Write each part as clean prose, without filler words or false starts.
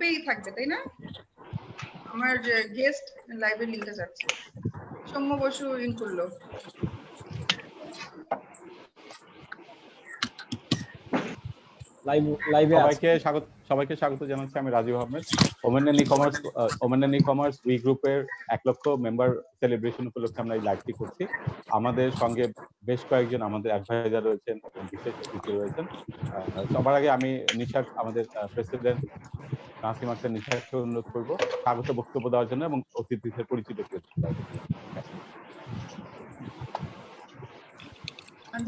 লাইভেই থাকবে তাই না? আমার গেস্ট লাইভের লিংকটা যাচ্ছে। সৌম্য বসু ইন করলো। সবাইকে স্বাগত জানাচ্ছি। আমি Rajiv Ahmed. Women e-commerce উই গ্রুপের 1 লক্ষ মেম্বার সেলিব্রেশন উপলক্ষে আমরা এই লাইভটি করছি। আমাদের সঙ্গে বেশ কয়েকজন আমাদের অ্যাডভাইজার রয়েছেন এবং বিশেষ অতিথি রয়েছেন। সবার আগে আমি নিশাত, আমাদের প্রেসিডেন্ট নাসিম আক্তার নিশাতকে অনুরোধ করবো স্বাগত বক্তব্য দেওয়ার জন্য এবং অতিথিদের পরিচিত করতে।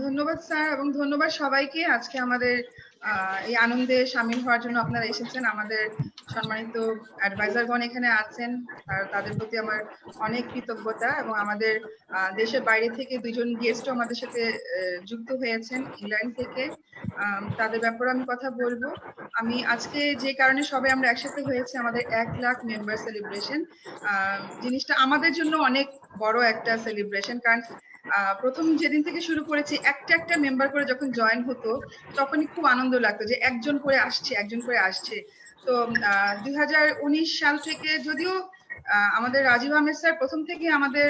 ধন্যবাদ স্যার, এবং ধন্যবাদ সবাইকে আজকে আমাদের এই আনন্দে সামিল হওয়ার জন্য আপনারা এসেছেন। আমাদের সম্মানিত অ্যাডভাইজারগণ এখানে আছেন, আর তাদের প্রতি আমার অনেক কৃতজ্ঞতা। এবং আমাদের দেশের বাইরে থেকে 2 জন গেস্টও আমাদের সাথে যুক্ত হয়েছেন ইংল্যান্ড থেকে। তাদের ব্যাপারে আমি কথা বলবো। আমি আজকে যে কারণে সবাই আমরা একসাথে হয়েছে, আমাদের 1 লাখ মেম্বার সেলিব্রেশন। জিনিসটা আমাদের জন্য অনেক বড় একটা সেলিব্রেশন, কারণ প্রথম যেদিন থেকে শুরু করেছি একটা মেম্বার করে যখন জয়েন হতো তখনই খুব আনন্দ লাগতো যে একজন করে আসছে। তো 2019 সাল থেকে, যদিও আমাদের রাজীব আহমেদ স্যার প্রথম থেকে আমাদের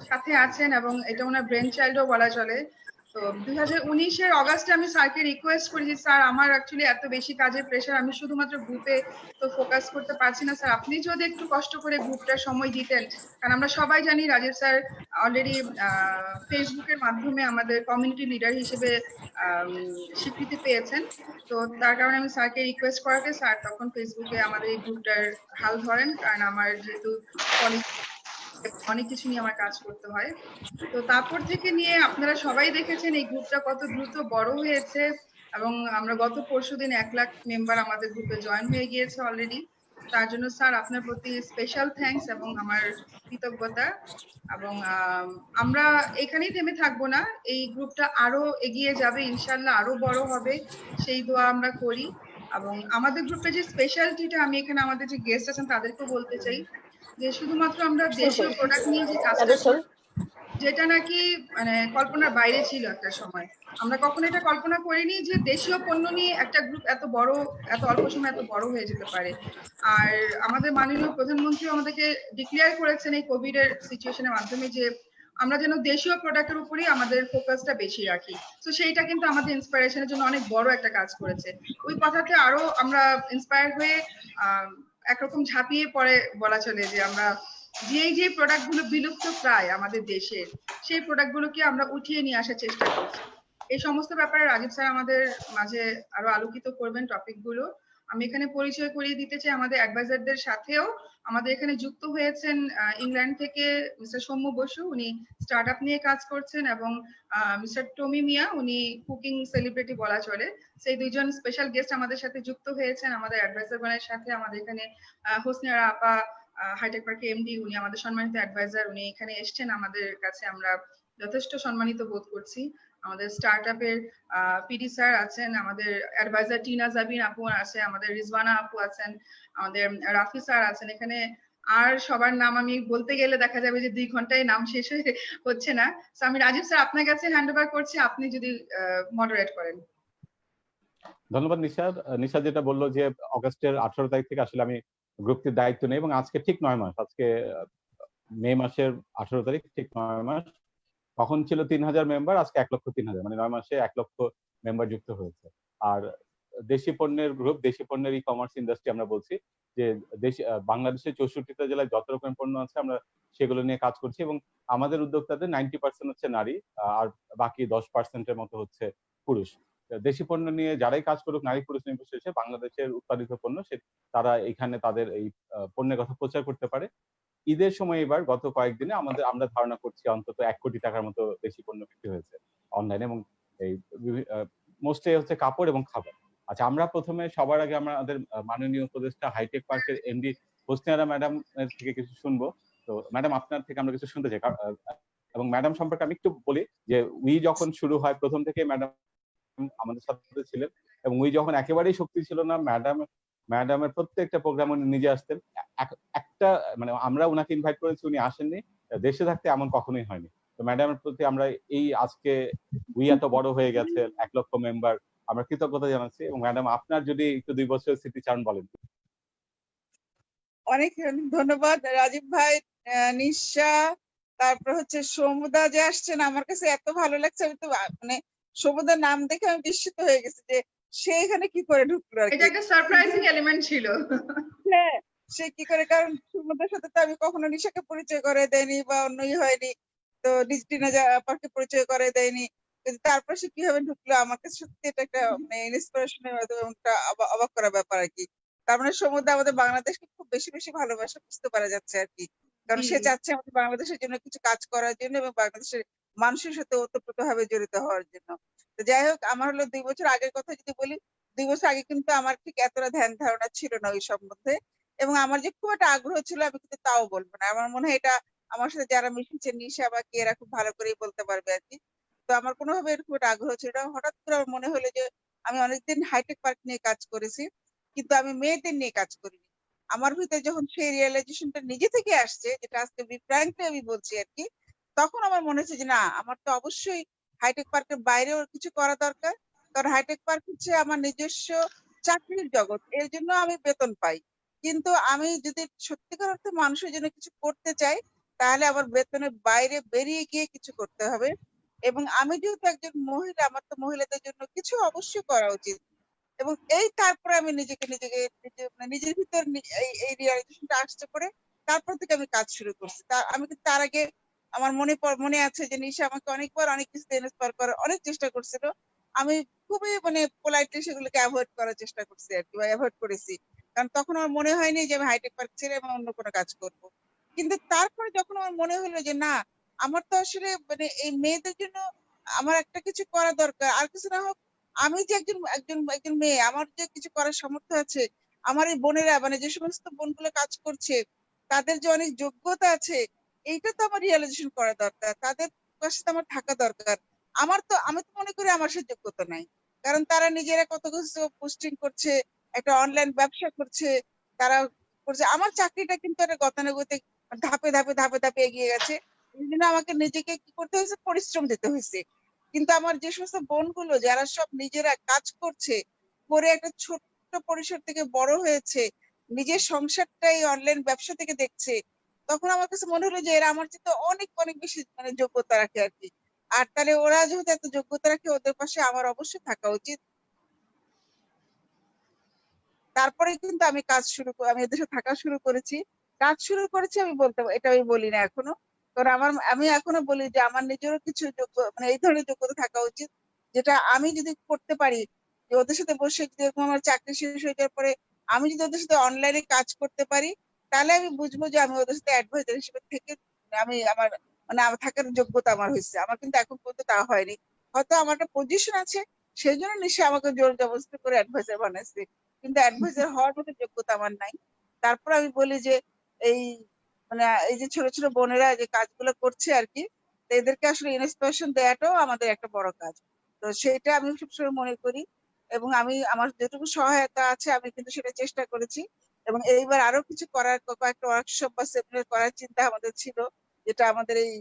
সাথে আছেন এবং এটা ওনার ব্রেন চাইল্ডও বলা চলে। তো 2019-এর অগাস্টে আমি স্যারকে রিকোয়েস্ট করি যে স্যার, আমার অ্যাকচুয়ালি এত বেশি কাজের প্রেশার, আমি শুধুমাত্র গ্রুপে তো ফোকাস করতে পারছি না স্যার, আপনি যদি একটু কষ্ট করে গ্রুপটার সময় দিতেন। কারণ আমরা সবাই জানি রাজীব স্যার অলরেডি ফেসবুকের মাধ্যমে আমাদের কমিউনিটি লিডার হিসেবে স্বীকৃতি পেয়েছেন। তো তার কারণে আমি স্যারকে রিকোয়েস্ট করাতে স্যার তখন ফেসবুকে আমাদের এই গ্রুপটার হাল ধরেন, কারণ আমার যেহেতু অনেক কিছু নিয়ে আমার কাজ করতে হয়। তো তারপর থেকে নিয়ে আপনারা সবাই দেখেছেন এই গ্রুপটা কত দ্রুত বড় হয়েছে, এবং আমরা গত পরশুদিন 1 লাখ মেম্বার আমাদের গ্রুপে জয়েন হয়ে গিয়েছে অলরেডি। তার জন্য স্যার আপনার প্রতি স্পেশাল থ্যাঙ্কস এবং আমার কৃতজ্ঞতা। এবং আমরা এখানেই থেমে থাকবো না, এই গ্রুপটা আরো এগিয়ে যাবে ইনশাল্লাহ, আরো বড় হবে সেই দোয়া আমরা করি। এবং আমাদের গ্রুপে যে স্পেশালিটিটা আমি এখানে আমাদের যে গেস্ট আছেন তাদেরকেও বলতে চাই যে শুধুমাত্র আমরা দেশীয় প্রোডাক্ট নিয়ে যে কাজটা করি, যেটা নাকি মানে কল্পনার বাইরে ছিল একটা সময়। আমরা কখনো এটা কল্পনা করিনি যে দেশীয় পণ্য নিয়ে একটা গ্রুপ এত বড়, এত অল্প সময় এত বড় হয়ে যেতে পারে। আর আমাদের মাননীয় প্রধানমন্ত্রী আমাদেরকে ডিক্লেয়ার করেছেন এই কোভিড এর সিচুয়েশনের মাধ্যমে যে আমরা যেন দেশীয় প্রোডাক্টের উপরই আমাদের ফোকাসটা বেশি রাখি। তো সেইটা কিন্তু আমাদের ইন্সপিরেশনের জন্য অনেক বড় একটা কাজ করেছে। ওই কথাতে আরো আমরা ইন্সপায়ার হয়ে একরকম ঝাঁপিয়ে পড়ে বলা চলে যে আমরা যে প্রোডাক্ট গুলো বিলুপ্ত প্রায় আমাদের দেশের, সেই প্রোডাক্ট গুলোকে আমরা উঠিয়ে নিয়ে আসার চেষ্টা করছি। এই সমস্ত ব্যাপারে রাজীব স্যার আমাদের মাঝে আরো আলোকিত করবেন টপিক গুলো। আমি এখানে পরিচয় করিয়ে দিতে চাই আমাদের অ্যাডভাইজারদের সাথেও। আমাদের এখানে যুক্ত হয়েছেন ইংল্যান্ড থেকে মিস্টার সৌম্য বসু, উনি স্টার্টআপ নিয়ে কাজ করছেন, এবং মিস্টার টমি মিয়া, উনি কুকিং সেলিব্রিটি বলা চলে। সেই 2 জন স্পেশাল গেস্ট আমাদের সাথে যুক্ত হয়েছেন আমাদের অ্যাডভাইজারগণের সাথে। আমাদের এখানে হোসনিয়ারা আপা, হাইটেক পার্কে এমডি, উনি আমাদের সম্মানিত অ্যাডভাইজার, উনি এখানে এসেছেন আমাদের কাছে, আমরা যথেষ্ট সম্মানিত বোধ করছি। আমাদের স্টার্টআপের পিডি স্যার আছেন, আমাদের অ্যাডভাইজার টিনা জাবিন আপু আছে, আমাদের রিজওয়ানা আপু আছেন, আমাদের রাফি স্যার আছেন এখানে। আর সবার নাম আমি বলতে গেলে দেখা যাবে যে 2 ঘন্টায় নাম শেষ হচ্ছে না। তো আমি রাজীব স্যার আপনার কাছে হ্যান্ড ওভার করছি, আপনি যদি মডারেট করেন। ধন্যবাদ নিশাদ। নিশাদ যেটা বললো যে অগাস্টের 18 তারিখ থেকে আসলে আমি গ্রুপটির দায়িত্ব নেই, এবং আজকে ঠিক 9 মাস, আজকে মে মাসের 18 তারিখ, ঠিক 9 মাস। তখন ছিল 3000 মেম্বার, আজকে 1,03,000, মানে 9 মাসে 1 লক্ষ মেম্বার যুক্ত হয়েছে। আর দেশি পণ্যের গ্রুপ, দেশি পণ্যের ই কমার্স ইন্ডাস্ট্রি আমরা বলছি যে বাংলাদেশের 64টা জেলায় যত রকম পণ্য আছে আমরা সেগুলো নিয়ে কাজ করছি, এবং আমাদের উদ্যোক্তাদের 90% হচ্ছে নারী, আর বাকি 10%-এর মতো হচ্ছে পুরুষ। দেশি পণ্য নিয়ে যারাই কাজ করুক, নারী পুরুষ নির্বিশেষে, বাংলাদেশের উৎপাদিত পণ্য তারা এখানে তাদের এই পণ্যের কথা প্রচার করতে পারে। ঈদের সময় এবার গত কয়েকদিনে আমরা ধারণা করছি অন্তত 1 কোটি টাকার মতো দেশি পণ্য বিক্রি হয়েছে অনলাইনে, এবং এই মোস্টলি হচ্ছে কাপড় এবং খাবার। আচ্ছা, আমরা প্রথমে সবার আগে আমাদের মাননীয় উপদেষ্টা হাইটেক পার্কের এমডি হোসনিয়ারা ম্যাডাম এর থেকে কিছু শুনবো। তো ম্যাডাম, আপনার থেকে আমরা কিছু শুনতে চাই। এবং ম্যাডাম সম্পর্কে আমি একটু বলি যে উই যখন শুরু হয় প্রথম থেকে ম্যাডাম আমাদের সাথে ছিলেন, এবং উই যখন একেবারেই শক্তি ছিল না, ম্যাডামের প্রত্যেকটা প্রোগ্রাম উনি নিজে আসতেন। একটা মানে আমরা উনাকে ইনভাইট করেছি, উনি আসেননি, দেশে থাকতে এমন কখনোই হয়নি। তো ম্যাডামের প্রতি আমরা এই আজকে উই এত বড় হয়ে গেছে, 1 লক্ষ মেম্বার, আমরা কৃতজ্ঞতা জানাচ্ছি। এবং ম্যাডাম, আপনার যদি একটু 2 বছরের স্মৃতিচারণ বলেন। অনেক ধন্যবাদ রাজীব ভাই, নিশা, তারপর হচ্ছে সমুদা যে আসছেন। আমার কাছে এত ভালো লাগছে, আমি তো মানে সমুদার নাম দেখে আমি বিস্মিত হয়ে গেছি যে সে এখানে কি করে ঢুকলো আর এটা কি। একটা সারপ্রাইজিং এলিমেন্ট ছিল। হ্যাঁ, সে কি করে, কারণ সমুদ্রের সাথে তো আমি কখনো নিশাকে পরিচয় করে দেয়নি বা অন্যই হয়নি, তো ডিস্টিনা আপাকে পরিচয় করে দেয়নি। কিন্তু তারপর সে কিভাবে ঢুকলো, আমাকে সত্যি এটা একটা মানে ইন্সপিরেশনের এবং একটা অবাক করা ব্যাপার আর কি। তার মানে সমুদ্র আমাদের বাংলাদেশকে খুব বেশি বেশি ভালোবাসা, বুঝতে পারা যাচ্ছে আর কি। কারণ জি সে জি চাচ্ছে আমাদের বাংলাদেশের জন্য কিছু কাজ করার জন্য এবং বাংলাদেশের মানুষের সাথে ওতপ্রোতভাবে জড়িত হওয়ার জন্য। তো যাই হোক, আমার হলো 2 বছর আগের কথা যদি বলি, 2 বছর আগে কিন্তু আমার ঠিক এতটা ধ্যান ধারণা ছিল না ওই সম্বন্ধে, এবং আমার যে খুব একটা আগ্রহ ছিল আমি কিন্তু তাও বলবো না। আমার মনে হয় এটা আমার সাথে যারা মিশেছে, নিশা বা কি, এরা খুব ভালো করেই বলতে পারবে আর কি। তো আমার কোনোভাবে এরকম একটা আগ্রহ ছিল না। হঠাৎ করে আমার মনে হলো যে আমি অনেকদিন হাইটেক পার্ক নিয়ে কাজ করেছি, কিন্তু আমি মেয়েদের নিয়ে কাজ করিনি। আমার ভিতরে যখন সেই রিয়েলাইজেশনটা নিজে থেকে আসছে, যেটা আজকে ফ্র্যাঙ্কলি আমি বলছি আর কি, তখন আমার মনে হচ্ছে যে না, আমার তো অবশ্যই হাইটেক পার্কের বাইরেও কিছু করা দরকার। কারণ হাইটেক পার্ক হচ্ছে আমার নিজস্ব চাকরির জগৎ, এর জন্য আমি বেতন পাই। কিন্তু আমি যদি সত্যিকার অর্থে মানুষের জন্য কিছু করতে চাই, তাহলে আমার বেতনের বাইরে বেরিয়ে গিয়ে কিছু করতে হবে। এবং আমি যেহেতু একজন মহিলা, আমার তো মহিলাদের জন্য কিছু অবশ্যই করা উচিত। এবং এই তারপরে আমি মানে নিজের ভিতর এই রিয়েলাইজেশনটা আসছে পরে, তারপর থেকে আমি কাজ শুরু করছি। আমি কিন্তু তার আগে আমার মনে আছে যে নিশা আমাকে অনেকবার অনেক কিছু ইন্সপায়ার করার অনেক চেষ্টা করছিল। আমি খুবই মানে পোলাইটলি সেগুলোকে অ্যাভয়েড করার চেষ্টা করছি আর কি, বা অ্যাভয়েড করেছি। কারণ তখন আমার মনে হয়নি যে আমি হাইটেক পার্ক ছেড়ে আমি অন্য কোনো কাজ করব। কিন্তু তারপরে যখন আমার মনে হলো যে না, আমার তো আসলে মানে এই মেয়েদের জন্য আমার একটা কিছু করা দরকার, আর কিছু না হোক, আমি যে একজন একজন একজন মেয়ে, আমার যে কিছু করার সামর্থ্য আছে, আমার এই বোনেরা মানে যে সমস্ত বোনগুলো কাজ করছে, তাদের যে অনেক যোগ্যতা আছে, এইটা তো আমার রিয়েলাইজেশন করা দরকার। তাদের পাশে তো আমার থাকা দরকার। আমি তো মনে করি আমার সে যোগ্যতা নাই। কারণ তারা নিজেরা কত কিছু পোস্টিং করছে, একটা অনলাইন ব্যবসা করছে, তারা করছে। আমার চাকরিটা কিন্তু একটা গতানুগতিক ধাপে ধাপে ধাপে ধাপে এগিয়ে গেছে। এই জন্য আমাকে নিজেকে কি করতে হয়েছে, পরিশ্রম দিতে হয়েছে। কিন্তু আমার যে সমস্ত বোনগুলো যারা সব নিজেরা কাজ করছে, করে একটা ছোট্ট পরিসর থেকে বড় হয়েছে, নিজের সংসারটাই অনলাইন ব্যবসা থেকে দেখছে, তখন আমার কাছে মনে হলো যে এরা আমার চেয়ে অনেক অনেক বেশি মানে যোগ্যতা রাখে আর কি। আর তাহলে ওরা যেহেতু এত যোগ্যতা রাখে, ওদের পাশে আমার অবশ্যই থাকা উচিত। তারপরে কিন্তু আমি আমি এদের সাথে থাকা শুরু করেছি। কাজ শুরু করেছি আমি এটা আমি বলি না এখনো। কারণ আমি এখনো বলি যে আমার নিজেরও কিছু মানে এই ধরনের যোগ্যতা থাকা উচিত, যেটা আমি যদি করতে পারি, যে ওদের সাথে বসে যদি এরকম আমার চাকরি শেষ হয়ে যাওয়ার পরে আমি যদি ওদের সাথে অনলাইনে কাজ করতে পারি, তাহলে আমি বুঝবো যে আমি ওদের সাথে অ্যাডভাইজার হিসেবে থেকে আমি আমার মানে আমার থাকার যোগ্যতা আমার হয়েছে। আমার কিন্তু এখন পর্যন্ত তা হয়নি। হয়তো আমার একটা পজিশন আছে, সেই জন্য নিশ্চয়ই আমাকে জোর জবরদস্তি করে অ্যাডভাইজার বানাইছে, কিন্তু অ্যাডভাইজার হওয়ার মতো যোগ্যতা আমার নাই। তারপর আমি বলি যে এই মানে এই যে ছোট ছোট বোনেরা যে কাজগুলো করছে আর কি, তো এদেরকে আসলে ইন্সপিরেশন দেওয়াটাও আমাদের একটা বড় কাজ। তো সেটা আমি সবসময় মনে করি, এবং আমি আমার যেটুকু সহায়তা আছে আমি কিন্তু সেটা চেষ্টা করেছি। এবং এইবার আরো কিছু করার, কয়েকটা ওয়ার্কশপ বা সেমিনার করার চিন্তা আমাদের ছিল, যেটা আমাদের এই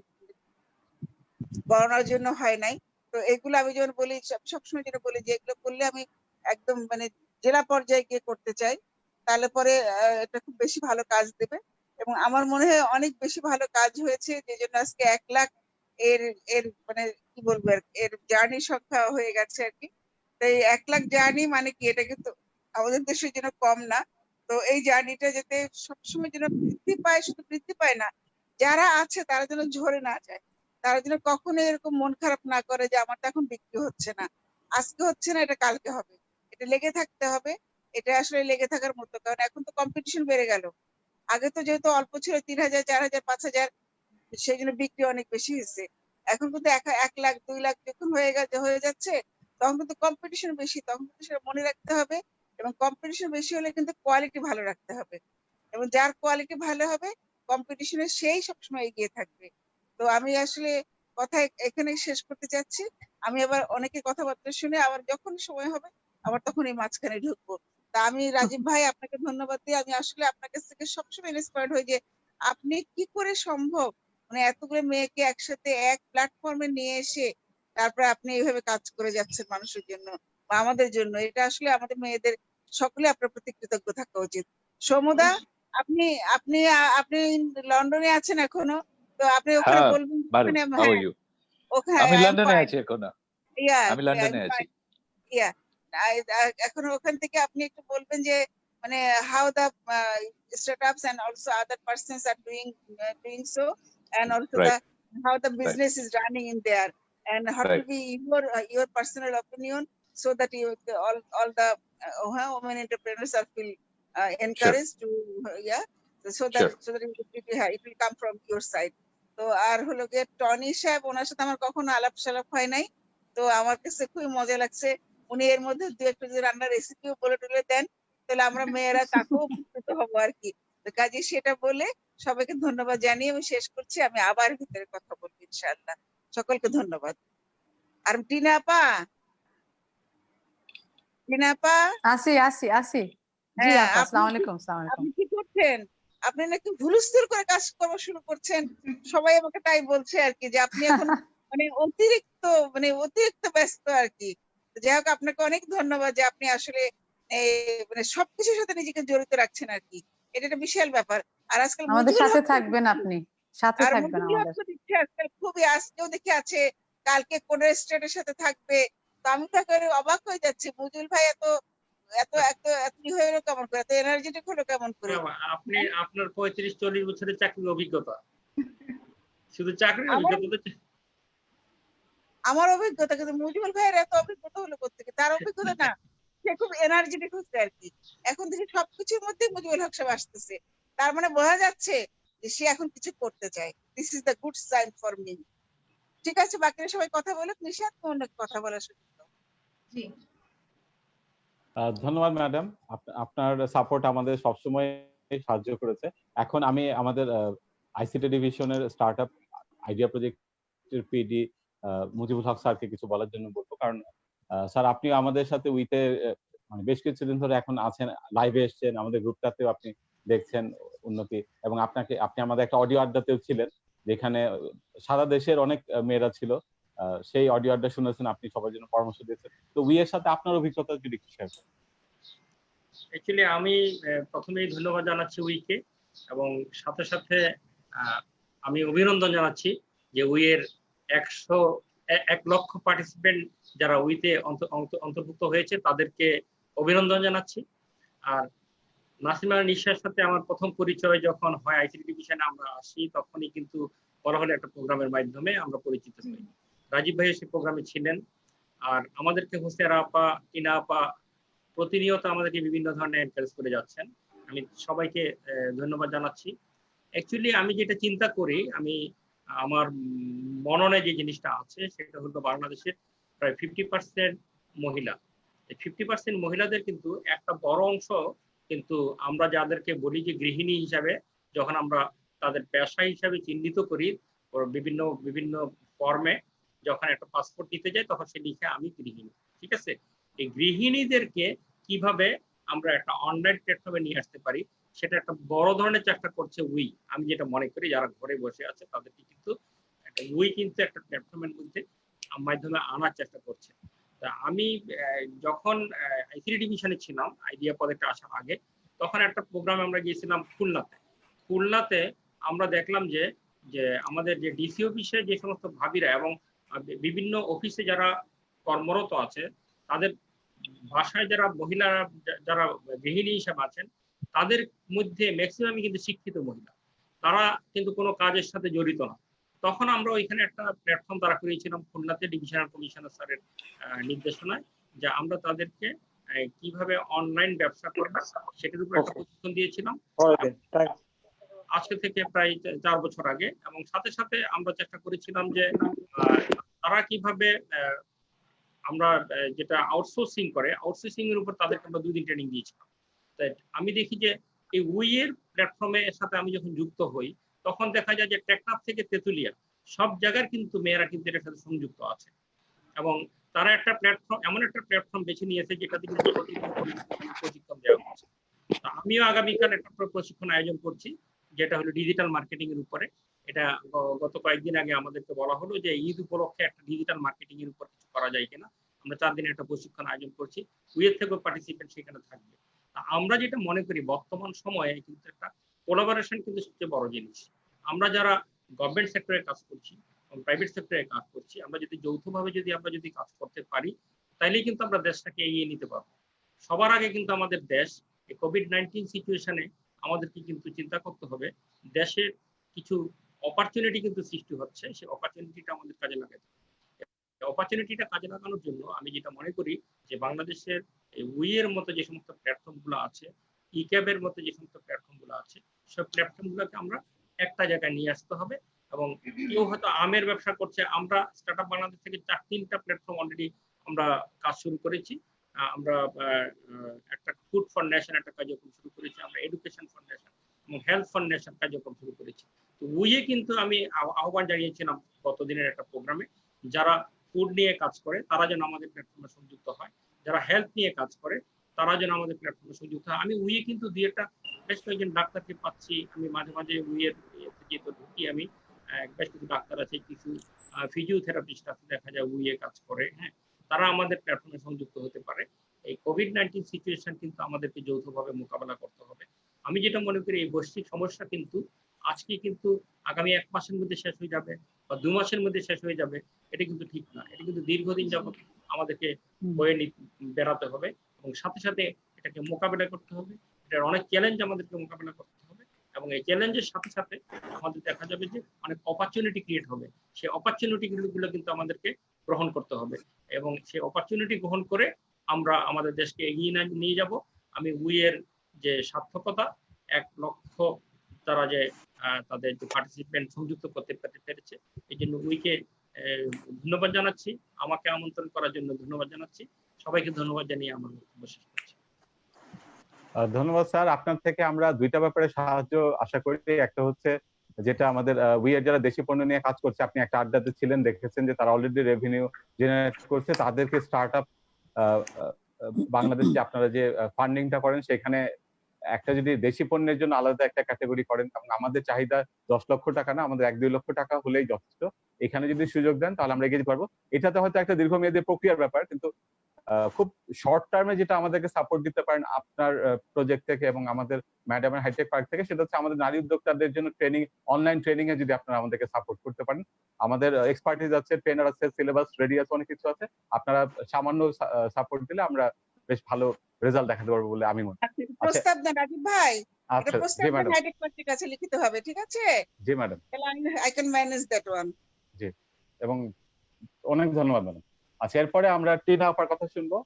করোনার জন্য হয় নাই। তো এগুলো আমি যেমন বলি, সবসময় যেটা বলি যে এগুলো করলে আমি একদম মানে জেলা পর্যায়ে গিয়ে করতে চাই, তাহলে পরে এটা খুব বেশি ভালো কাজ দেবে। এবং আমার মনে হয় অনেক বেশি ভালো কাজ হয়েছে, যে জন্য আজকে 1 লাখ এর এর মানে কি বলবো, এর জার্নি সংখ্যা হয়ে গেছে আর কি। তো এই 1 লাখ জার্নি মানে কি, এটা কিন্তু আমাদের দেশের জন্য কম না। তো এই জার্নিটা যাতে সবসময় যেন বৃদ্ধি পায়, শুধু বৃদ্ধি পায় না, যারা আছে তারা যেন ঝরে না যায়, তারা যেন কখনো এরকম মন খারাপ না করে যে আমারটা এখন বিক্রি হচ্ছে না, আজকে হচ্ছে না, এটা কালকে হবে। এটা লেগে থাকতে হবে। এটা আসলে লেগে থাকার মতো, কারণ এখন তো কম্পিটিশন বেড়ে গেল। আগে তো যেহেতু অল্প ছিল, 3,000 4,000 5,000, সেই জন্য বিক্রি অনেক বেশি হয়েছে। এখন কিন্তু 1 লাখ 2 লাখ যখন হয়ে যাচ্ছে, তখন কিন্তু কম্পিটিশন বেশি, তখন কিন্তু সেটা মনে রাখতে হবে। এবং কম্পিটিশন বেশি হলে কিন্তু কোয়ালিটি ভালো রাখতে হবে, এবং যার কোয়ালিটি ভালো হবে, কম্পিটিশনে সেই সবসময় এগিয়ে থাকবে। তো আমি আসলে কথা এখানে শেষ করতে চাচ্ছি। আমি আবার অনেকে কথাবার্তা শুনে আবার যখন সময় হবে আবার তখন এই মাঝখানে ঢুকবো। তা আমি রাজীব ভাই আপনাকে ধন্যবাদ দিই। আমি আসলে আপনার কাছ থেকে সবসময় ইন্সপায়ার্ড হই যে আপনি কি করে সম্ভব, মানে এতগুলো মেয়েকে একসাথে এক প্ল্যাটফর্মে নিয়ে এসে তারপরে আপনি এইভাবে কাজ করে যাচ্ছেন মানুষের জন্য বা আমাদের জন্য। এটা আসলে আমাদের মেয়েদের সকলে আপনার প্রতি কৃতজ্ঞ থাকা উচিত। সমুদা, আপনি আপনি আপনি লন্ডনে আছেন এখনো, তো আপনি ওখানে হ্যাঁ, বলবেন মারুফ, ওখানে, হাউ আর হ্যাঁ ইউ? ওখানে আমি আই এম লন্ডনে ফাইন, আছি এখনো। ইয়া আমি লন্ডনে আছি। ইয়া এখন ওখান থেকে আপনি একটু বলবেন যে মানে how the startups and also other persons are doing so, and also the Right, how the right, business is running in there, and what will right. be your personal opinion, so that you all the women entrepreneurs are feel Sure, encouraged to yeah, so that sure. it will come from your side. তো আর হলো গিয়ে Tony সাহেব, ওনার সাথে আমার কখনো আলাপ সালাপ হয় নাই, তো আমার কাছে খুবই মজা লাগছে। উনি এর মধ্যে দু একটা যদি রান্নার রেসিপিও বলে টলে দেন, তাহলে আমরা মেয়েরা তাকেও উপকৃত হবো আর কি। তো কাজে সেটা বলে সবাইকে ধন্যবাদ জানিয়ে আমি শেষ করছি। আমি আবার ভিতরে কথা বলবো ইনশাআল্লাহ। সকলকে ধন্যবাদ। আর টিনা আপা, টিনা আপা, আসি আসি আসি জি হ্যাঁ আপা, আপনি আসসালামু কি আলাইকুম, আসসালামু আলাইকুম। আপনি কি করছেন? আপনি নাকি হুলস্থুল করে কাজ করা শুরু করছেন। সবাই আমাকে তাই বলছে আর কি, যে আপনি এখন মানে অতিরিক্ত ব্যস্ত আর কি। তো যাই হোক, আপনাকে অনেক ধন্যবাদ যে আপনি আসলে এই মানে সবকিছুর সাথে নিজেকে জড়িত রাখছেন আর কি। এটা একটা বিশাল ব্যাপার। আর আজকাল আমাদের মুজিবুল সাথে হক তো থাকবেন, দেখছি, আপনি সাথে আর থাকবেন মুজিবুল হক আমাদের। তো দেখছি আজকাল খুবই, আজকেও দেখি আছে, কালকে কোন স্টেটের সাথে থাকবে। তো আমি তো একেবারে অবাক হয়ে যাচ্ছি, মুজিবুল ভাই এত এত এত এত ই হয়ে গেলো কেমন করে, এত এনার্জেটিক হলো কেমন করে? আপনি আপনার 35-40 বছরের চাকরির অভিজ্ঞতা, শুধু চাকরির আমার অভিজ্ঞতা আমার অভিজ্ঞতা, কিন্তু মুজিবুল ভাইয়ের এত অভিজ্ঞতা হলো কোথেকে? তার অভিজ্ঞতা না, সে খুব এনার্জেটিক হচ্ছে আর কি। এখন দেখি সবকিছুর মধ্যে মুজিবুল হক সাহেব আসতেছে, তার মানে বোঝা যাচ্ছে যে সে এখন কিছু করতে চায়। This is the good sign for me. ঠিক আছে, বাকিরা সবাই কথা বলুক। নিশাত, অনেক কথা বলার সুযোগ দাও। জি ধন্যবাদ ম্যাডাম, আপনার সাপোর্ট আমাদের সবসময় সাহায্য করেছে। এখন আমি আমাদের আইসিটি ডিভিশনের স্টার্টআপ আইডিয়া প্রজেক্টের পিডি মুজিবুল হক স্যারকে কিছু বলার জন্য বলবো। কারণ স্যার আপনি আমাদের সাথে উইতে মানে বেশ কিছুদিন ধরে এখন আছেন, লাইভে এসেছেন, আমাদের গ্রুপটাতেও আপনি দেখছেন উন্নতি, এবং আপনি আমাদের একটা অডিও আড্ডাতেও ছিলেন, যেখানে সারা দেশের অনেক মেয়েরা ছিল। সেই অডিও আড্ডা শুনেছেন, আপনি সবার জন্য পরামর্শ দিয়েছেন। তো উইয়ের সাথে আপনার অভিজ্ঞতা যদি একটু শেয়ার করেন। অ্যাকচুয়ালি আমি প্রথমেই ধন্যবাদ জানাচ্ছি উইকে, এবং সাথে সাথে আমি অভিনন্দন জানাচ্ছি যে উইয়ের 1 লক্ষ পার্টিসিপেন্ট যারা উইতে অন্তর্ভুক্ত হয়েছে তাদেরকে অভিনন্দন জানাচ্ছি। আর নাসিমা নিশার সাথে আমার প্রথম পরিচয় যখন হয় আইসিটি ডিভিশনে আমরা আসি, তখনই কিন্তু বলা হলো একটা প্রোগ্রামের মাধ্যমে আমরা পরিচিত হই। রাজীব ভাই সেই প্রোগ্রামে ছিলেন, আর আমাদেরকে হোসেরা আপা, টিনা আপা প্রতিনিয়ত আমাদেরকে বিভিন্ন ধরনের এনকারেজ করে যাচ্ছেন। আমি সবাইকে ধন্যবাদ জানাচ্ছি। অ্যাকচুয়ালি আমি যেটা চিন্তা করি, আমি আমার মননে যে জিনিসটা আছে সেটা হলো বাংলাদেশের প্রায় 50% মহিলা। এই 50% মহিলাদের কিন্তু একটা বড় অংশ কিন্তু আমরা যাদেরকে বলি যে গৃহিণী হিসাবে, যখন আমরা তাদের পেশা হিসাবে চিহ্নিত করি বিভিন্ন বিভিন্ন ফর্মে, যখন একটা পাসপোর্ট নিতে যাই তখন সে লিখে আমি গৃহিণী। ঠিক আছে, এই গৃহিণীদেরকে কিভাবে আমরা একটা অনলাইন প্ল্যাটফর্মে নিয়ে আসতে পারি, সেটা একটা বড় ধরনের চেষ্টা করছে উই। আমি যেটা মনে করি যারা ঘরে বসে আছে তাদেরকে কিন্তু একটা উই কিন্তু একটা প্ল্যাটফর্মের মধ্যে মাধ্যমে আনার চেষ্টা করছে। তা আমি যখন আইসিটি ডিভিশনে ছিলাম আইডিয়া প্রজেক্টে আসার আগে, তখন একটা প্রোগ্রামে আমরা গিয়েছিলাম খুলনাতে। আমরা দেখলাম যে যে আমাদের যে ডিসি অফিসে যে সমস্ত ভাবিরা এবং বিভিন্ন অফিসে যারা কর্মরত আছে, তাদের ভাষায় যারা মহিলারা যারা গৃহিণী হিসাবে আছেন, তাদের মধ্যে ম্যাক্সিমামই কিন্তু শিক্ষিত মহিলা, তারা কিন্তু কোনো কাজের সাথে জড়িত না। তখন আমরা ওইখানে একটা প্ল্যাটফর্ম দাঁড়া করিয়েছিলাম খুলনাতে ডিভিশনাল কমিশনার স্যারের নির্দেশনায়, যে আমরা তাদেরকে কিভাবে অনলাইন ব্যবসা করবে সেটার উপর একটা প্রশিক্ষণ দিয়েছিলাম আজকে থেকে প্রায় 4 বছর আগে। এবং সাথে সাথে আমরা চেষ্টা করেছিলাম যে তারা কিভাবে আমরা যেটা আউটসোর্সিং করে, আউটসোর্সিং এর উপর তাদেরকে আমরা 2 দিন ট্রেনিং দিয়েছিলাম। তাই আমি দেখি যে এই উইয়ের প্ল্যাটফর্মের সাথে আমি যখন যুক্ত হই, তখন দেখা যায় যে টেকনাফ থেকে তেতুলিয়া সব জায়গার কিন্তু মেয়েরা কিন্তু এর সাথে সংযুক্ত আছে, এবং তারা একটা প্ল্যাটফর্ম, এমন একটা প্ল্যাটফর্ম বেছে নিয়েছে যেটাতে কিন্তু প্রশিক্ষণ দেওয়া হচ্ছে। আমিও আগামীকাল একটা প্রশিক্ষণ আয়োজন করছি, যেটা হলো ডিজিটাল মার্কেটিং এর উপরে। এটা গত কয়েকদিন আগে আমাদেরকে বলা হলো যে ঈদ উপলক্ষে একটা ডিজিটাল মার্কেটিং এর উপর কিছু করা যায় কিনা। আমরা 4 দিনের একটা প্রশিক্ষণ আয়োজন করছি, উইয়ের থেকেও পার্টিসিপেন্ট সেখানে থাকবে। আমরা যেটা মনে করি বর্তমান সময়ে কিন্তু একটা কোলাবোরেশন কিন্তু সবচেয়ে বড় জিনিস। আমরা যারা গভর্নমেন্ট সেক্টরে কাজ করছি এবং প্রাইভেট সেক্টরে কাজ করছি, আমরা যদি যৌথভাবে আমরা যদি কাজ করতে পারি, তাইলেই কিন্তু আমরা দেশটাকে এগিয়ে নিতে পারবো। সবার আগে কিন্তু আমাদের দেশ এই কোভিড-19 সিচুয়েশনে আমাদেরকে কিন্তু চিন্তা করতে হবে, দেশের কিছু অপরচুনিটি কিন্তু সৃষ্টি হচ্ছে, সেই অপরচুনিটিটা আমাদের কাজে লাগাতে হবে। অপরচুনিটিটা কাজে লাগানোর জন্য আমি যেটা মনে করি যে বাংলাদেশের উইয়ের মতো যে সমস্ত প্ল্যাটফর্ম গুলো আছে, ইক্যাবের মতো যে সমস্ত প্ল্যাটফর্ম গুলো আছে, সব প্ল্যাটফর্ম গুলোকে আমরা একটা জায়গায় নিয়ে আসতে হবে। এবং কেউ হয়তো আমের ব্যবসা করছে, আমরা স্টার্টআপ বাংলাদেশ থেকে 4-3টা প্ল্যাটফর্ম অলরেডি আমরা কাজ শুরু করেছি। আমরা একটা ফুড ফর নেশন একটা কার্যক্রম শুরু করেছি, আমরা এডুকেশন ফর নেশন এবং হেলথ ফর নেশন কার্যক্রম শুরু করেছি। তো উইয়ে কিন্তু আমি আহ্বান জানিয়েছিলাম গতদিনের একটা প্রোগ্রামে, যারা ফুড নিয়ে কাজ করে তারা যেন আমাদের প্ল্যাটফর্মে সংযুক্ত হয়, যারা হেলথ নিয়ে কাজ করে তারা যেন আমাদের প্ল্যাটফর্মে সংযুক্ত হয়। আমি উইয়ে কিন্তু দুই একটা বেশ কয়েকজন ডাক্তারকে পাচ্ছি, আমি মাঝে মাঝে উইয়ের যেহেতু ঢুকি আমি, বেশ কিছু ডাক্তার আছে, কিছু ফিজিওথেরাপিস্ট আছে দেখা যায় উইয়ে কাজ করে, হ্যাঁ, তারা আমাদের প্ল্যাটফর্মে সংযুক্ত হতে পারে। এই কোভিড-19 সিচুয়েশন কিন্তু আমাদেরকে যৌথভাবে মোকাবেলা করতে হবে। আমি যেটা মনে করি এই বৈশ্বিক সমস্যা কিন্তু আজকে কিন্তু আগামী 1 মাসের মধ্যে শেষ হয়ে যাবে বা 2 মাসের মধ্যে শেষ হয়ে যাবে, এটা কিন্তু ঠিক না। এটা কিন্তু দীর্ঘদিন যাবত আমাদেরকে বয়ে বেড়াতে হবে এবং সাথে সাথে এটাকে মোকাবেলা করতে হবে। এটার অনেক চ্যালেঞ্জ আমাদেরকে মোকাবেলা করতে হবে এবং এই চ্যালেঞ্জের সাথে সাথে আমাদের দেখা যাবে যে অনেক অপরচুনিটি ক্রিয়েট হবে। সেই অপরচুনিটি গুলো কিন্তু আমাদেরকে গ্রহণ করতে হবে এবং সেই অপরচুনিটি গ্রহণ করে আমরা আমাদের দেশকে এগিয়ে নিয়ে যাব। আমি উইয়ের যে সার্থকতা, 1 লক্ষ তারা যে তাদের যে পার্টিসিপেন্ট সংযুক্ত করতে পেরেছে, এই জন্য উইকে ধন্যবাদ জানাচ্ছি, আমাকে আমন্ত্রণ করার জন্য ধন্যবাদ জানাচ্ছি। সবাইকে ধন্যবাদ জানিয়ে আমার বক্তব্য শেষ করছি। ধন্যবাদ স্যার। আপনার থেকে আমরা 2টা ব্যাপারে সাহায্য আশা করি। একটা হচ্ছে যেটা আমাদের উইয়ের যারা দেশি পণ্য নিয়ে কাজ করছে, আপনি একটা আড্ডাতে ছিলেন, দেখেছেন যে তারা অলরেডি রেভিনিউ জেনারেট করছে, তাদেরকে স্টার্টআপ বাংলাদেশে আপনারা যে ফান্ডিংটা করেন সেখানে একটা যদি দেশি পণ্যের জন্য আলাদা একটা ক্যাটাগরি করেন, এবং আমাদের চাহিদা 10 লক্ষ টাকা না, আমাদের 1-2 লক্ষ টাকা হলেই যথেষ্ট। এখানে যদি সুযোগ দেন তাহলে আমরা এগিয়ে যেতে পারবো। এটাতে হয়তো একটা দীর্ঘমেয়াদী প্রক্রিয়ার ব্যাপার, কিন্তু খুব শর্ট টার্মে যেটা আমাদেরকে সাপোর্ট দিতে পারেন আপনার প্রজেক্ট থেকে এবং আমাদের ম্যাডামের হাইটেক পার্ক থেকে, সেটা হচ্ছে আমাদের নারী উদ্যোক্তাদের জন্য ট্রেনিং, অনলাইন ট্রেনিং এ যদি আপনারা আমাদেরকে সাপোর্ট করতে পারেন। আমাদের এক্সপার্টিস আছে, ট্রেনার আছে, সিলেবাস রেডি আছে, অনেক কিছু আছে। আপনারা সামান্য সাপোর্ট দিলে আমরা বেশ ভালো রেজাল্ট দেখাতে পারবো বলে আমি মনে করি। প্রস্তাব দেন রাজীব ভাই, এটা আচ্ছা, প্রস্তাব জি দেন, ম্যাডাম। হাইটেক পার্টির কাছে লিখিত হবে, ঠিক আছে? জি ম্যাডাম। তাহলে I can manage that one. জি, এবং অনেক ধন্যবাদ ম্যাডাম। আচ্ছা, এরপরে আমরা টিনা আপার কথা শুনবো।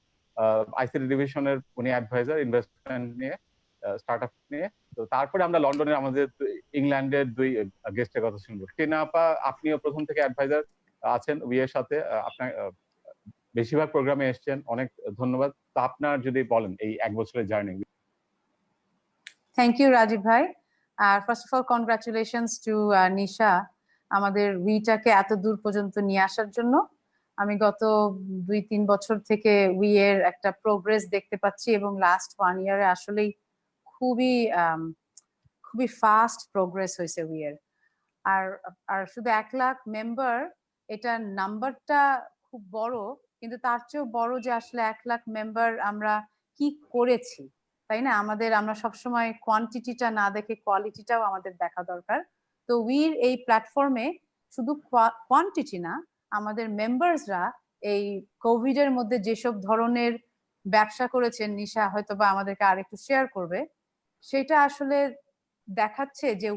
আইসিটি ডিভিশনের উনি অ্যাডভাইজার ইনভেস্টমেন্ট নিয়ে, স্টার্টআপ নিয়ে। তো তারপরে আমরা লন্ডনের আমাদের ইংল্যান্ডের 2 গেস্টের কথা শুনবো। টিনা আপা, আপনিও প্রথম থেকে অ্যাডভাইজার আছেন উইয়ের সাথে, আপনার বেশিরভাগ প্রোগ্রামে এসেছেন, অনেক ধন্যবাদ। তো আপনার যদি বলেন এই 1 বছরের জার্নি। থ্যাংক ইউ রাজীব ভাই। আর first of all congratulations to Nisha আমাদের উইটাকে এত দূর পর্যন্ত নিয়ে আসার জন্য। আমি গত 2-3 বছর থেকে উইয়ের একটা প্রোগ্রেস দেখতে পাচ্ছি এবং লাস্ট 1 ইয়ারে আসলেই খুবই খুবই ফাস্ট প্রোগ্রেস হয়েছে উইয়ের। আর শুধু 1 লাখ মেম্বার, এটা নাম্বারটা খুব বড়, কিন্তু তার চেয়েও বড় যে আসলে 1 লাখ মেম্বার আমরা কি করেছি, তাই না? আমরা সবসময় কোয়ান্টিটিটা না দেখে কোয়ালিটিটাও আমাদের দেখা দরকার। তো উইর এই প্ল্যাটফর্মে শুধু কোয়ান্টিটি না, আমাদের মেম্বার্সরা এই কোভিড এর মধ্যে যেসব ধরনের ব্যবসা করেছেন, নিশা হয়তো বা আমাদেরকে আরেকটু শেয়ার করবে, সেটা আসলে দেখাচ্ছে যে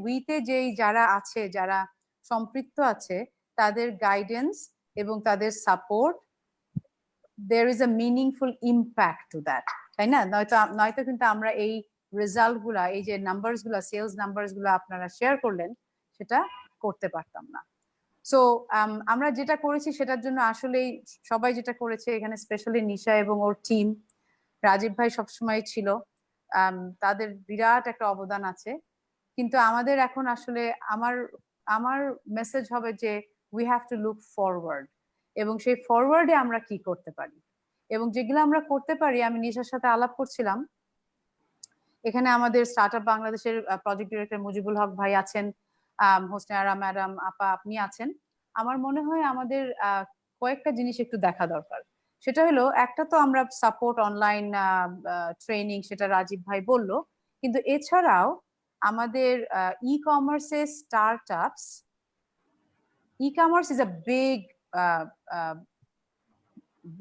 উইতে যেই যারা আছে, যারা সম্পৃক্ত আছে, তাদের গাইডেন্স এবং তাদের support, there is a meaningful impact to that, তাই না? নয়তো কিন্তু আমরা এই রেজাল্ট গুলা, এই যে নাম্বারস গুলা, সেলস নাম্বারস গুলা আপনারা শেয়ার করলেন, সেটা করতে পারতাম না। সো আমরা যেটা করেছি সেটার জন্য আসলেই সবাই যেটা করেছে এখানে, স্পেশালি নিশা এবং ওর টিম, রাজীব ভাই সবসময় ছিল, তাদের বিরাট একটা অবদান আছে। কিন্তু আমাদের এখন আসলে আমার মেসেজ হবে যে we have to look forward, এবং সেই ফরওয়ার্ডে আমরা কি করতে পারি, এবং যেগুলো আমরা করতে পারি, আমি নিশার সাথে আলাপ করছিলাম। এখানে আমাদের স্টার্টআপ বাংলাদেশের প্রজেক্ট ডিরেক্টর মুজিবুল হক ভাই আছেন, হোসনে আরা ম্যাডাম, আপা আপনি আছেন। আমার মনে হয় আমাদের কয়েকটা জিনিস একটু দেখা দরকার। সেটা হলো, একটা তো আমরা সাপোর্ট অনলাইন ট্রেনিং, সেটা রাজীব ভাই বললো, কিন্তু এছাড়াও আমাদের ই-কমার্সে startups, e-commerce is a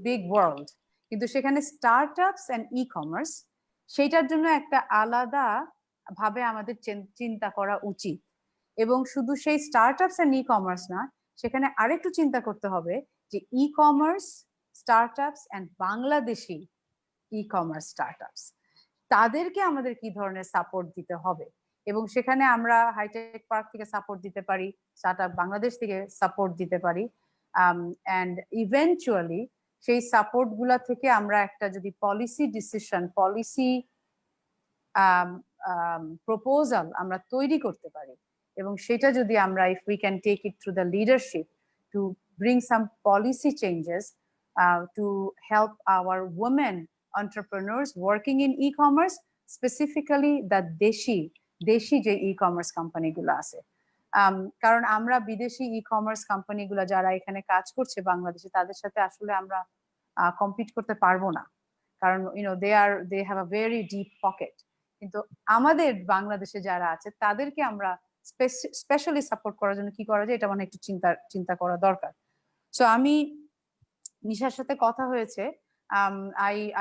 big world, কিন্তু সেখানে স্টার্টআপস এন্ড ই-কমার্স সেটার জন্য একটা আলাদা ভাবে আমাদের চিন্তা করা উচিত। এবং শুধু সেই স্টার্টআপস এন্ড ই-কমার্স না, সেখানে আরেকটু চিন্তা করতে হবে যে e-commerce startups and Bangladeshi e-commerce startups, তাদেরকে আমাদের কি ধরনের সাপোর্ট দিতে হবে। এবং সেখানে আমরা হাইটেক পার্ক থেকে সাপোর্ট দিতে পারি, স্টার্টআপ বাংলাদেশ থেকে সাপোর্ট দিতে পারি, অ্যান্ড ইভেন্চুয়ালি সেই সাপোর্ট গুলা থেকে আমরা একটা যদি পলিসি ডিসিশন, পলিসি প্রপোজাল আমরা তৈরি করতে পারি, এবং সেটা যদি আমরা, if we can take it through the leadership to bring some policy changes to help our women entrepreneurs working in e-commerce, specifically the দেশি যে ই-কমার্স কোম্পানিগুলো আছে। কারণ আমরা বিদেশি ই-কমার্স কোম্পানিগুলো যারা এখানে কাজ করছে বাংলাদেশে, তাদের সাথে আসলে আমরা কম্পিট করতে পারবো না, কারণ they have a very deep pocket. কিন্তু আমাদের বাংলাদেশে যারা আছে তাদেরকে আমরা স্পেশালি সাপোর্ট করার জন্য কি করা যায়, এটা মানে একটু চিন্তা করা দরকার। সো আমি নিশার সাথে কথা হয়েছে,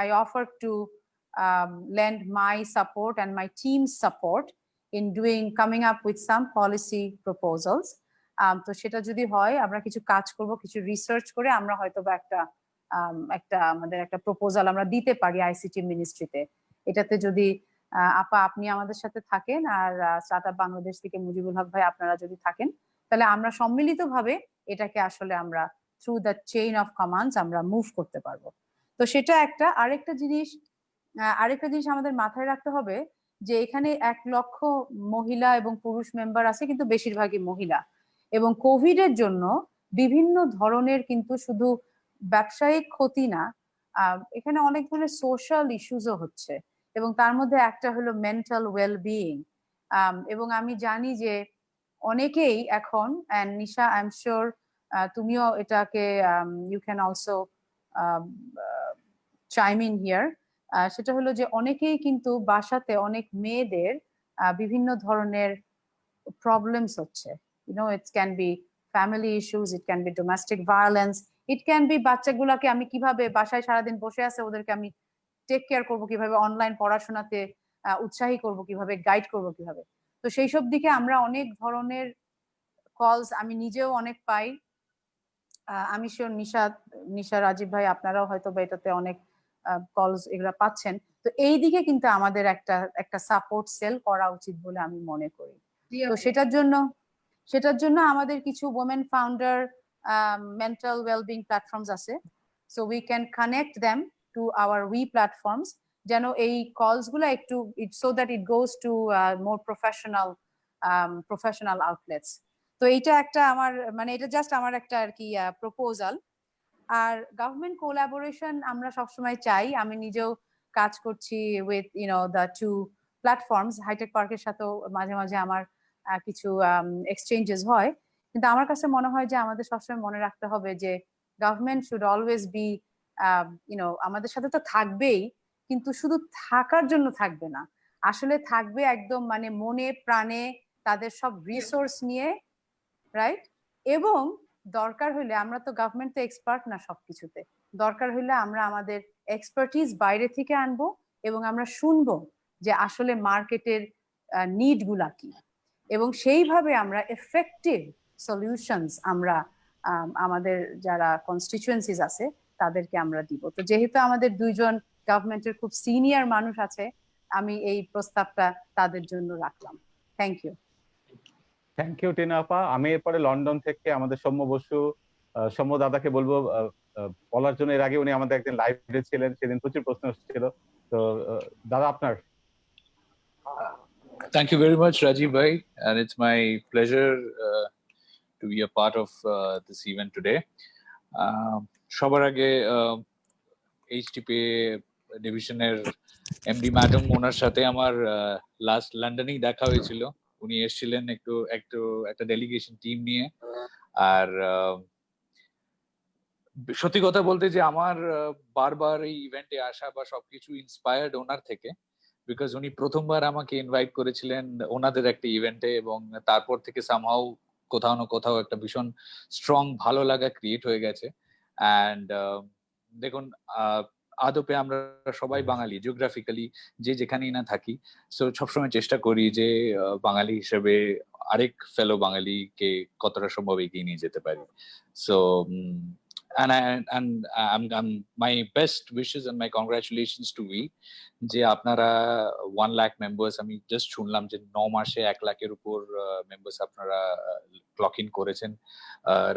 I offer to lend my support and my team's support in coming up with some policy proposals. তো সেটা যদি হয়, আমরা কিছু কাজ করব, কিছু রিসার্চ করে আমরা হয়তো বা আমাদের একটা প্রপোজাল আমরা দিতে পারি আইসিটি মিনিস্ট্রিতে। এটাতে যদি আপা আপনি আমাদের সাথে থাকেন, আর স্টার্টআপ বাংলাদেশ থেকে মুজিবুল হক ভাই আপনারা যদি থাকেন, তাহলে আমরা সম্মিলিতভাবে এটাকে আসলে আমরা through the chain of commands আমরা মুভ করতে পারবো। তো সেটা একটা। আরেকটা জিনিস আমাদের মাথায় রাখতে হবে যে এখানে 1 লক্ষ মহিলা এবং পুরুষ মেম্বার আছে, কিন্তু বেশিরভাগই মহিলা। এবং কোভিড এর জন্য বিভিন্ন ধরনের, কিন্তু শুধু ব্যবসায়িক ক্ষতি না, এখানে অনেক ধরনের সোশ্যাল ইস্যুজও হচ্ছে, এবং তার মধ্যে একটা হলো মেন্টাল ওয়েলবিইং। এবং আমি জানি যে অনেকেই এখন, and Nisha I am sure তুমিও এটাকে you can also chime in here, সেটা হলো যে অনেকেই কিন্তু বাসাতে অনেক মেয়েদের বিভিন্ন ধরনের প্রবলেমস হচ্ছে। It can be family issues, it can be domestic violence, it can be বাচ্চাগুলাকে আমি কিভাবে, বাসায় সারাদিন বসে আছে ওদেরকে আমি টেক কেয়ার করবো কিভাবে, অনলাইন পড়াশোনাতে উৎসাহী করবো কিভাবে, গাইড করবো কিভাবে। তো সেই সব দিকে আমরা অনেক ধরনের কলস, আমি নিজেও অনেক পাই। আমি শিওর নিশা রাজীব ভাই আপনারাও হয়তো বা এটাতে অনেক কলস এগুলা পাচ্ছেন। তো এই দিকে কিন্তু আমাদের একটা সাপোর্ট সেল করা উচিত বলে আমি মনে করি। তো সেটার জন্য আমাদের কিছু women founder mental wellbeing platforms আছে, so we can connect them to our উই প্ল্যাটফর্মস, যেন এই কলস গুলা একটু so that it goes to more professional outlets. তো এইটা একটা আমার, মানে এটা জাস্ট আমার একটা আর কি প্রপোজাল। আর গভর্নমেন্ট কোলাবোরেশন আমরা সবসময় চাই, আমি নিজেও কাজ করছি উইথ দ্য 2 প্ল্যাটফর্মস, হাইটেক পার্কের সাথেও মাঝে মাঝে আমার কিছু এক্সচেঞ্জেস হয়। কিন্তু আমার কাছে মনে হয় যে আমাদের সবসময় মনে রাখতে হবে যে গভর্নমেন্ট শুড অলওয়েজ বি আমাদের সাথে তো থাকবেই, কিন্তু শুধু থাকার জন্য থাকবে না, আসলে থাকবে একদম মানে মনে প্রাণে তাদের সব রিসোর্স নিয়ে, রাইট? এবং দরকার হইলে, আমরা তো গভর্নমেন্ট তো এক্সপার্ট না সবকিছুতে, দরকার হইলে আমরা আমাদের এক্সপার্টিস বাইরে থেকে আনবো, এবং আমরা শুনবো যে আসলে মার্কেটের নিড গুলা কি, এবং সেইভাবে আমরা এফেক্টিভ সলিউশনস আমরা আমাদের যারা কনস্টিটিউয়েন্সিস আছে তাদেরকে আমরা দিব। তো যেহেতু আমাদের 2 জন গভর্নমেন্টের খুব সিনিয়র মানুষ আছে, আমি এই প্রস্তাবটা তাদের জন্য রাখলাম। Thank you. Thank you Tina আপা। আমি এরপরে লন্ডন থেকে আমাদের সৌম্য বসু, সৌম্য দাদাকে বলবো বলার জন্য। এর আগে উনি আমাদের একদিন লাইভে ছিলেন, সেদিন প্রচুর প্রশ্ন ছিল। তো দাদা আপনার। Thank you very much, Rajiv bhai, and it's my pleasure to be a part of this event today. সবার আগে HTPA ডিভিশনের এমডি ম্যাডাম, ওনার সাথে আমার লাস্ট লন্ডনেই দেখা হয়েছিল। উনি এসেছিলেন একটা ডেলিগেশন টিম নিয়ে। আর সত্যি কথা বলতে যে আমার বারবার এই ইভেন্টে আসা বা সবকিছু ইন্সপায়ার্ড ওনার থেকে। বিকজ উনি প্রথমবার আমাকে ইনভাইট করেছিলেন ওনাদের একটা ইভেন্টে, এবং তারপর থেকে সামহাউ কোথাও না কোথাও একটা ভীষণ স্ট্রং ভালো লাগা ক্রিয়েট হয়ে গেছে। অ্যান্ড দেখুন, আদপে আমরা সবাই বাঙালি, জিওগ্রাফিক্যালি যে যেখানেই না থাকি, সো সবসময় চেষ্টা করি যে বাঙালি হিসেবে আরেক ফেলো বাঙালিকে কতটা সম্ভব এগিয়ে নিয়ে যেতে পারি। So and my best wishes and my congratulations to we যে আপনারা 1 লাখ মেম্বার্স, আমি জাস্ট শুনলাম যে 9 মাসে 1 লাখের উপর মেম্বার্স আপনারা ক্লক ইন করেছেন।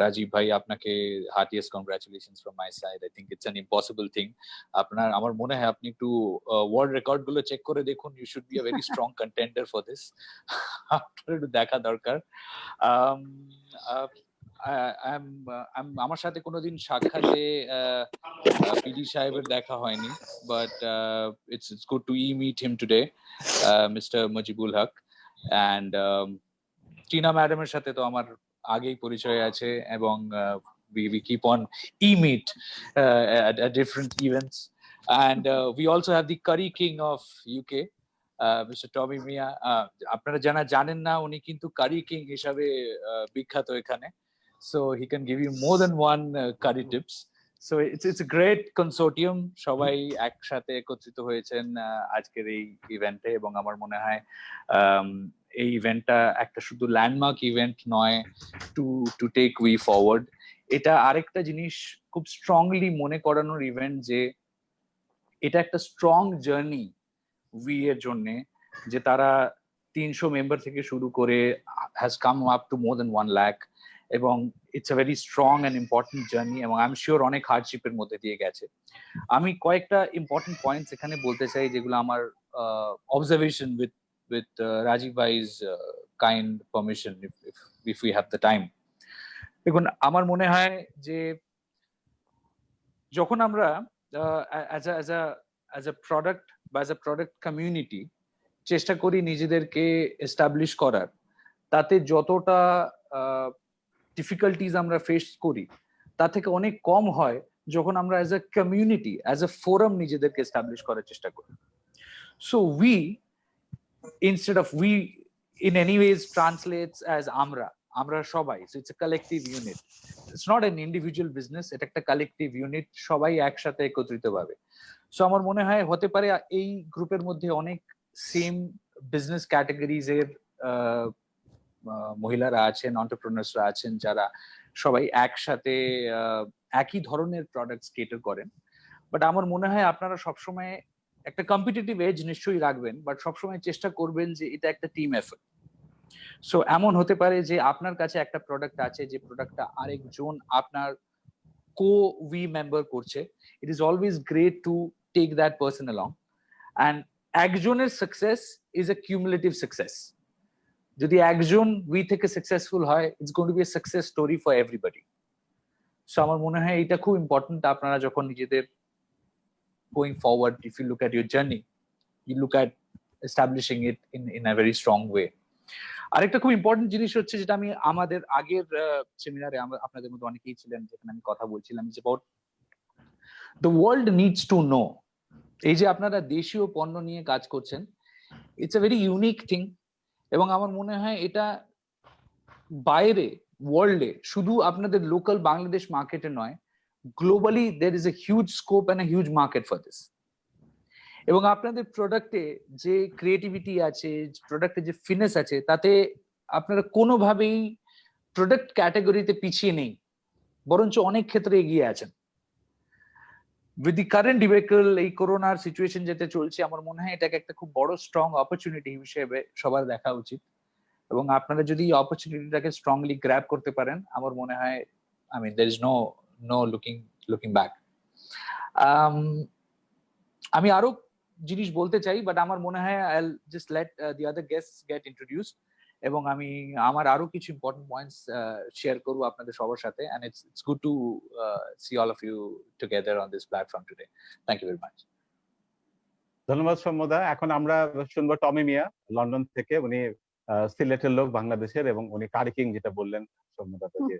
রাজীব ভাই, আপনাকে heartiest congratulations from my side. I think it's an impossible thing. আমার মনে হয় আপনি একটু ওয়ার্ল্ড রেকর্ড গুলো চেক করে দেখুন। You should be a very strong contender for this. আপনার একটু দেখা দরকার। আমার সাথে কোনোদিন সাক্ষাতে পিডি সাহেবের দেখা হয়নি, but it's good to meet him today, mister Mujibul Haque. And Tina ম্যাডামের সাথে তো আমার আগেই পরিচয় আছে, এবং we keep on meet at different events. And we also have the curry king of UK, Mr. Tommy Mia. আপনারা জানেন না, উনি কিন্তু কারি কিং হিসাবে বিখ্যাত এখানে। So he can give you more than one curry tips. So it's a great consortium. সবাই একসাথে একত্রিত হয়েছেন আজকের এই ইভেন্টে, এবং আমার মনে হয় এই ইভেন্টটা একটা শুধু ল্যান্ডমার্ক ইভেন্ট নয়, টু টেক উই ফরওয়ার্ড। এটা আরেকটা জিনিস খুব স্ট্রংলি মনে করানোর ইভেন্ট যে এটা একটা স্ট্রং জার্নি উই এর জন্য, যে তারা 300 মেম্বার থেকে শুরু করে হ্যাজ কাম আপ টু মোর দেন 1 লাখ, এবং it's a very strong and important journey, এবং আই এম শিওর অনেক হার্ডশিপের মধ্যে দিয়ে গেছে। আমি কয়েকটা ইম্পর্টেন্ট পয়েন্টস এখানে বলতে চাই, যেগুলো আমার observation with Rajiv Bhai's kind permission, if we have the time. দেখুন, আমার মনে হয় যে যখন আমরা as a product বা as a product community চেষ্টা করি নিজেদেরকে এস্টাবলিশ করার, তাতে যতটা ডিফিকাল্টিজ আমরা ফেস করি তা থেকে অনেক কম হয় যখন আমরা as a community, as a forum নিজেদেরকে এস্টাবলিশ করার চেষ্টা করি। So we, instead of we, in any ways translates as আমরা সবাই। So it's a collective unit. It's not an individual business, এটা একটা collective unit, সবাই একসাথে একত্রিত ভাবে। সো আমার মনে হয় হতে পারে এই গ্রুপের মধ্যে অনেক সেম বিজনেস ক্যাটাগরিজ এর মহিলারা আছেন, এন্টারপ্রেনার্সরা আছেন, যারা সবাই একসাথে একই ধরনের প্রোডাক্টস কেটার করেন। বাট আমার মনে হয় আপনারা সবসময় একটা কম্পিটিটিভ এজ নিশ্চয়ই রাখবেন, বাট সবসময় চেষ্টা করবেন যে এটা একটা টিম এফর্ট। সো এমন হতে পারে যে আপনার কাছে একটা প্রোডাক্ট আছে, যে প্রোডাক্টটা আরেকজন আপনার কো উই মেম্বার করছে। It is always great to take that person along, and একজনের success is a cumulative success. যদি একজন উই থেকে সাকসেসফুল হয়, it's going to be a success story for everybody. So আমার মনে হয় এটা খুব ইম্পর্টেন্ট। আপনারা যখন নিজেদের going forward, if you look at your journey, you look at establishing it in a very strong way. আরেকটা খুব ইম্পর্টেন্ট জিনিস হচ্ছে, যেটা আমি আমাদের আগের সেমিনারে আপনাদের মধ্যে অনেকেই ছিলেন, যেখানে আমি কথা বলছিলাম, যে about the world needs to know, এই যে আপনারা দেশীয় পণ্য নিয়ে কাজ করছেন, it's a very unique thing, এবং আমার মনে হয় এটা বাইরে ওয়ার্ল্ডে শুধু আপনাদের লোকাল বাংলাদেশ মার্কেটে নয়, globally there is a huge scope and a huge market for this. এবং আপনাদের প্রোডাক্টে যে ক্রিয়েটিভিটি আছে, প্রোডাক্টে যে ফিনেস আছে, তাতে আপনারা কোনোভাবেই প্রোডাক্ট ক্যাটাগরিতে পিছিয়ে নেই, বরঞ্চ অনেক ক্ষেত্রে এগিয়ে আছেন। উইথ দি কারেন্ট ডিবেকল, এই করোনার সিচুয়েশন যেতে চলছে, আমার মনে হয় এটাকে একটা খুব বড় স্ট্রং অপরচুনিটি হিসেবে সবার দেখা উচিত, এবং আপনারা যদি এই অপরচুনিটিটাকে স্ট্রংলি গ্র্যাব করতে পারেন, আমার মনে হয় I mean there is no looking back. আমি আরো জিনিস বলতে চাই, বাট আমার মনে হয় I'll just let the other guests get introduced, এবং আমি আমার আরো কিছু ইম্পর্টেন্ট পয়েন্টস শেয়ার করব আপনাদের সবার সাথে, and it's good to see all of you together on this platform today. Thank you very much. ধন্যবাদ সৌম্যদা। এখন আমরা শুনবো টমি মিয়া, লন্ডন থেকে। উনি সিলেটের লোক, বাংলাদেশের, এবং উনি কারি কিং, যেটা বললেন সৌম্যদা, যে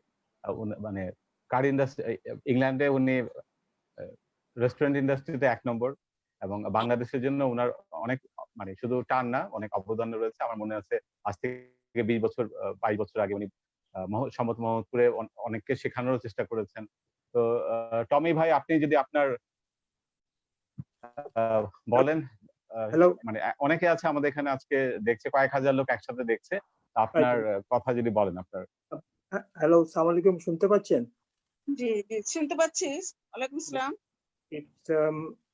মানে কারি ইন্ডাস্ট্রি ইংল্যান্ডে উনি রেস্টুরেন্ট ইন্ডাস্ট্রিতে 1 নম্বর, এবং বাংলাদেশের জন্য ওনার অনেক মানে শুধু টান না, অনেক অবদান রয়েছে। আমার মনে আছে আজ থেকে 20 বছর 22 বছর আগে উনি সম্ভবত মোহাম্মদপুরে অনেককে শেখানোর চেষ্টা করেছেন। তো টমি ভাই, আপনি যদি আপনার বলেন। হ্যালো। মানে অনেকে আছে আমাদের এখানে আজকে দেখছে, কয়েক হাজার লোক একসাথে দেখছে, আপনার কথা যদি বলেন আপনার। হ্যালো, আসসালামু আলাইকুম, শুনতে পাচ্ছেন? জি জি শুনতে পাচ্ছিস। ওয়ালাইকুম আসসালাম।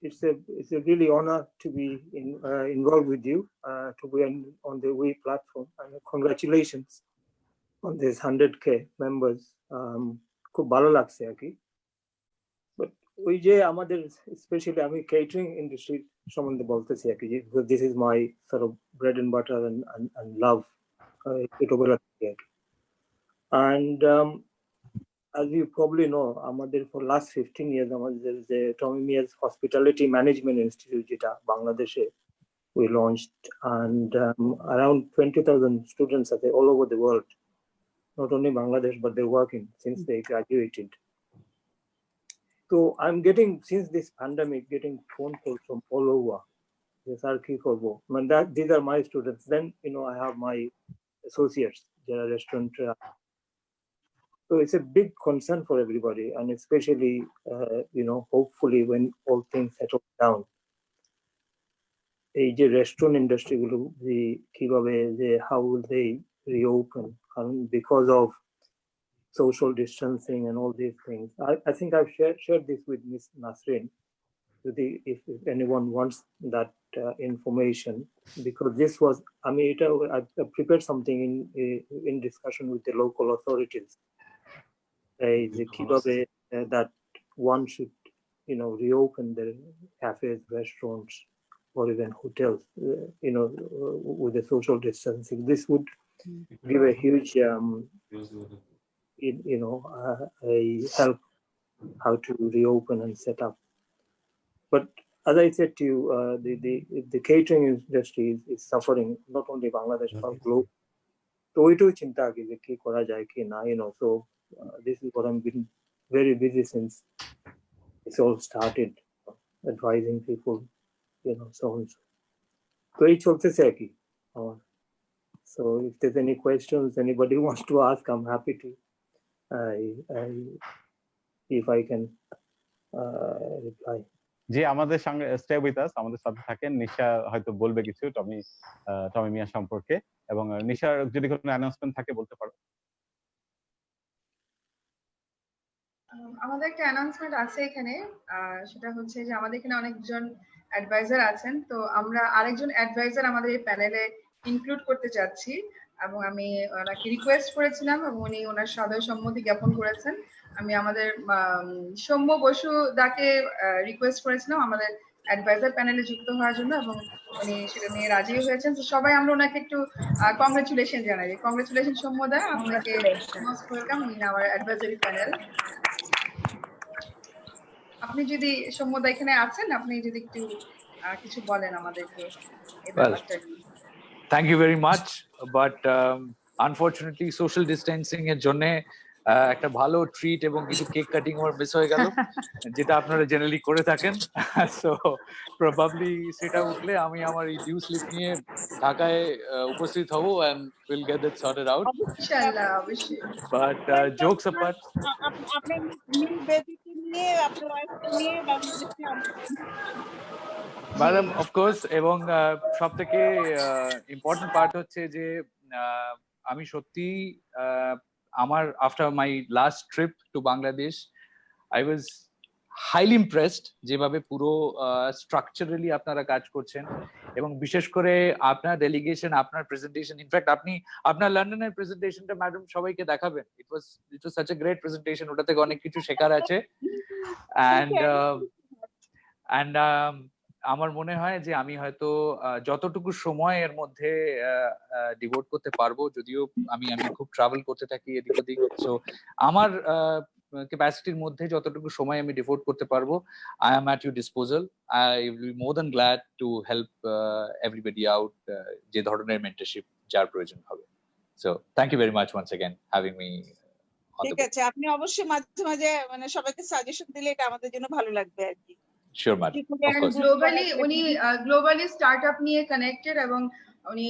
It's a really honor to be involved with you, to be on the WE platform, and congratulations on this 100K members. খুব ভালো লাগছে আর কি। But ওই যে আমাদের স্পেশালি আমি কেটারিং ইন্ডাস্ট্রি সম্বন্ধে বলতেছি আর কি, because this is my sort of bread and butter and love ছোটবেলা থেকে আর কি। And as you probably know, আমাদের for last 15 years আমাদের যে টমি মিয়াস হসপিটালিটি ম্যানেজমেন্ট ইনস্টিটিউট যেটা বাংলাদেশে we launched, and around 20,000 students are there all over the world, not only Bangladesh, but they're working since they graduated. So I'm getting, since this pandemic, getting phone calls from all over. Yes, Arki Korbo. These are my students. Then, I have my associates, there are restaurant. So it's a big concern for everybody, and especially, hopefully when all things settle down, এই যে restaurant industry গুলো কিভাবে যে how will they reopen, because of social distancing and all these things. I think I've shared this with Ms. Nasrin, if anyone wants that information, because this was, I prepared something in discussion with the local authorities. That one should, reopen their cafes, restaurants, or even hotels, with the social distancing. This would give a huge, a help how to reopen and set up. But as I said to you, the catering industry is suffering, not only Bangladesh but global. So we do chinta ki je ki kora jaye ki na, so this is what I'm been very busy since it's all started, advising people, so on. So এই চলতেছে আর কি। So if there's any questions anybody wants to ask, I'm happy to, if I can reply. জি, আমাদের সঙ্গে stay with us, আমাদের সাথে থাকেন। নিশা হয়তো বলবে কিছু টমি মিয়া সম্পর্কে, এবং নিশার যদি কোনো অ্যানাউন্সমেন্ট থাকে বলতে পারো। আমাদের একটা অ্যানাউন্সমেন্ট আছে এখানে, সেটা হচ্ছে যে আমাদের এখানে অনেকজন অ্যাডভাইজার আছেন, তো আমরা আরেকজন অ্যাডভাইজার আমাদের এই প্যানেলে ইনক্লুড করতে চাচ্ছি, এবং আমি ওনাকে রিকোয়েস্ট করেছিলাম এবং উনি ওনার সাদয় সম্মতি জ্ঞাপন করেছেন। আমি আমাদের সৌম্য বসু দাকে রিকোয়েস্ট করেছিলাম আমাদের অ্যাডভাইজার প্যানেলে যুক্ত হওয়ার জন্য, এবং উনি সেটা নিয়ে রাজি হয়েছেন। তো সবাই আমরা ওনাকে একটু কংগ্রেচুলেশন জানাই। কংগ্রেচুলেশন সৌম্য দা, আপনাকে most welcome in our advisory panel. আপনি যদি সৌম্যদা এখানে আছেন, আপনি যদি একটু কিছু বলেন আমাদেরকে এই ব্যাপারটা নিয়ে। Thank you very much, but unfortunately social distancing এর জন্য একটা ভালো ট্রিট এবং কিছু কেক কাটিং ওর মিস হয়ে গেল, যেটা আপনারা জেনারেলি করে থাকেন। সো প্রবাবলি সেটা উঠলে আমি আমার এই ডিউ স্লিপ নিয়ে ঢাকায় উপস্থিত হব, and we'll get that sorted out. ইনশাআল্লাহ, অবশ্যই। But jokes apart, আপনি নিউ বেবিকে নিয়ে, আপনার ওয়াইফকে নিয়ে বাংলাদেশে ম্যাডাম অফকোর্স, এবং সব থেকে ইম্পর্টেন্ট পার্ট হচ্ছে যে আমি সত্যি আমার after my last trip to Bangladesh I was highly impressed যেভাবে পুরো স্ট্রাকচারালি আপনারা কাজ করছেন, এবং বিশেষ করে আপনার ডেলিগেশন, আপনার প্রেজেন্টেশন। ইনফ্যাক্ট আপনি আপনার লন্ডনের প্রেজেন্টেশনটা ম্যাডাম সবাইকে দেখাবেন। It was such a great presentation, ওটা থেকে অনেক কিছু শেখার আছে। অ্যান্ড আমার মনে হয় যে আমি হয়তো যতটুকু সময় এর মধ্যে ডিভোট করতে পারবো, যদিও আমি খুব ট্রাভেল করতে থাকি এদিক ওদিক, সো আমার ক্যাপাসিটির মধ্যে যতটুকু সময় আমি ডিভোট করতে পারবো, I am at your disposal. I will be more than glad to help everybody out, যে ধরনের মেন্টরশিপ যার প্রয়োজন হবে। So thank you very much once again having me. ঠিক আছে, আপনি অবশ্যই মাঝে মাঝে সবাইকে সাজেশন দিলে এটা আমাদের জন্য ভালো লাগবে আর কি। Sure, madam. Of course. Globally startup নিয়ে কানেক্টেড এবং উনি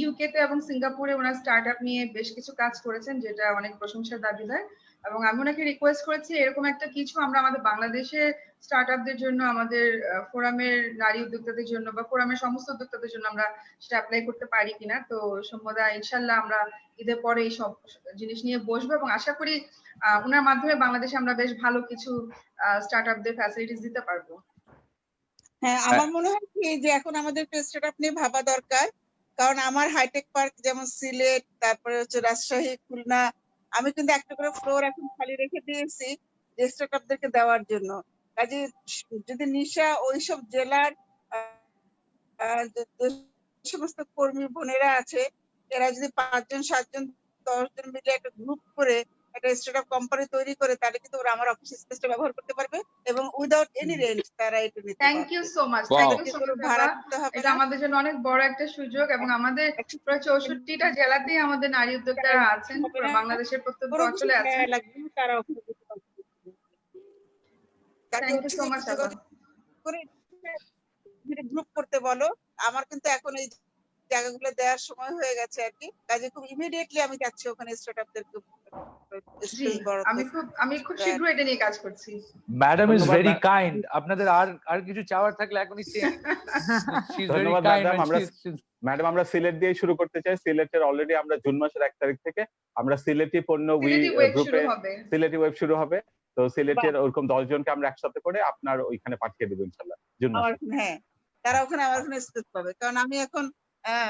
ইউকে তে এবং সিঙ্গাপুরে ওনার স্টার্টআপ নিয়ে বেশ কিছু কাজ করেছেন, যেটা অনেক প্রশংসার দাবিদার। এবং আমি ওনাকে রিকোয়েস্ট করেছি এরকম একটা কিছু আমরা আমাদের বাংলাদেশের স্টার্টআপদের জন্য, আমাদের ফোরামের নারী উদ্যোক্তাদের জন্য বা ফোরামের সমস্ত উদ্যোক্তাদের জন্য আমরা সেটা অ্যাপ্লাই করতে পারি কিনা। তো সৌম্যদা, ইনশাল্লাহ আমরা ঈদের পরে এই সব জিনিস নিয়ে বসবো এবং আশা করি ওনার মাধ্যমে বাংলাদেশে আমরা বেশ ভালো কিছু স্টার্টআপদের ফ্যাসিলিটিস দিতে পারবো। হ্যাঁ, আমার মনে হয় কি যে এখন আমাদের স্টার্টআপ নিয়ে ভাবা দরকার, কারণ আমার হাইটেক পার্ক যেমন সিলেট, তারপরে হচ্ছে রাজশাহী, খুলনা, আমি কিন্তু একটা করে ফ্লোর এখন খালি রেখে দিয়েছি যে স্টার্টআপদেরকে দেওয়ার জন্য। কাজে যদি নিশা ওইসব জেলার যে সমস্ত কর্মী বোনেরা আছে, এরা যদি 5 জন 7 জন 10 জন মিলে একটা গ্রুপ করে একটা স্টার্টআপ কোম্পানি তৈরি করে, তাহলে কিন্তু ওরা আমার অফিস স্পেসটা ব্যবহার করতে পারবে এবং উইদাউট এনি রেন্ট তারা এটা নিতে পারবে। Thank you so much. Wow. Thank you so much. ভাড়া দিতে হবে এটা না। আমাদের জন্য অনেক বড় একটা সুযোগ এবং আমাদের প্রায় 64টা জেলাতেই আমাদের নারী উদ্যোক্তারা আছেন, বাংলাদেশের প্রত্যেক কোনো কিছু অঞ্চলে আছেন। দেয়া লাগবে না, তারা ওখানে যেতে পারবে। তাকে থ্যাংক ইউ সো মাচ। করে গ্রুপ করতে বলো। আমার কিন্তু এখন এই জায়গাগুলো দেওয়ার সময় হয়ে গেছে আর কি, কাজে খুব ইমিডিয়েটলি আমি যাচ্ছি ওখানে স্টার্টআপদেরকে আমি খুব শীঘ্রই এটা নিয়ে কাজ করছি। Madam is ধন্যবাদ, very kind. আপনাদের আর কিছু চাওয়ার থাকলে এখনই she's very ধন্যবাদ kind. Madam. and she's- madam, আমরা সিলেট দিয়ে শুরু করতে চাই। সিলেটের অলরেডি আমরা জুন মাসের 1 তারিখ থেকে আমরা সিলেটি পণ্য সিলেটি ওয়েব শুরু গ্রুপে হবে। সিলেটি ওয়েব শুরু হবে। তো সিলেটের ওরকম 10 জনকে আমরা একসাথে করে আপনার ওইখানে পাঠিয়ে দেবো ইনশাল্লাহ জুন মাসে। হ্যাঁ, তারা ওখানে আমার ওখানে স্পেস পাবে, কারণ আমি এখন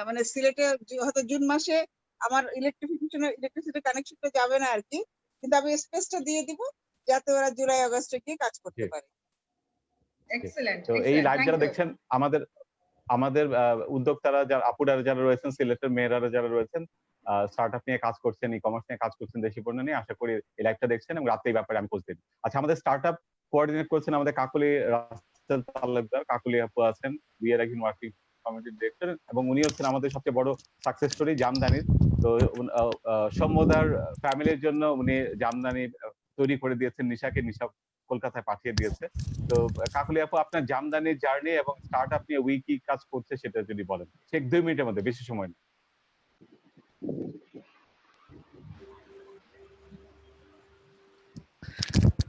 মানে সিলেটে হয়তো জুন মাসে আমার ইলেকট্রিসিটি কানেকশনটা যাবে না আর কি, কিন্তু আমি স্পেসটা দিয়ে দিব যাতে ওরা জুলাই আগস্টে গিয়ে কাজ করতে ঠিক। পারে। এক্সেলেন্ট। তো এই লাইভ যারা দেখছেন, আমাদের উদ্যোক্তারা যারা আপুরা যারা রয়েছেন, সিলেটের মেয়েরা যারা রয়েছেন, স্টার্টআপ নিয়ে কাজ করছেন, ই কমার্স নিয়ে কাজ করছেন, দেশি পণ্য নিয়ে, আশা করি এই লাইভটা দেখছেন এবং রাতে এই ব্যাপারে আমি খোঁজ দিন। আচ্ছা, আমাদের স্টার্টআপ কোঅর্ডিনেট করছেন আমাদের কাকলি রাসেল তালুকদার। কাকলি আপু আছেন বিয়ের একজন ওয়ার্কিং কমিটির ডিরেক্টর এবং উনি হচ্ছেন আমাদের সবচেয়ে বড় সাকসেস স্টোরি জামদানির। তো সৌম্যদার ফ্যামিলির জন্য উনি জামদানি তৈরি করে দিয়েছেন নিশাকে, নিশা কলকাতায় পাঠিয়ে দিয়েছে। তো কাকলি আপু, আপনার জামদানির জার্নি এবং স্টার্টআপ নিয়ে কি কাজ করছে সেটা যদি বলেন, ঠিক 2 মিনিটের মধ্যে, বেশি সময় না।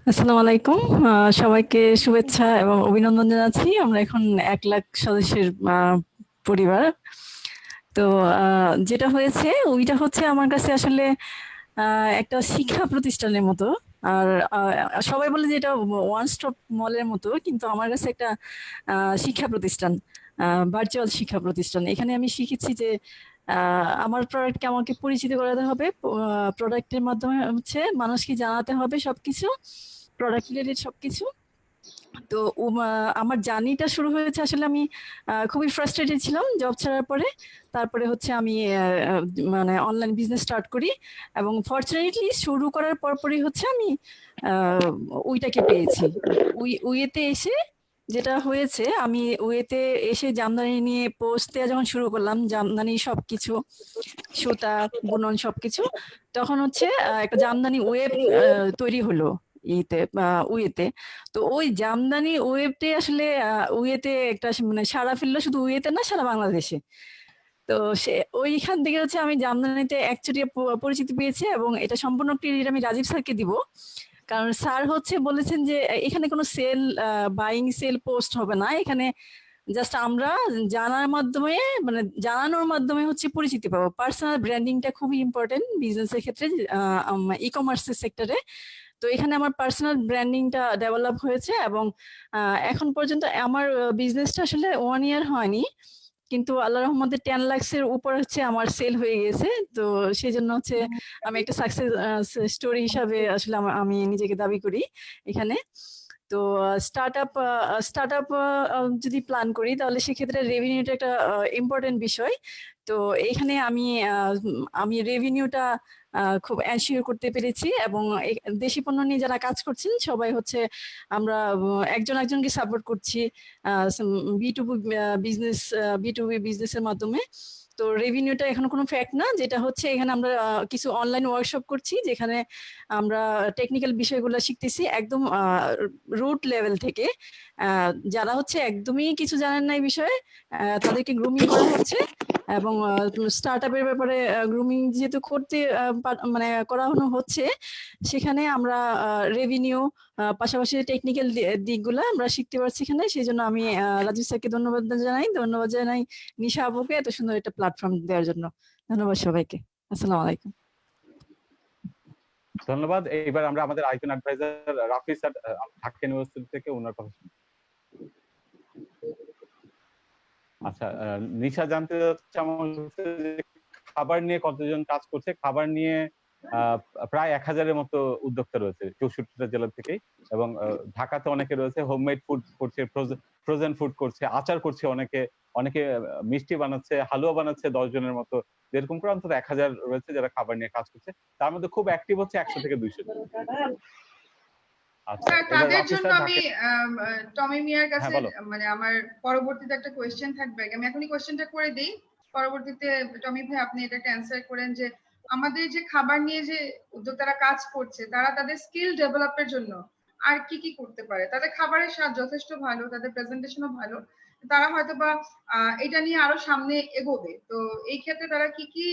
আসসালামু আলাইকুম, সবাইকে শুভেচ্ছা এবং অভিনন্দন জানাচ্ছি। আমরা এখন 1 লাখ সদস্যের পরিবার। তো যেটা হয়েছে ওইটা হচ্ছে আমার কাছে আসলে একটা শিক্ষা প্রতিষ্ঠানের মতো। আর সবাই বলে যে এটা ওয়ান স্টপ মলের মতো, কিন্তু আমার কাছে একটা শিক্ষা প্রতিষ্ঠান, ভার্চুয়াল শিক্ষা প্রতিষ্ঠান। এখানে আমি শিখেছি যে আমার প্রোডাক্টকে আমাকে পরিচিত করাতে হবে, প্রোডাক্টের মাধ্যমে হচ্ছে মানুষকে জানাতে হবে সবকিছু, প্রোডাক্ট রিলেটেড সবকিছু। তো আমার জার্নিটা শুরু হয়েছে আসলে আমি খুবই ফ্রাস্ট্রেটেড ছিলাম জব ছাড়ার পরে। তারপরে হচ্ছে আমি মানে অনলাইন বিজনেস স্টার্ট করি এবং ফরচুনেটলি শুরু করার পরপরই হচ্ছে আমি ওইটাকে পেয়েছি। ওইতে এসে যেটা হয়েছে, আমি ওয়েতে এসে জামদানি নিয়ে পোস্ট দেওয়া যখন শুরু করলাম, জামদানি সবকিছু, সুতা বুনন সবকিছু, তখন হচ্ছে একটা জামদানি ওয়েব তৈরি হলো ওয়েতে। তো ওই জামদানি ওয়েবতে আসলে ওয়েতে একটা মানে সারা ফেললো, শুধু ওয়েতে না, সারা বাংলাদেশে। তো সে ওইখান থেকে হচ্ছে আমি জামদানিতে অ্যাকচুয়ালি পরিচিতি পেয়েছি এবং এটা সম্পূর্ণ ক্রেডিট আমি রাজীব স্যারকে দিব, কারণ স্যার হচ্ছে বলেছেন যে এখানে কোনো সেল বাইং সেল পোস্ট হবে না, এখানে জাস্ট আমরা জানার মাধ্যমে মানে জানানোর মাধ্যমে হচ্ছে পরিচিতি পাবো। পার্সোনাল ব্র্যান্ডিংটা খুবই ইম্পর্টেন্ট বিজনেসের ক্ষেত্রে, ই কমার্সের সেক্টরে। তো এখানে আমার পার্সোনাল ব্র্যান্ডিংটা ডেভেলপ হয়েছে এবং এখন পর্যন্ত আমার বিজনেসটা আসলে 1 ইয়ার হয়নি, কিন্তু আল্লাহ রহমতে 10 লাখের উপর হচ্ছে আমার সেল হয়ে গেছে। তো সেই জন্য হচ্ছে আমি একটা সাকসেস স্টোরি হিসাবে আসলে আমি নিজেকে দাবি করি এখানে। তো স্টার্টআপ যদি প্ল্যান করি তাহলে সেক্ষেত্রে রেভিনিউটা একটা ইম্পর্টেন্ট বিষয়। তো এখানে আমি রেভিনিউটা খুব এনশিওর করতে পেরেছি এবং দেশি পণ্য নিয়ে যারা কাজ করছেন সবাই হচ্ছে আমরা একজনকে সাপোর্ট করছি বিটুবি বিজনেসের মাধ্যমে। তো রেভিনিউটা এখনো কোনো ফ্যাক্ট না, যেটা হচ্ছে এখানে আমরা কিছু অনলাইন ওয়ার্কশপ করছি যেখানে আমরা টেকনিক্যাল বিষয়গুলো শিখতেছি একদম রুট লেভেল থেকে। যারা হচ্ছে একদমই কিছু জানেন না এই বিষয়ে তাদেরকে গ্রুমিং করা হচ্ছে, এবং স্টার্ট আপের ব্যাপারে গ্রুমিং যেহেতু করতে মানে করানো হচ্ছে, সেখানে আমরা রেভিনিউ পাশাপাশি টেকনিক্যাল দিকগুলো আমরা শিখতে পারছি এখানে। সেই জন্য আমি রাজীব স্যারকে ধন্যবাদ জানাই নিশা আপুকে এত সুন্দর একটা প্ল্যাটফর্ম দেওয়ার জন্য। ধন্যবাদ সবাইকে। আসসালামু আলাইকুম। ধন্যবাদ। এবার আমরা আমাদের icon adviser Rafi sir Dhaka university থেকে ওনার কথা শুনি। আচ্ছা, নিশা জানতে চাচ্ছে আমার কাছে যে খাবার নিয়ে কতজন কাজ করছে। খাবার নিয়ে প্রায় 1000-এর মতো উদ্যোক্তা রয়েছে 64টা জেলা থেকেই, এবং ঢাকাতে অনেকে রয়েছে হোমমেড ফুড করছে, ফ্রোজেন ফুড করছে, আচার করছে, অনেকে মিষ্টি বানাচ্ছে, হালুয়া বানাচ্ছে 10 জনের মতো। এরকম করে অন্তত 1000 রয়েছে যারা খাবার নিয়ে কাজ করছে। তার মধ্যে খুব অ্যাক্টিভ হচ্ছে 100 থেকে 200 জন। আচ্ছা, স্যার এবার তাদের রাফি জন্য স্যার আমি টমি মিয়ার কাছে বলো। মানে আমার পরবর্তীতে একটা কোয়েশ্চেন থাকবে, আমি এখনই কোয়েশ্চেনটা করে দেই, পরবর্তীতে টমি ভাই আপনি এটাকে অ্যান্সার করেন যে আমাদের যে খাবার নিয়ে যে উদ্যোক্তারা কাজ করছে তারা তাদের স্কিল ডেভেলপের জন্য আর কি কি করতে পারে। তাদের খাবারের স্বাদ যথেষ্ট ভালো, তাদের প্রেজেন্টেশনও ভালো, তারা হয়তো বা এটা নিয়ে আরো সামনে এগোবে। তো এই ক্ষেত্রে তারা কি কি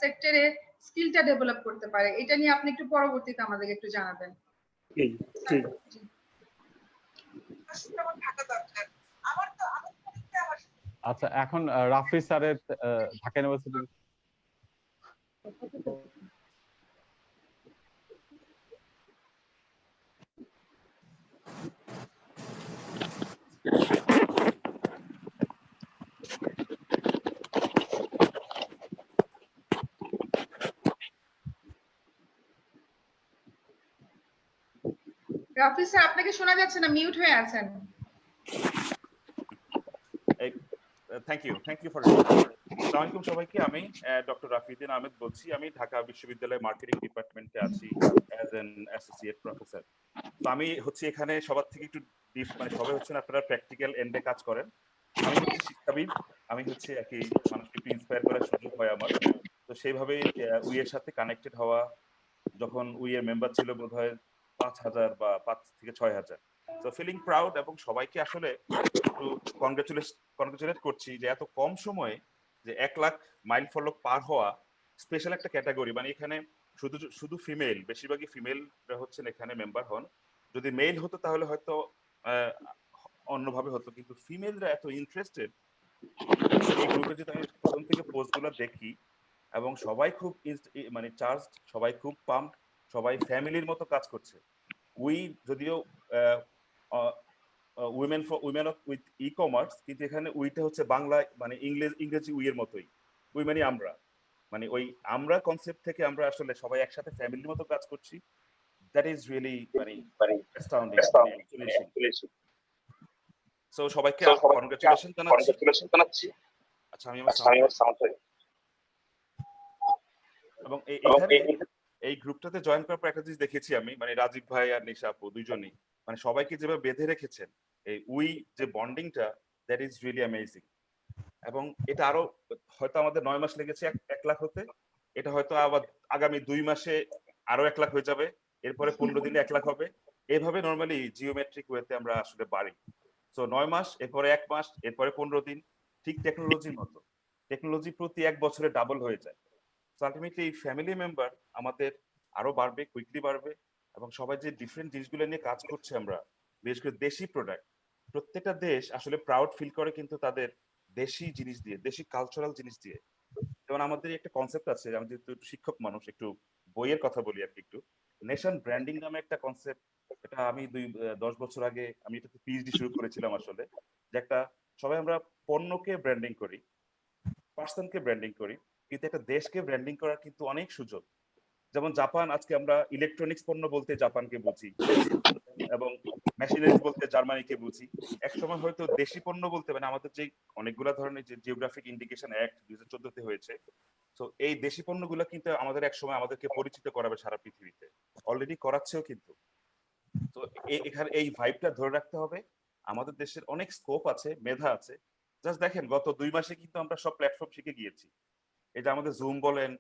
সেক্টরে স্কিলটা ডেভেলপ করতে পারে, এটা নিয়ে আপনি একটু পরবর্তীতে আমাদেরকে একটু জানাবেন। আচ্ছা, এখন রাফি স্যারের ঢাকা ইউনিভার্সিটি। রাফি স্যার আপনাকে শোনা যাচ্ছে না, মিউট হয়ে আছেন। থ্যাংক ইউ ফর আসসালামু আলাইকুম সবাইকে। আমি ডক্টর রাফিউদ্দিন আহমেদ বলছি। আমি ঢাকা বিশ্ববিদ্যালয়ের মার্কেটিং ডিপার্টমেন্টে আছি অ্যাজ অ্যান অ্যাসোসিয়েট প্রফেসর। তো আমি হচ্ছে এখানে সবার থেকে একটু মানে সবাই হচ্ছেন আপনারা প্র্যাকটিক্যাল এন্ডে কাজ করেন, আমি হচ্ছে শিক্ষাবিদ, আমি হচ্ছে একই মানুষকে একটু ইন্সপায়ার করার সুযোগ হয় আমার। তো সেইভাবে উই এর সাথে কানেক্টেড হওয়া, যখন উই এর মেম্বার ছিল বোধহয় 5000 বা 5 থেকে 6000। তো ফিলিং প্রাউড, এবং সবাইকে আসলে একটু কনগ্রাচুলেট করছি যে এত কম সময়ে যে 1 লাখ মাইল ফলক পার হওয়া স্পেশাল একটা ক্যাটাগরি। মানে এখানে শুধু ফিমেল, বেশিরভাগই ফিমেলরা হচ্ছেন এখানে মেম্বার হন। যদি মেল হতো তাহলে হয়তো অন্যভাবে হতো, কিন্তু ফিমেলরা এত ইন্টারেস্টেড এই গ্রুপে। যদি আমি প্রথম থেকে পোস্টগুলো দেখি, এবং সবাই খুব মানে চার্জড, সবাই খুব পাম্পড, সবাই ফ্যামিলির মতো কাজ করছে। উই যদিও উইমেন উইথ ই কমার্স, কিন্তু এখানে উইটা হচ্ছে বাংলা মানে ইংরেজি উই এর মতোই। উই মানে আমরা, মানে ওই আমরা কনসেপ্ট থেকে আমরা আসলে সবাই একসাথে ফ্যামিলির মতো কাজ করছি। দ্যাট ইজ রিয়েলি মানে অ্যাস্টাউন্ডিং। সো সবাইকে কনগ্রাচুলেশন জানাচ্ছি। আচ্ছা, আমি আমার সাউন্ড এবং এইখানে এই গ্রুপটাতে জয়েন করার পর একটা জিনিস দেখেছি আমি, মানে রাজীব ভাই আর নিশা আপু দুইজনই মানে সবাইকে যেভাবে বেঁধে রেখেছেন, এই উই যে বন্ডিংটা, দ্যাট ইজ রিয়েলি অ্যামেজিং। এবং এটা আরো হয়তো আমাদের 9 মাস লেগেছে 1 লাখ হতে, এটা হয়তো আবার আগামী 2 মাসে আরো 1 লাখ হয়ে যাবে, এরপরে 15 দিনে 1 লাখ হবে। এইভাবে নর্মালি জিওমেট্রিক ওয়েতে আমরা আসলে বাড়ি। সো 9 মাস, এরপরে 1 মাস, এরপরে 15 দিন, ঠিক টেকনোলজির মতো। টেকনোলজি প্রতি 1 বছরে ডাবল হয়ে যায়। আলটিমেটলি এই ফ্যামিলি মেম্বার আমাদের আরো বাড়বে, কুইকলি বাড়বে, এবং সবাই যে ডিফারেন্ট জিনিসগুলো নিয়ে কাজ করছে আমরা, বিশেষ করে দেশি প্রোডাক্ট। প্রত্যেকটা দেশ আসলে প্রাউড ফিল করে কিন্তু তাদের দেশি জিনিস দিয়ে, দেশি কালচারাল জিনিস দিয়ে। যেমন আমাদের একটা কনসেপ্ট আছে, আমি যেহেতু শিক্ষক মানুষ, একটু বইয়ের কথা বলি আর কি, একটু নেশন ব্র্যান্ডিং নামে একটা কনসেপ্ট। এটা আমি 10 বছর আগে আমি এটাতে পিএইচডি শুরু করেছিলাম আসলে, যে একটা সবাই আমরা পণ্যকে ব্র্যান্ডিং করি, পার্সনকে ব্র্যান্ডিং করি, কিন্তু একটা দেশকে ব্র্যান্ডিং করার কিন্তু অনেক সুযোগ। যেমন জাপান, আজকে আমরা ইলেকট্রনিক্স পণ্য বলতে জাপানকে বুঝি, এবং মেশিনারিজ বলতে জার্মানিকে বুঝি। একসময় হয়তো দেশি পণ্য বলতে মানে আমাদের যে অনেকগুলা ধরনের যে জিওগ্রাফিক ইন্ডিকেশন অ্যাক্ট 2014-তে হয়েছে, তো এই দেশি পণ্যগুলো কিন্তু আমাদের একসময় আমাদেরকে পরিচিত করাবে সারা পৃথিবীতে, অলরেডি করাচ্ছেও কিন্তু। তো এখানে এই ভাইবটা ধরে রাখতে হবে। আমাদের দেশের অনেক স্কোপ আছে, মেধা আছে, জাস্ট দেখেন গত 2 মাসে কিন্তু আমরা সব প্ল্যাটফর্ম শিখে গিয়েছি। এই যে আমাদের জুম বলেন,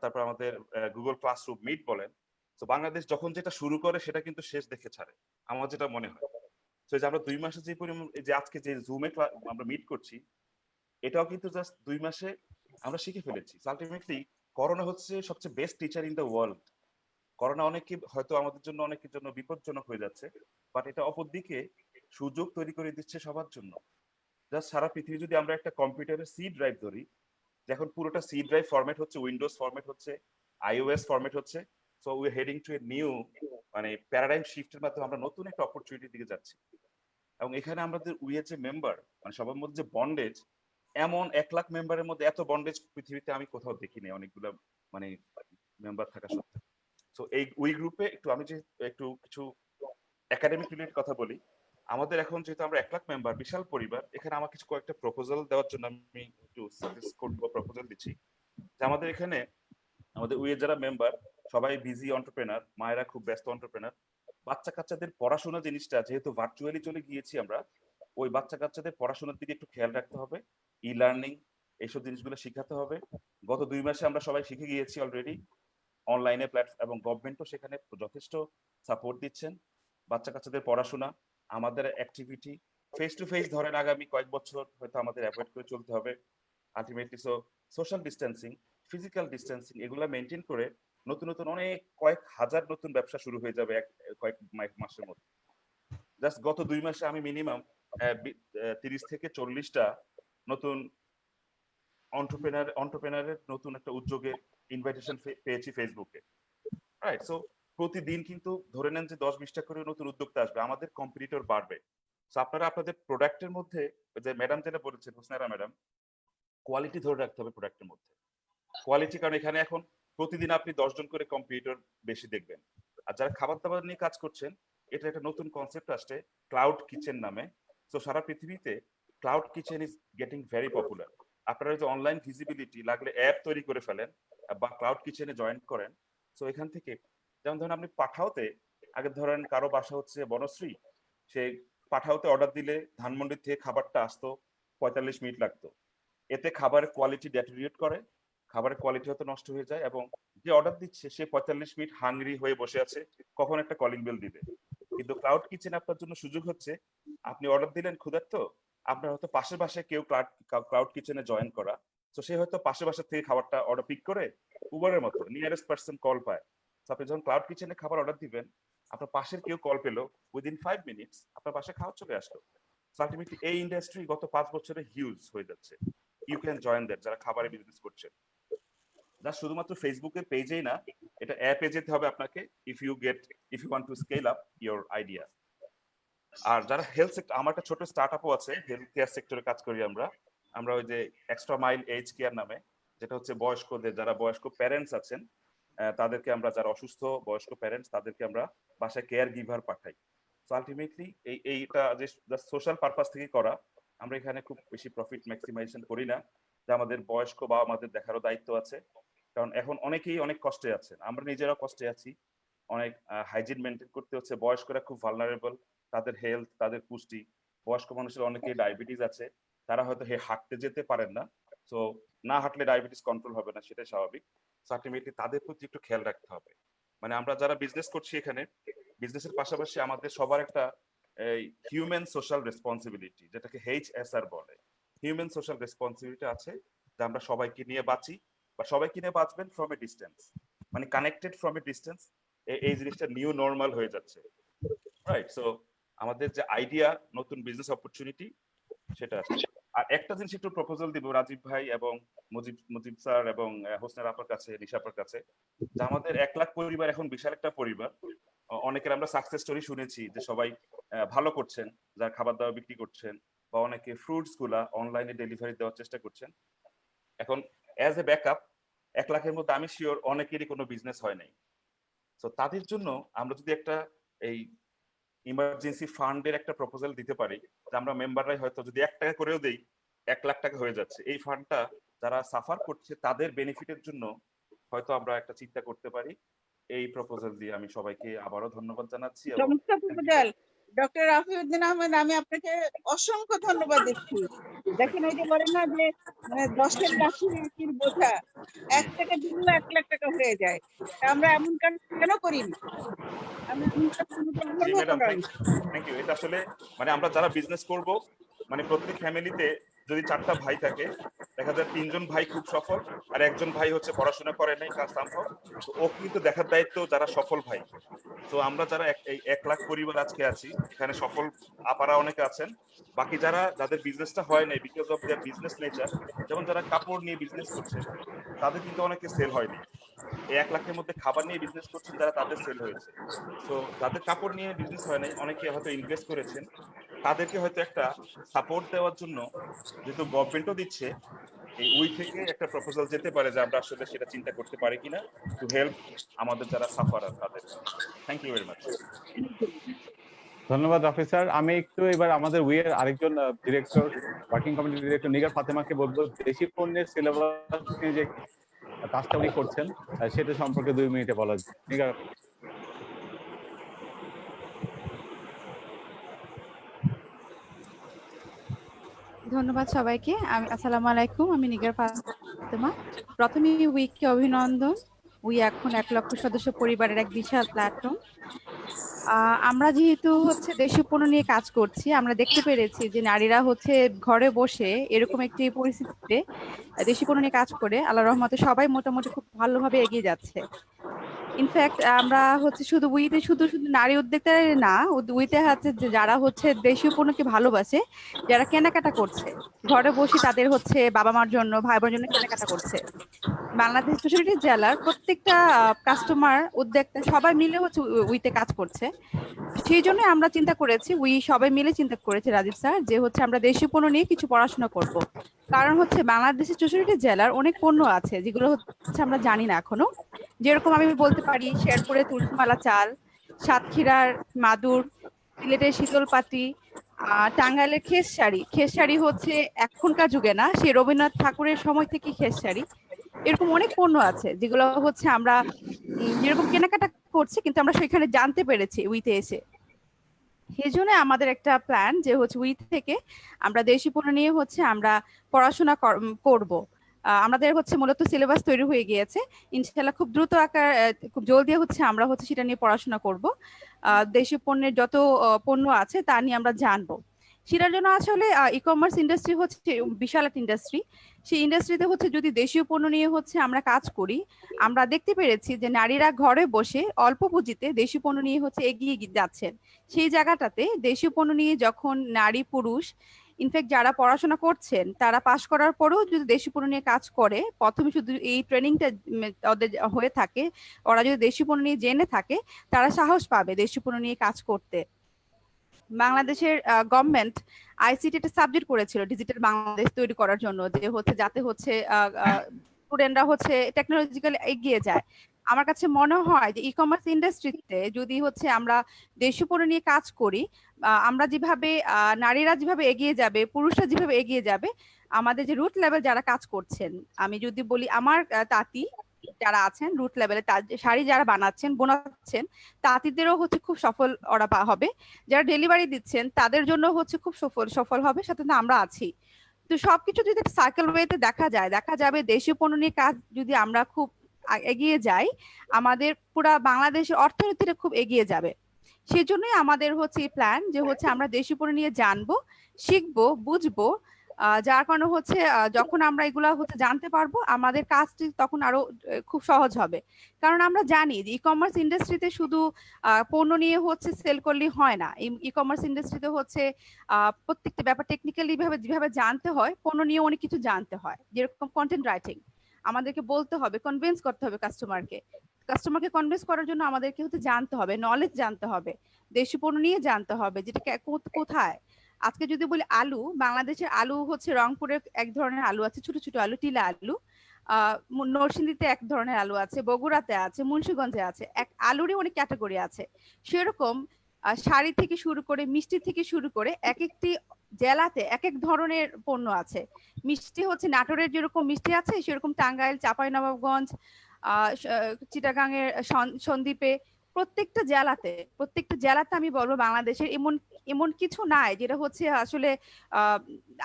তারপর আমাদের গুগল ক্লাসরুম, মিট বলেন। তো বাংলাদেশ যখন যেটা শুরু করে সেটা কিন্তু শেষ দেখে ছাড়ে, আমার যেটা মনে হয়। তো এই যে আমরা 2 মাসে যে পরিমাণ, এই যে আজকে যে জুমে আমরা মিট করছি, এটাও কিন্তু জাস্ট 2 মাসে আমরা শিখে ফেলেছি। আলটিমেটলি করোনা হচ্ছে সবচেয়ে best teacher in the world. Corona অনেকে হয়তো আমাদের জন্য, অনেকের জন্য বিপজ্জনক হয়ে যাচ্ছে, বাট এটা অপরদিকে সুযোগ তৈরি করে দিচ্ছে সবার জন্য। জাস্ট সারা পৃথিবী যদি আমরা একটা কম্পিউটারের সি ড্রাইভ ধরি, এখন পুরোটা সি ড্রাইভ ফরম্যাট হচ্ছে, উইন্ডোজ ফরম্যাট হচ্ছে, আইওএস ফরম্যাট হচ্ছে। So we heading to a new মানে প্যারাডাইম শিফটের মাধ্যমে আমরা নতুন একটা অপরচুনিটির দিকে যাচ্ছি। এবং এখানে আমাদের উইয়ের যে মেম্বার, মানে সবার মধ্যে যে বন্ডেজ, এমন 1 লাখ মেম্বারের মধ্যে এত বন্ডেজ পৃথিবীতে আমি কোথাও দেখিনি, অনেকগুলো মানে মেম্বার থাকা সত্ত্বেও। সো এই উই গ্রুপে আমি যে একটু কিছু একাডেমিক রিলেটেড কথা বলি। আমাদের এখন যেহেতু আমরা 1 লাখ মেম্বার, বিশাল পরিবার, এখানে আমার কিছু কয়েকটা প্রপোজাল দেওয়ার জন্য আমি একটু সাজেস্ট করবো, প্রপোজাল দিচ্ছি। যে আমাদের এখানে আমাদের উইয়ের যারা মেম্বার সবাই বিজি এন্টারপ্রেনার, মায়েরা খুব ব্যস্ত এন্টারপ্রেনার। বাচ্চা কাচ্চাদের পড়াশোনা জিনিসটা যেহেতু ভার্চুয়ালি চলে গিয়েছি আমরা, ওই বাচ্চা কাচ্চাদের পড়াশোনার দিকে একটু খেয়াল রাখতে হবে। ই লার্নিং এইসব জিনিসগুলো শিখাতে হবে। গত 2 মাসে আমরা সবাই শিখে গিয়েছি অলরেডি অনলাইনে প্ল্যাটফর্ম, এবং গভর্নমেন্টও সেখানে যথেষ্ট সাপোর্ট দিচ্ছেন। বাচ্চা কাচ্চাদের পড়াশোনা, আমাদের অ্যাক্টিভিটি ফেস টু ফেস ধরেন আগামী কয়েক বছর হয়তো আমাদের অ্যাভয়েড করে চলতে হবে। Ultimately social distancing, physical distancing এগুলো মেনটেন করে নতুন নতুন অনেক কয়েক হাজার নতুন ব্যবসা শুরু হয়ে যাবে কয়েক মাসের মধ্যে। জাস্ট গত 2 মাসে আমি মিনিমাম 30 থেকে 40টা নতুন এন্টারপ্রেনারের নতুন একটা উদ্যোগের ইনভাইটেশন পেয়েছি ফেসবুকে। রাইট? সো প্রতিদিন কিন্তু ধরে নেন যে 10-20টা করে নতুন উদ্যোক্তা আসবে, আমাদের কম্পিটিটর বাড়বে। সো আপনারা আপনাদের প্রোডাক্টের মধ্যে, যে ম্যাডাম যেটা বলেছেন, হোসনারা ম্যাডাম, কোয়ালিটি ধরে রাখতে হবে প্রোডাক্টের মধ্যে। কোয়ালিটি, কারণ এখানে এখন প্রতিদিন আপনি 10 জন করে কম্পিটিটর বেশি দেখবেন। আর যারা খাবার দাবার নিয়ে কাজ করছেন, এটা একটা নতুন কনসেপ্ট আসছে ক্লাউড কিচেন নামে। তো সারা পৃথিবীতে cloud kitchen is getting very popular. আপনারা যে অনলাইন ভিজিবিলিটি লাগলে অ্যাপ তৈরি করে ফেলেন বা ক্লাউড কিচেনে জয়েন করেন। তো এখান থেকে যেমন ধরেন আপনি পাঠাওতে, আগে ধরেন কারো বাসা হচ্ছে বনশ্রী, সে পাঠাওতে অর্ডার দিলে ধানমন্ডি থেকে খাবারটা আসতো 45 মিনিট লাগতো। এতে খাবারের কোয়ালিটি ডেটেরিয়েট করে, খাবারের কোয়ালিটি হয়তো নষ্ট হয়ে যায়, এবং যে অর্ডার দিচ্ছে সে 45 মিনিট হাংরি হয়ে বসে আছে কখন একটা কলিং বেল দিবে। কিন্তু ক্লাউড কিচেন আপনার জন্য সুযোগ হচ্ছে, আপনি অর্ডার দিলেন ক্ষুধার্ত, আপনার হয়তো পাশের বাসায় কেউ ক্লাউড কিচেনে জয়েন করা, তো সে হয়তো পাশের বাসা থেকে খাবারটা অর্ডার পিক করে উবারের মতো নিয়ারেস্ট পার্সন কল পায়। তো আপনি যখন ক্লাউড কিচেনে খাবার অর্ডার দিবেন, আপনার পাশের কেউ কল পেলো, উইদিন 5 মিনিটস আপনার বাসায় খাওয়া চলে আসলো। আলটিমেটলি এই ইন্ডাস্ট্রি গত 5 বছরে হিউজ হয়ে যাচ্ছে। ইউ ক্যান জয়েন দ্যাট, যারা খাবারের বিজনেস করছে। জাস্ট শুধুমাত্র ফেসবুকের পেজেই না, এটা অ্যাপে যেতে হবে আপনাকে, if you want to scale up your idea. আর যারা হেলথ সেক্টর, আমার একটা ছোট স্টার্টআপও আছে, হেলথ কেয়ার সেক্টরে কাজ করি আমরা ওই যে এক্সট্রা মাইল এজ কেয়ার নামে, যেটা হচ্ছে বয়স্কদের, যারা বয়স্ক প্যারেন্টস আছেন, তাদেরকে আমরা, যারা অসুস্থ বয়স্ক প্যারেন্টস, তাদেরকে আমরা বাসায় কেয়ার গিভার পাঠাই। সো আলটিমেটলি এইটা যে সোশ্যাল পারপাস থেকে করা, আমরা এখানে খুব বেশি প্রফিট ম্যাক্সিমাইজেশন করি না, যে আমাদের বয়স্ক বা আমাদের দেখারও দায়িত্ব আছে। কারণ এখন অনেকেই অনেক কষ্টে আছেন, আমরা নিজেরাও কষ্টে আছি, অনেক হাইজিন মেনটেন করতে হচ্ছে। বয়স্করা খুব ভালনারেবল, তাদের হেলথ, তাদের পুষ্টি। বয়স্ক মানুষের অনেকেই ডায়াবেটিস আছে, তারা হয়তো হাঁটতে যেতে পারেন না, তো না হাঁটলে ডায়াবেটিস কন্ট্রোল হবে না, সেটাই স্বাভাবিক। আলটিমেটলি তাদের প্রতি একটু খেয়াল রাখতে হবে। মানে আমরা যারা বিজনেস করছি, এখানে বিজনেসের পাশাপাশি আমাদের সবার একটা হিউম্যান সোশ্যাল রেসপন্সিবিলিটি, যেটাকে HSR বলে, হিউম্যান সোশ্যাল রেসপন্সিবিলিটি আছে, যে আমরা সবাইকে নিয়ে বাঁচি, বা সবাইকে নিয়ে বাঁচবেন ফ্রম এ ডিস্টেন্স, মানে কানেক্টেড ফ্রম এ ডিস্টেন্স। এই জিনিসটা নিউ নর্মাল হয়ে যাচ্ছে। রাইট? সো আমাদের যে আইডিয়া, নতুন বিজনেস অপরচুনিটি, সেটা আসছে। আর একটা জিনিস একটু প্রপোজাল দিব রাজীব ভাই এবং মুজিব স্যার এবং হোসনার আপার কাছে, নিশাপার কাছে, যে আমাদের 1 লাখ পরিবার এখন বিশাল একটা পরিবার। অনেকের আমরা সাকসেস স্টোরি শুনেছি যে সবাই ভালো করছেন, যারা খাবার দাবার বিক্রি করছেন, বা অনেকে ফ্রুটস গুলা অনলাইনে ডেলিভারি দেওয়ার চেষ্টা করছেন। এখন অ্যাজ এ ব্যাকআপ 1 লাখের মধ্যে আমি শিওর অনেকেরই কোনো বিজনেস হয় নাই। তো তাদের জন্য আমরা যদি একটা এই ইমার্জেন্সি ফান্ডের একটা প্রপোজাল দিতে পারি, যে আমরা মেম্বাররাই হয়তো যদি 1 টাকা করেও দেই, 1 লাখ টাকা হয়ে যাচ্ছে। এই ফান্ডটা যারা সাফার করছে তাদের বেনিফিটের জন্য হয়তো আমরা একটা চিন্তা করতে পারি। এই প্রপোজাল দিয়ে আমি সবাইকে আবারও ধন্যবাদ জানাচ্ছি। এবং চমৎকার প্রপোজাল। ডক্টর রাফিউদ্দিন আহমেদ, আমি আপনাকে অসংখ্য ধন্যবাদ দিচ্ছি। দেখেন ওই যে বলে না যে মানে 10-এর লাঠি 1-এর বোঝা, 1 টাকা দিলেও 1 লাখ টাকা হয়ে যায়। তা আমরা এমন কাজ কেন করি না? আমরা এমন কাজ কেন জি করবো ম্যাডাম, করা থ্যাংক উচিত। Thank you. এটা আসলে মানে আমরা যারা বিজনেস করব, মানে প্রত্যেক ফ্যামিলিতে যদি 4টা ভাই থাকে, দেখা যায় 3জন ভাই খুব সফল আর একজন ভাই হচ্ছে পড়াশোনা করে নাই, কাজ সম্ভব। তো ও কিন্তু দেখার দায়িত্ব যারা সফল ভাই। তো আমরা যারা এই 1 লাখ পরিবার আজকে আছি, এখানে সফল আপারা অনেকে আছেন। বাকি যাদের বিজনেসটা হয় নাই because of their business nature, যেমন যারা কাপড় নিয়ে বিজনেস করছে, তাদের কিন্তু অনেকে সেল হয়নি। এই 1 লাখের মধ্যে খাবার নিয়ে বিজনেস করছেন যারা, তাদের সেল হয়েছে। তো যাদের কাপড় নিয়ে বিজনেস হয় নাই, অনেকে হয়তো ইনভেস্ট করেছেন, তাদেরকে হয়তো একটা সাপোর্ট দেওয়ার জন্য, যেহেতু গভর্নমেন্টও দিচ্ছে, এই উই থেকে একটা প্রপোজাল যেতে পারে যে আমরা আসলে সেটা চিন্তা করতে পারি কিনা টু হেল্প আমাদের যারা সাফারার তাদের। Thank you very much. ধন্যবাদ রাফি স্যার। আমি একটু এবার আমাদের উইয়ের আরেকজন director, working committee director Nigar ফাতেমাকে বলবো দেশি পণ্যের সিলেবাস নিয়ে যে কাজটা উনি করছেন সেটা সম্পর্কে 2 মিনিটে বলার জন্য। নিগার। ধন্যবাদ সবাইকে। আসসালামু আলাইকুম, আমি নিগার ফাতেমা। প্রথমে উইককে অভিনন্দন। উই এখন 1 লক্ষ সদস্য পরিবারের এক বিশাল প্ল্যাটফর্ম। আমরা যেহেতু হচ্ছে দেশীয় পণ্য নিয়ে কাজ করছি, আমরা দেখতে পেরেছি যে নারীরা হচ্ছে ঘরে বসে এরকম একটি পরিস্থিতিতে দেশীয় পণ্য নিয়ে কাজ করে আল্লাহর রহমতে সবাই মোটামুটি খুব ভালোভাবে এগিয়ে যাচ্ছে। ইনফ্যাক্ট আমরা হচ্ছে শুধু শুধু নারী উদ্যোক্তাই না, উইতে হচ্ছে যে যারা হচ্ছে দেশীয় পণ্যকে ভালোবাসে, যারা কেনাকাটা করছে ঘরে বসে, তাদের হচ্ছে বাবা মার জন্য, ভাই বোনের জন্য কেনাকাটা করছে। বাংলাদেশ 64টি জেলার প্রত্যেকটা কাস্টমার, উদ্যোক্তা সবাই মিলে হচ্ছে উইতে কাজ করছে। সেই জন্য আমরা চিন্তা করেছি, সবাই মিলে চিন্তা করেছি রাজীব স্যার, যে হচ্ছে আমরা দেশীয় পণ্য নিয়ে কিছু পড়াশোনা করব। কারণ হচ্ছে বাংলাদেশের 64টি জেলার অনেক পণ্য আছে যেগুলো হচ্ছে আমরা জানি না এখনো। যেরকম আমি বলতে পারি শেরপুরের তুলসীমালা চাল, সাতক্ষীরার মাদুর, সিলেটের শীতলপাটি, টাঙ্গাইলের খেস শাড়ি হচ্ছে এখনকার যুগে না, সে রবীন্দ্রনাথ ঠাকুরের সময় থেকে খেস শাড়ি। এরকম অনেক পণ্য আছে যেগুলো হচ্ছে আমরা যেরকম কেনাকাটা করছি, কিন্তু আমরা সেখানে জানতে পেরেছি উইতে এসে। সেই জন্য আমাদের একটা প্ল্যান যে হচ্ছে উইথ থেকে আমরা দেশি পণ্য নিয়ে হচ্ছে আমরা পড়াশোনা করব। আমাদের হচ্ছে মূলত সিলেবাস তৈরি হয়ে গিয়েছে, ইনশাআল্লাহ খুব দ্রুত খুব জলদি হচ্ছে আমরা হচ্ছে সেটা নিয়ে পড়াশোনা করব। দেশীয় পণ্যের যত পণ্য আছে তা নিয়ে আমরা জানবো। সেটার জন্য আসলে ই কমার্স ইন্ডাস্ট্রি হচ্ছে বিশাল একটা ইন্ডাস্ট্রি। সেই ইন্ডাস্ট্রিতে হচ্ছে যদি দেশীয় পণ্য নিয়ে হচ্ছে আমরা কাজ করি, আমরা দেখতে পেরেছি যে নারীরা ঘরে বসে অল্প পুঁজিতে দেশীয় পণ্য নিয়ে হচ্ছে এগিয়ে যাচ্ছেন। সেই জায়গাটাতে দেশীয় পণ্য নিয়ে যখন নারী পুরুষ, ইনফ্যাক্ট যারা পড়াশোনা করছেন তারা পাশ করার পরেও যদি দেশীয় পণ্য নিয়ে কাজ করে, প্রথমে শুধু এই ট্রেনিংটা ওদের হয়ে থাকে, ওরা যদি দেশীয় পণ্য নিয়ে জেনে থাকে, তারা সাহস পাবে দেশীয় পণ্য নিয়ে কাজ করতে। বাংলাদেশের গভর্নমেন্ট আইসিটি একটা সাবজেক্ট করেছিল ডিজিটাল বাংলাদেশ তৈরি করার জন্য, যে হচ্ছে যাতে হচ্ছে স্টুডেন্টরা হচ্ছে টেকনোলজিক্যালি এগিয়ে যায়। আমার কাছে মনে হয় যে ই কমার্স ইন্ডাস্ট্রিতে যদি হচ্ছে আমরা দেশীয় পণ্য নিয়ে কাজ করি, আমরা যেভাবে নারীরা যেভাবে এগিয়ে যাবে, পুরুষরা যেভাবে এগিয়ে যাবে, আমাদের যে রুট লেভেল যারা কাজ করছেন, আমি যদি বলি আমার তাঁতি যারা আছেন রুট লেভেলে, শাড়ি যারা বানাচ্ছেন বোনাচ্ছেন, তাঁতিদেরও হচ্ছে খুব সফল ওরা হবে। যারা ডেলিভারি দিচ্ছেন তাদের জন্য হচ্ছে খুব সফল হবে, সাথে আমরা আছি। তো সবকিছু যদি সার্কেল ওয়েতে দেখা যাবে দেশীয় পণ্য নিয়ে কাজ যদি আমরা খুব এগিয়ে যাই, আমাদের পুরা বাংলাদেশের অর্থনীতিটা খুব এগিয়ে যাবে। সেই জন্যই আমাদের হচ্ছে এই প্ল্যান যে হচ্ছে আমরা দেশীয় পণ্য নিয়ে জানবো, শিখবো, বুঝবো। যার কারণে হচ্ছে যখন আমরা এগুলা হচ্ছে জানতে পারবো, আমাদের কাজটি তখন আরো খুব সহজ হবে। কারণ আমরা জানি যে ই কমার্স ইন্ডাস্ট্রিতে শুধু পণ্য নিয়ে হচ্ছে সেল করলেই হয় না। ই কমার্স ইন্ডাস্ট্রিতে হচ্ছে প্রত্যেকটা ব্যাপার টেকনিক্যালি যেভাবে জানতে হয়, পণ্য নিয়ে অনেক কিছু জানতে হয়। যেরকম কন্টেন্ট রাইটিং, আমাদেরকে বলতে হবে, কনভিন্স করতে হবে কাস্টমারকে কনভিন্স করার জন্য আমাদেরকে হচ্ছে জানতে হবে, নলেজ জানতে হবে, দেশীয় পণ্য নিয়ে জানতে হবে, যেটা কোথায়। আজকে যদি বলি আলু, বাংলাদেশের আলু হচ্ছে রংপুরের এক ধরনের আলু আছে, ছোট ছোট আলু, টিলা আলু। নরসিংদীতে এক ধরনের আলু আছে, বগুড়াতে আছে, মুন্সিগঞ্জে আছে। এক আলুরই অনেক ক্যাটাগরি আছে। সেরকম শাড়ি থেকে শুরু করে, মিষ্টি থেকে শুরু করে, এক একটি জেলাতে এক এক ধরনের পণ্য আছে। মিষ্টি হচ্ছে নাটোরের যেরকম মিষ্টি আছে, সেরকম টাঙ্গাইল, চাঁপাইনবাবগঞ্জ, চিটাগাংয়ের সন্দ্বীপে প্রত্যেকটা জেলাতে আমি বলবো বাংলাদেশের এমন কিছু নাই যেটা হচ্ছে আসলে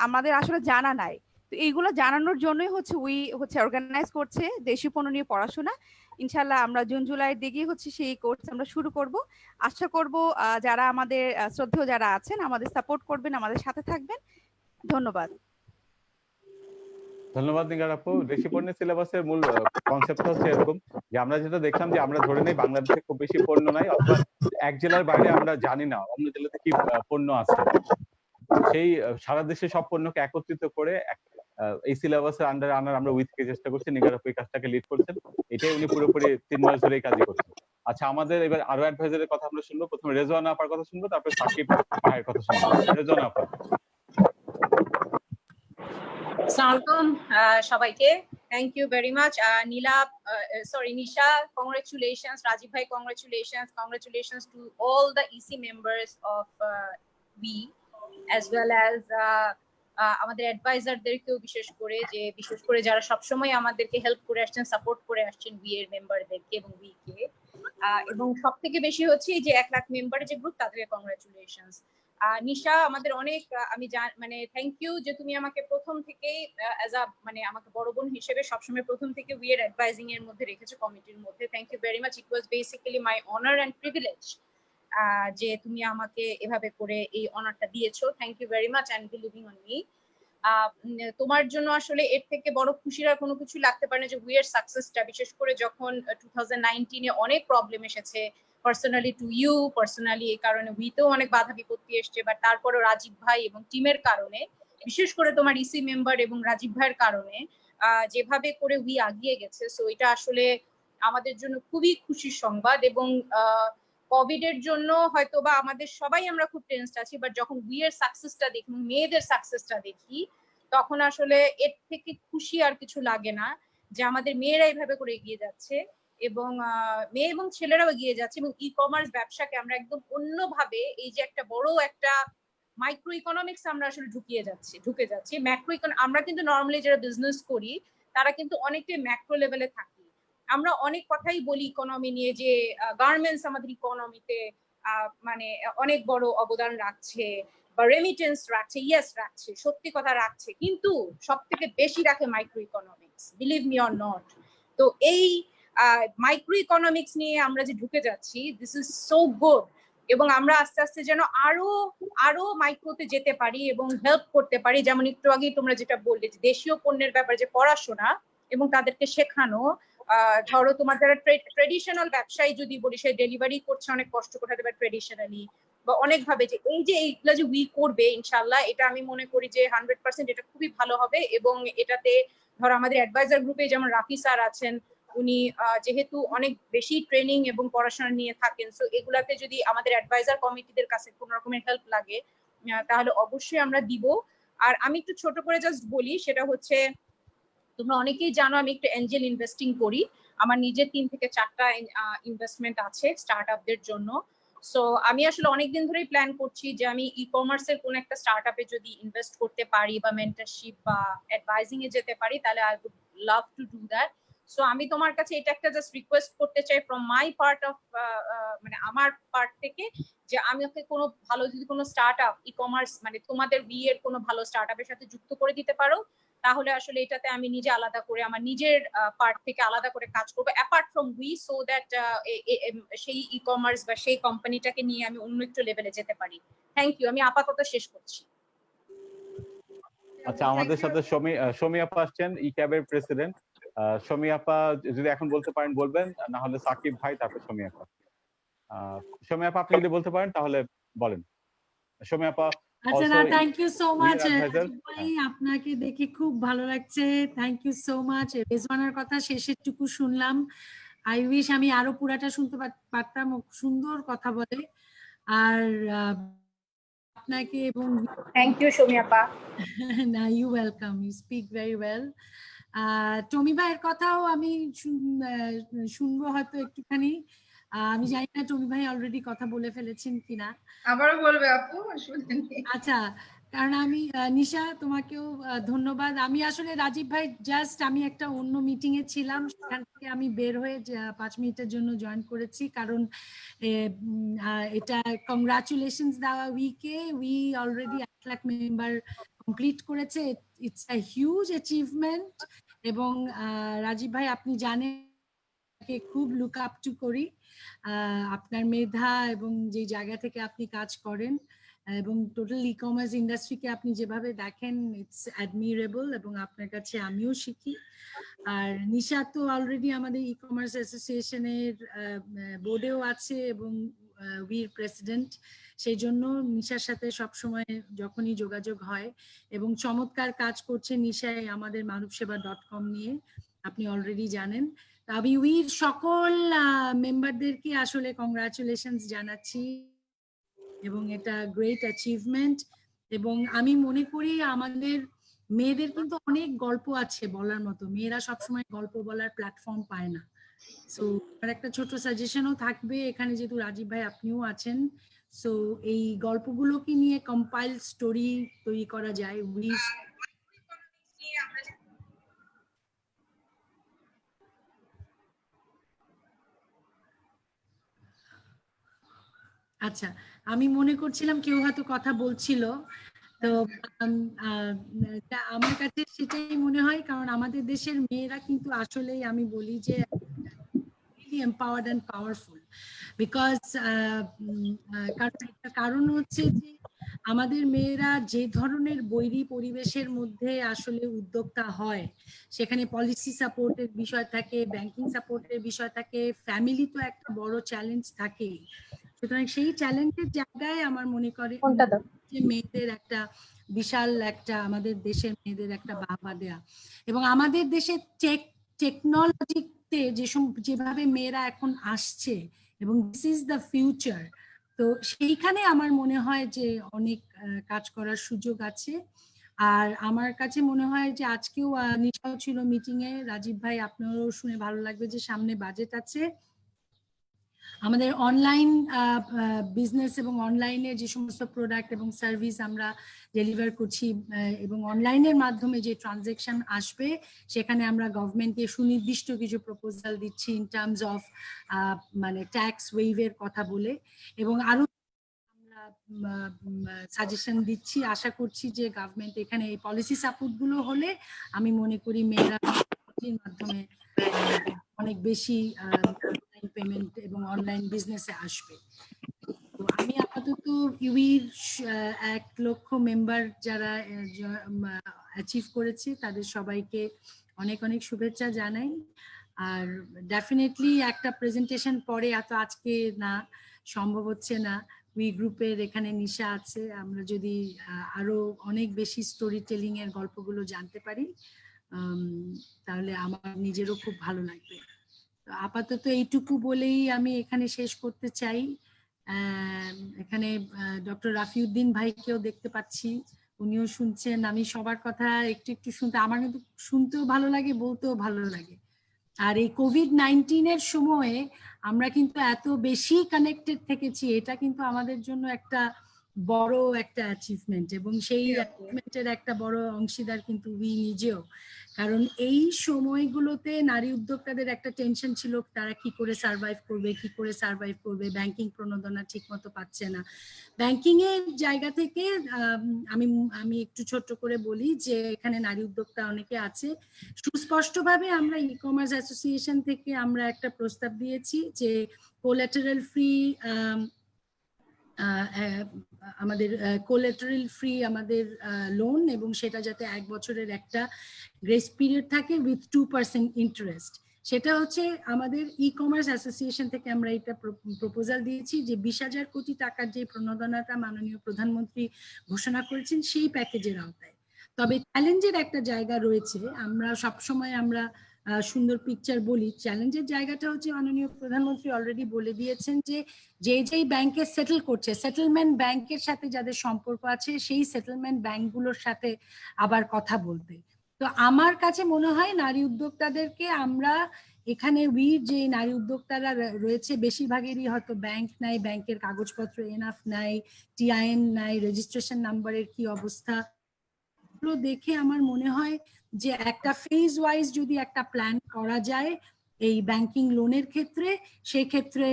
আমাদের আসলে জানা নাই। তো এইগুলো জানানোর জন্যই হচ্ছে অর্গানাইজ করছে দেশীয় পণ্য নিয়ে পড়াশোনা। ইনশাল্লাহ আমরা জুন জুলাইয়ের দিকেই হচ্ছে সেই কোর্স আমরা শুরু করব। আশা করব যারা আমাদের শ্রদ্ধেয় যারা আছেন আমাদের সাপোর্ট করবেন, আমাদের সাথে থাকবেন। ধন্যবাদ। ধন্যবাদ নিগার আপু। দেশি পণ্যের সিলেবাসের মূল কনসেপ্ট হচ্ছে এরকম যে আমরা যেটা দেখলাম যে আমরা ধরে নেই বাংলাদেশে খুব বেশি পণ্য নাই, অথবা এক জেলার বাইরে আমরা জানি না অন্য জেলাতে কি পণ্য আছে। সেই সারা দেশে সব পণ্যকে একত্রিত করে এই সিলেবাসের আন্ডারে আনার আমরা উইথকে চেষ্টা করছি। নিগার আপু এই কাজটাকে লিড করছেন, এটাই উনি পুরোপুরি 3 মাস ধরে এই কাজই করছেন। আচ্ছা, আমাদের এবার আরো অ্যাডভাইজারের কথা আমরা শুনবো। প্রথমে রেজওয়ানা আপার কথা শুনবো, তারপর সাকিব ভাইয়ের কথা শুনবো। রেজওয়ানা আপা। Assalamualaikum সবাইকে, thank you very much. Nisha, congratulations. Rajiv bhai, congratulations to all the EC members of we, as well as আমাদের অ্যাডভাইজারদেরকেও বিশেষ করে যারা সবসময় আমাদেরকে হেল্প করে আসছেন, সাপোর্ট করে আসছেন উই এর মেম্বারদেরকে এবং উই কে, এবং সব থেকে বেশি হচ্ছে যে 1 লাখ মেম্বারের যে গ্রুপ তাদেরকে কংগ্রাচুলেশনস। নিশা, আমাদের অনেক মানে থ্যাংক ইউ যে তুমি আমাকে প্রথম থেকেই আমাকে বড় বোন হিসেবে সবসময় প্রথম থেকে উই এর অ্যাডভাইজিং এর মধ্যে রেখেছো, কমিটির মধ্যে। Thank you very much. It was basically my honour and privilege যে তুমি আমাকে এভাবে করে এই অনারটা দিয়েছো। Thank you very much and believing on me. তোমার জন্য আসলে এর থেকে বড় খুশির আর কোনো কিছু লাগতে পারে না যে উই এর সাকসেসটা, বিশেষ করে যখন 2019-এ অনেক প্রবলেম এসেছে পার্সোনালি টু ইউ, পার্সোনালি এই কারণে উইতেও অনেক বাধা বিপত্তি এসছে, বাট তারপরে রাজীব ভাই এবং টিমের কারণে, বিশেষ করে তোমার ইসি মেম্বার এবং রাজীব ভাইয়ের কারণে যেভাবে করে উই আগিয়ে গেছে, সো এটা আসলে আমাদের জন্য খুবই খুশির সংবাদ। এবং কোভিড এর জন্য হয়তো বা আমাদের সবাই আমরা খুব টেনসড আছি, বাট যখন উই এর সাকসেসটা দেখি, মেয়েদের সাকসেসটা দেখি, তখন আসলে এর থেকে খুশি আর কিছু লাগে না যে আমাদের মেয়েরা এইভাবে করে এগিয়ে যাচ্ছে, এবং মেয়ে এবং ছেলেরাও এগিয়ে যাচ্ছে, এবং ই কমার্স ব্যবসাকে আমরা একদম অন্যভাবে, এই যে একটা বড় একটা মাইক্রো ইকোনমিক্স আমরা আসলে ঢুকে যাচ্ছি। আমরা কিন্তু নর্মালি যারা বিজনেস করি তারা কিন্তু অনেকটাই ম্যাক্রো লেভেলে থাকি। আমরা অনেক কথাই বলি ইকোনমি নিয়ে, যে গার্মেন্টস আমাদের ইকোনমিতে মানে অনেক বড় অবদান রাখছে, বা রেমিটেন্স রাখছে, ইয়েস রাখছে, সত্যি কথা রাখছে, কিন্তু সব থেকে বেশি রাখে micro economics, believe me or not. তো এই মাইক্রো ইকোনমিক্স নিয়ে আমরা যে ঢুকে যাচ্ছি, দিস ইজ সো গুড, এবং আমরা আস্তে আস্তে যেন আরো মাইক্রোতে যেতে পারি এবং হেল্প করতে পারি। যেমন একটু আগেই তোমরা যেটা বললে যে দেশীয় পণ্যের ব্যাপারে যে পড়াশোনা এবং তাদেরকে শেখানো, ধরো তোমার যারা ট্রেডিশনাল ব্যবসায়ী যদি বলি, সে ডেলিভারি করছে অনেক কষ্ট করে, বা ট্রেডিশনালি বা অনেক ভাবে যে এই যে এইগুলা যে উই করবে ইনশাল্লাহ, এটা আমি মনে করি যে 100% এটা খুবই ভালো হবে। এবং এটাতে ধরো আমাদের অ্যাডভাইজার গ্রুপে যেমন রাফি স্যার আছেন, উনি যেহেতু অনেক বেশি ট্রেনিং এবং পড়াশোনা নিয়ে থাকেন, সো এগুলাতে যদি আমাদের অ্যাডভাইজার কমিটিদের কাছে কোনো রকমের হেল্প লাগে তাহলে অবশ্যই আমরা দিব। আর আমি একটু ছোট করে জাস্ট বলি, সেটা হচ্ছে তোমরা অনেকেই জানো আমি একটু এঞ্জেল ইনভেস্টিং করি। আমার নিজের 3 থেকে 4টা ইনভেস্টমেন্ট আছে স্টার্ট আপদের জন্য। সো আমি আসলে অনেকদিন ধরেই প্ল্যান করছি যে আমি ই কমার্সের কোন একটা স্টার্ট আপে যদি ইনভেস্ট করতে পারি বা মেন্টরশিপ বা অ্যাডভাইজিং এ যেতে পারি, তাহলে I would love to do that. So আমি তোমার কাছে এটা একটা জাস্ট রিকোয়েস্ট করতে চাই ফ্রম মাই পার্ট অফ, মানে আমার পার্ট থেকে, যে আমাকে কোনো ভালো যদি কোনো স্টার্ট আপ ই কমার্স মানে তোমাদের এর কোনো ভালো স্টার্ট আপের সাথে যুক্ত করে দিতে পারো, তাহলে আসলে এটাতে আমি নিজে আলাদা করে আমার নিজের পার্ট থেকে আলাদা করে কাজ করবো apart from we, so that সেই ই কমার্স বা সেই কোম্পানিটাকে নিয়ে আমি অন্য একটু লেভেলে যেতে পারি। থ্যাংক ইউ, আমি আপাতত শেষ করছি। আচ্ছা, আমাদের সাথে শমী আপা আসছেন, ই ক্যাবের প্রেসিডেন্ট। শমী আপা যদি এখন বলতে পারেন বলবেন, না হলে সাকিব ভাই, তারপর শমী আপা। শমী আপা আপনি যদি বলতে পারেন তাহলে বলেন। শমী আপা। আচ্ছা, না, থ্যাংক ইউ সো মাচ ভাই, আপনাকে দেখে খুব ভালো লাগছে, থ্যাংক ইউ সো মাচ। রেজওয়ানার কথা শেষেরটুকু শুনলাম, আই উইশ আমি আরো পুরাটা শুনতে পারতাম, সুন্দর কথা বলে। আর আপনাকে এবং থ্যাংক ইউ শমী আপা। না, you welcome, you speak very well. Tomi ভাইয়ের কথাও আমি শুনবো হয়তো একটুখানি। আমি জানি না টমি ভাই অলরেডি কথা বলে ফেলেছেন কিনা, আবারও বলবে আপু। আচ্ছা, কারণ আমি নিশা তোমাকেও ধন্যবাদ। আমি আসলে রাজীব ভাই জাস্ট আমি একটা অন্য মিটিং এ ছিলাম, সেখান থেকে আমি বের হয়ে 5 মিনিটের জন্য জয়েন করেছি, কারণ এটা কংগ্রাচুলেশনস দেওয়া উইকে উই অলরেডি 1 লাখ মেম্বার কমপ্লিট করেছে। It's a huge achievement. এবং রাজীব ভাই আপনি জানেন খুব লুক আপ টু করি, আপনার মেধা এবং যে জায়গা থেকে আপনি কাজ করেন এবং টোটাল ই কমার্স ইন্ডাস্ট্রিকে আপনি যেভাবে দেখেন, ইটস অ্যাডমিরেবল এবং আপনার কাছে আমিও শিখি। আর নিশা তো অলরেডি আমাদের ই কমার্স অ্যাসোসিয়েশনের বোর্ডেও আছে এবং উইর প্রেসিডেন্ট, সেই জন্য নিশার সাথে সবসময় যখনই যোগাযোগ হয় এবং চমৎকার কাজ করছে নিশায় আমাদের মানবসেবা.com নিয়ে, আপনি অলরেডি জানেন। আমি উইর সকল মেম্বারদেরকে আসলে কংগ্রাচুলেশনস জানাচ্ছি এবং এটা গ্রেট অ্যাচিভমেন্ট। এবং আমি মনে করি আমাদের মেয়েদের কিন্তু অনেক গল্প আছে বলার মতো, মেয়েরা সবসময় গল্প বলার প্ল্যাটফর্ম পায় না। সো আমার একটা ছোট সাজেশনও থাকবে এখানে, যেহেতু রাজীব ভাই আপনিও আছেন, সো এই গল্পগুলোকে নিয়ে কম্পাইল স্টোরি তৈরি করা যায়। আচ্ছা, আমি মনে করছিলাম কেউ হয়তো কথা বলছিল, তো আমার কাছে সেটাই মনে হয়, কারণ আমাদের দেশের মেয়েরা কিন্তু আসলেই আমি বলি যে এম্পাওয়ার্ড অ্যান্ড পাওয়ারফুল। বিকজ কারণ হচ্ছে যে আমাদের মেয়েরা যে ধরনের বৈরী পরিবেশের মধ্যে আসলে উদ্যোক্তা হয়, সেখানে পলিসি সাপোর্টের বিষয় থাকে, ব্যাংকিং সাপোর্টের বিষয় থাকে, ফ্যামিলি তো একটা বড় চ্যালেঞ্জ থাকেই। সুতরাং সেই চ্যালেঞ্জের জায়গায় আমার মনে করে যে মেয়েদের একটা বিশাল একটা, আমাদের দেশের মেয়েদের একটা বাহবা দেয়া। এবং আমাদের দেশে টেকনোলজিতে যেভাবে মেয়েরা এখন আসছে এবং দিস ইজ দ্য ফিউচার, তো সেইখানে আমার মনে হয় যে অনেক কাজ করার সুযোগ আছে। আর আমার কাছে মনে হয় যে আজকেও নিশাও ছিল মিটিং এ, রাজীব ভাই আপনারও শুনে ভালো লাগবে যে সামনে বাজেট আছে। আমাদের অনলাইন বিজনেস এবং অনলাইনে যে সমস্ত প্রোডাক্ট এবং সার্ভিস আমরা ডেলিভার করছি এবং অনলাইনের মাধ্যমে যে ট্রানজেকশন আসবে, সেখানে আমরা গভর্নমেন্টকে সুনির্দিষ্ট কিছু প্রপোজাল দিচ্ছি ইন টার্মস অফ মানে ট্যাক্স ওয়েভের কথা বলে, এবং আরো সাজেশন দিচ্ছি। আশা করছি যে গভর্নমেন্ট এখানে এই পলিসি সাপোর্ট গুলো হলে আমি মনে করি মেয়েরা মাধ্যমে অনেক বেশি পেমেন্ট এবং অনলাইন বিজনেসে আসবে। তো আমি আপাতত ইউইর 1 লক্ষ মেম্বার যারা অ্যাচিভ করেছে তাদের সবাইকে অনেক অনেক শুভেচ্ছা জানাই। আর ডেফিনেটলি একটা প্রেজেন্টেশন পরে, এত আজকে না সম্ভব হচ্ছে না, উই গ্রুপের এখানে নিশা আছে, আমরা যদি আরো অনেক বেশি স্টোরি টেলিং এর গল্পগুলো জানতে পারি তাহলে আমার নিজেরও খুব ভালো লাগবে। আপাতত এইটুকু বলেই আমি এখানে শেষ করতে চাই। এখানে ডক্টর রাফিউদ্দিন ভাইকেও দেখতে পাচ্ছি, উনিও শুনছেন। আমি সবার কথা একটু একটু শুনতে, আমার কিন্তু শুনতেও ভালো লাগে, বলতেও ভালো লাগে। আর এই কোভিড-19 এর সময়ে আমরা কিন্তু এত বেশি কানেক্টেড থেকেছি, এটা কিন্তু আমাদের জন্য একটা বড় একটা অ্যাচিভমেন্ট এবং সেই অ্যাচিভমেন্টের একটা বড় অংশীদার কিন্তু উই নিজেও। কারণ এই সময়গুলোতে নারী উদ্যোক্তাদের একটা টেনশন ছিল, তারা কি করে সার্ভাইভ করবে, ব্যাংকিং প্রণোদনা ঠিক মতো পাচ্ছে না। ব্যাংকিং এর জায়গা থেকে আমি একটু ছোট্ট করে বলি যে এখানে নারী উদ্যোক্তা অনেকে আছে। সুস্পষ্টভাবে আমরা ই কমার্স অ্যাসোসিয়েশন থেকে আমরা একটা প্রস্তাব দিয়েছি যে কোল্যাটারাল ফ্রি আমাদের কোল্যাটারাল ফ্রি আমাদের লোন, এবং সেটা যাতে 1 বছরের একটা গ্রেস পিরিয়ড থাকে উইথ 2% ইন্টারেস্ট। সেটা হচ্ছে আমাদের ই কমার্স অ্যাসোসিয়েশন থেকে আমরা এটা প্রপোজাল দিয়েছি যে 20,000 কোটি টাকার যে প্রণোদনাটা মাননীয় প্রধানমন্ত্রী ঘোষণা করেছেন সেই প্যাকেজের আওতায়। তবে চ্যালেঞ্জের একটা জায়গা রয়েছে, আমরা সবসময় আমরা সুন্দর পিকচার বলি, চ্যালেঞ্জের জায়গাটা হচ্ছে মাননীয় প্রধানমন্ত্রী অলরেডি বলে দিয়েছেন যে যেই ব্যাংকে সেটেল করছে, সেটেলমেন্ট ব্যাংকের সাথে যাদের সম্পর্ক আছে সেই সেটেলমেন্ট ব্যাংকগুলোর সাথে আবার কথা বলতে। তো আমার কাছে মনে হয় নারী উদ্যোক্তাদেরকে আমরা এখানে উইর যে নারী উদ্যোক্তারা রয়েছে বেশিরভাগেরই হয়তো ব্যাংক নাই, ব্যাংকের কাগজপত্র এনাফ নাই, টিআইএন নাই, রেজিস্ট্রেশন নাম্বারের কি অবস্থা, এগুলো দেখে আমার মনে হয় যে একটা ফেজ ওয়াইজ যদি একটা প্ল্যান করা যায় এই ব্যাংকিং লোনের ক্ষেত্রে, সেই ক্ষেত্রে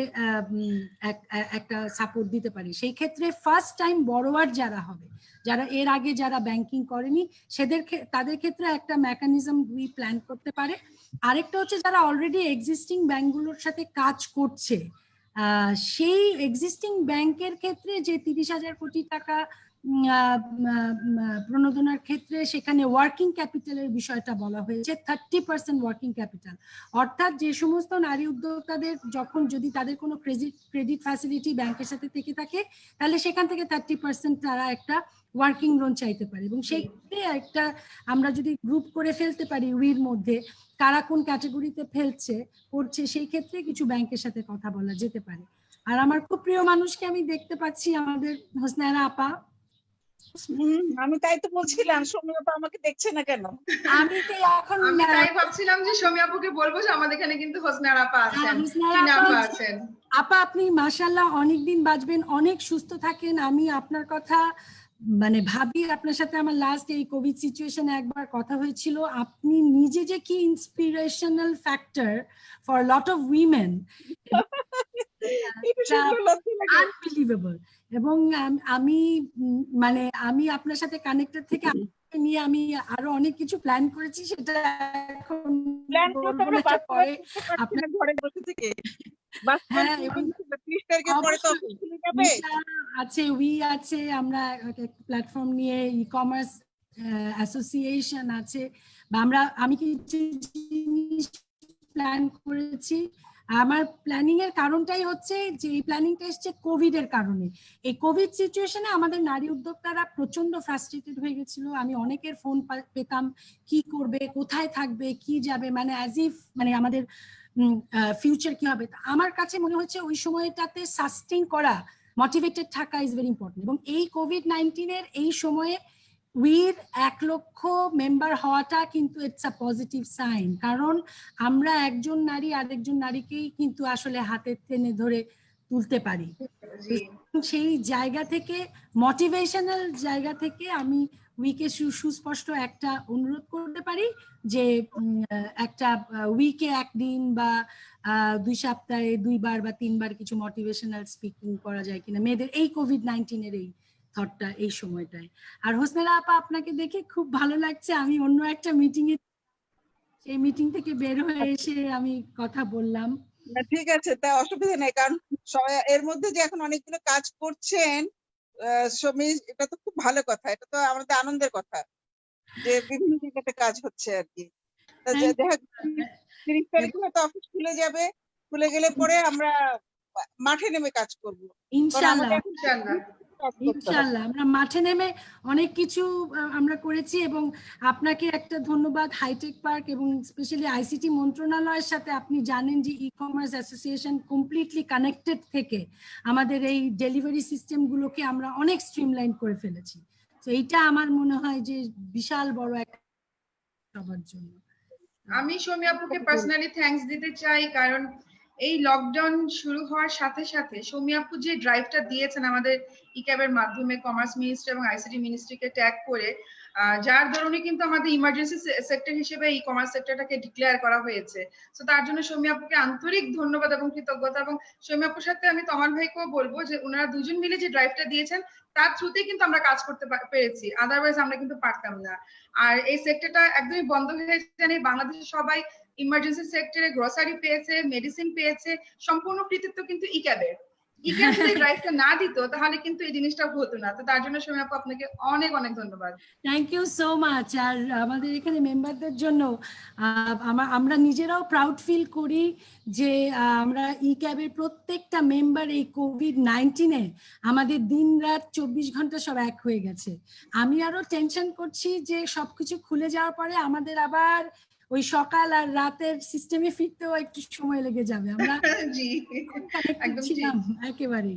একটা সাপোর্ট দিতে পারি। সেই ক্ষেত্রে ফার্স্ট টাইম বড়োয়ার যারা হবে, যারা এর আগে যারা ব্যাংকিং করেনি তাদের ক্ষেত্রে একটা মেকানিজম প্ল্যান করতে পারে। আরেকটা হচ্ছে যারা অলরেডি এক্সিস্টিং ব্যাংকগুলোর সাথে কাজ করছে, সেই এক্সিস্টিং ব্যাংকের ক্ষেত্রে যে 30,000 কোটি টাকা প্রণোদনার ক্ষেত্রে সেখানে ওয়ার্কিং ক্যাপিটালের বিষয়টা বলা হয়েছে, 30% ওয়ার্কিং ক্যাপিটাল, অর্থাৎ যে সমস্ত নারী উদ্যোক্তাদের যখন যদি তাদের কোনো ক্রেডিট ফ্যাসিলিটি ব্যাংকের সাথে থেকে থাকে, তাহলে সেখান থেকে 30% তারা একটা ওয়ার্কিং লোন চাইতে পারে। এবং সেই ক্ষেত্রে একটা আমরা যদি গ্রুপ করে ফেলতে পারি উইর মধ্যে কারা কোন ক্যাটাগরিতে করছে, সেই ক্ষেত্রে কিছু ব্যাংকের সাথে কথা বলা যেতে পারে। আর আমার খুব প্রিয় মানুষকে আমি দেখতে পাচ্ছি, আমাদের হোসনায়রা আপা। আমি তাই তো বলছিলাম, সৌমিয়া আপা আমাকে দেখছে না কেন? আমি তো এখন আমি তাই ভাবছিলাম যে সৌমিয়া আপুকে বলবো যে আমাদের এখানে কিন্তু হোসনায়রা আপা আছেন, টিনা আপা আছেন। আপা আপনি মাশাআল্লাহ অনেকদিন বাঁচবেন, অনেক সুস্থ থাকেন। আমি আপনার কথা মানে ভাবি, আপনার সাথে আমার লাস্ট এই কোভিড সিচুয়েশনে একবার কথা হয়েছিল। আপনি নিজে যে কি inspirational factor for lot of women, unbelievable. এবং আমি আপনার সাথে কানেক্টেড থেকে নিয়ে আমি আরো অনেক কিছু প্ল্যান করেছি, সেটা এখন পরে আপনার ঘরে বসে থেকে আছে, উই আছে, আমরা প্ল্যাটফর্ম নিয়ে ই কমার্স অ্যাসোসিয়েশন আছে, বা আমি কিছু জিনিস প্ল্যান করেছি। আমার প্ল্যানিং এর কারণটাই হচ্ছে যে এই প্ল্যানিংটা এসছে কোভিড এর কারণে। এই কোভিড সিচুয়েশনে আমাদের নারী উদ্যোক্তারা প্রচন্ড ফ্রাস্ট্রেটেড হয়ে গেছিল। আমি অনেকের ফোন পেতাম, কি করবে, কোথায় থাকবে, কি যাবে, মানে অ্যাজ ইফ মানে আমাদের ফিউচার কি হবে। আমার কাছে মনে হচ্ছে ওই সময়টাতে সাস্টেইন করা, মোটিভেটেড থাকা ইজ ভেরি ইম্পর্টেন্ট। এবং এই কোভিড-19 এর এই সময়ে উইর 1 লক্ষ মেম্বার হওয়াটা কিন্তু ইটস আ পজিটিভ সাইন, কারণ আমরা একজন নারী আরেকজন নারীকেই কিন্তু আসলে হাতে টেনে ধরে তুলতে পারি। সেই জায়গা থেকে, মোটিভেশনাল জায়গা থেকে আমি উইকে সুস্পষ্ট একটা অনুরোধ করতে পারি যে একটা উইকে 1 দিন বা 2 সপ্তাহে 2 বার বা 3 বার কিছু মোটিভেশনাল স্পিকিং করা যায় কিনা মেয়েদের এই কোভিড-19 এর এই থটটা এই সময়টায়। আর হোসনায়রা আপা আপনাকে দেখে খুব ভালো লাগছে। আমি অন্য একটা মিটিং এ, সেই মিটিং থেকে বের হয়ে এসে আমি কথা বললাম। ঠিক আছে, তা অসুবিধা নেই, কারণ এর মধ্যে যে এখন অনেকগুলো কাজ করছেন সমীর, এটা তো খুব ভালো কথা, এটা তো আমাদের আনন্দের কথা যে বিভিন্ন জায়গাতে কাজ হচ্ছে আর কি। 30 তারিখে হয়তো অফিস খুলে যাবে, খুলে গেলে পরে আমরা মাঠে নেমে কাজ করবো ইনশাআল্লাহ। ইনশাআল্লাহ আমরা মাঠে নেমে অনেক কিছু আমরা করেছি। এবং আপনাকে একটা ধন্যবাদ হাইটেক পার্ক এবং স্পেশালি আইসিটি মন্ত্রণালয়ের সাথে, আপনি জানেন যে e commerce association completely connected থেকে আমাদের এই ডেলিভারি সিস্টেম গুলোকে আমরা অনেক স্ট্রিমলাইন করে ফেলেছি। তো এইটা আমার মনে হয় যে বিশাল বড় একটা সবার জন্য। আমি সৌমিয়া আপুকে পার্সোনালি থ্যাঙ্কস দিতে চাই, কারণ এই লকডাউন শুরু হওয়ার সাথে সাথে সৌমিয়া আপু যে ড্রাইভটা দিয়েছেন আমাদের ইক্যাবের মাধ্যমে কমার্স মিনিস্ট্রি এবং আইসিটি মিনিস্ট্রিকে ট্যাগ করে, যার দরুনে কিন্তু আমাদের ইমার্জেন্সি সেক্টর হিসেবে ই কমার্স সেক্টরটাকে ডিক্লেয়ার করা হয়েছে। তো তার জন্য সৌমিয়া আপুকে আন্তরিক ধন্যবাদ এবং কৃতজ্ঞতা। এবং সৌমিয়া আপুর সাথে আমি তমান ভাইকেও বলবো যে ওনারা দুজন মিলে যে ড্রাইভটা দিয়েছেন তার থ্রুতেই কিন্তু আমরা কাজ করতে পেরেছি, আদারওয়াইজ আমরা কিন্তু পারতাম না। আর এই সেক্টরটা একদমই বন্ধ হয়ে জানি বাংলাদেশের সবাই ইমার্জেন্সি সেক্টরে গ্রোসারি পেয়েছে, মেডিসিন পেয়েছে, সম্পূর্ণ কৃতিত্ব কিন্তু ইক্যাবের। ইক্যাব যদি ড্রাইভটা না দিত তাহলে কিন্তু এই জিনিসটা হতো না। তো তার জন্য সৌমিয়া আপু আপনাকে অনেক অনেক ধন্যবাদ। Thank you so much. আর আমাদের এখানে মেম্বারদের জন্য আমরা নিজেরাও প্রাউড ফিল করি যে আমরা ইক্যাবের প্রত্যেকটা মেম্বার এই কোভিড-19 আমাদের দিন রাত 24 ঘন্টা সব এক হয়ে গেছে। আমি আরো টেনশন করছি যে সবকিছু খুলে যাওয়ার পরে আমাদের আবার ওই সকাল আর রাতের সিস্টেমে ফিরতেও একটু সময় লেগে যাবে। আমরা ছিলাম একেবারে।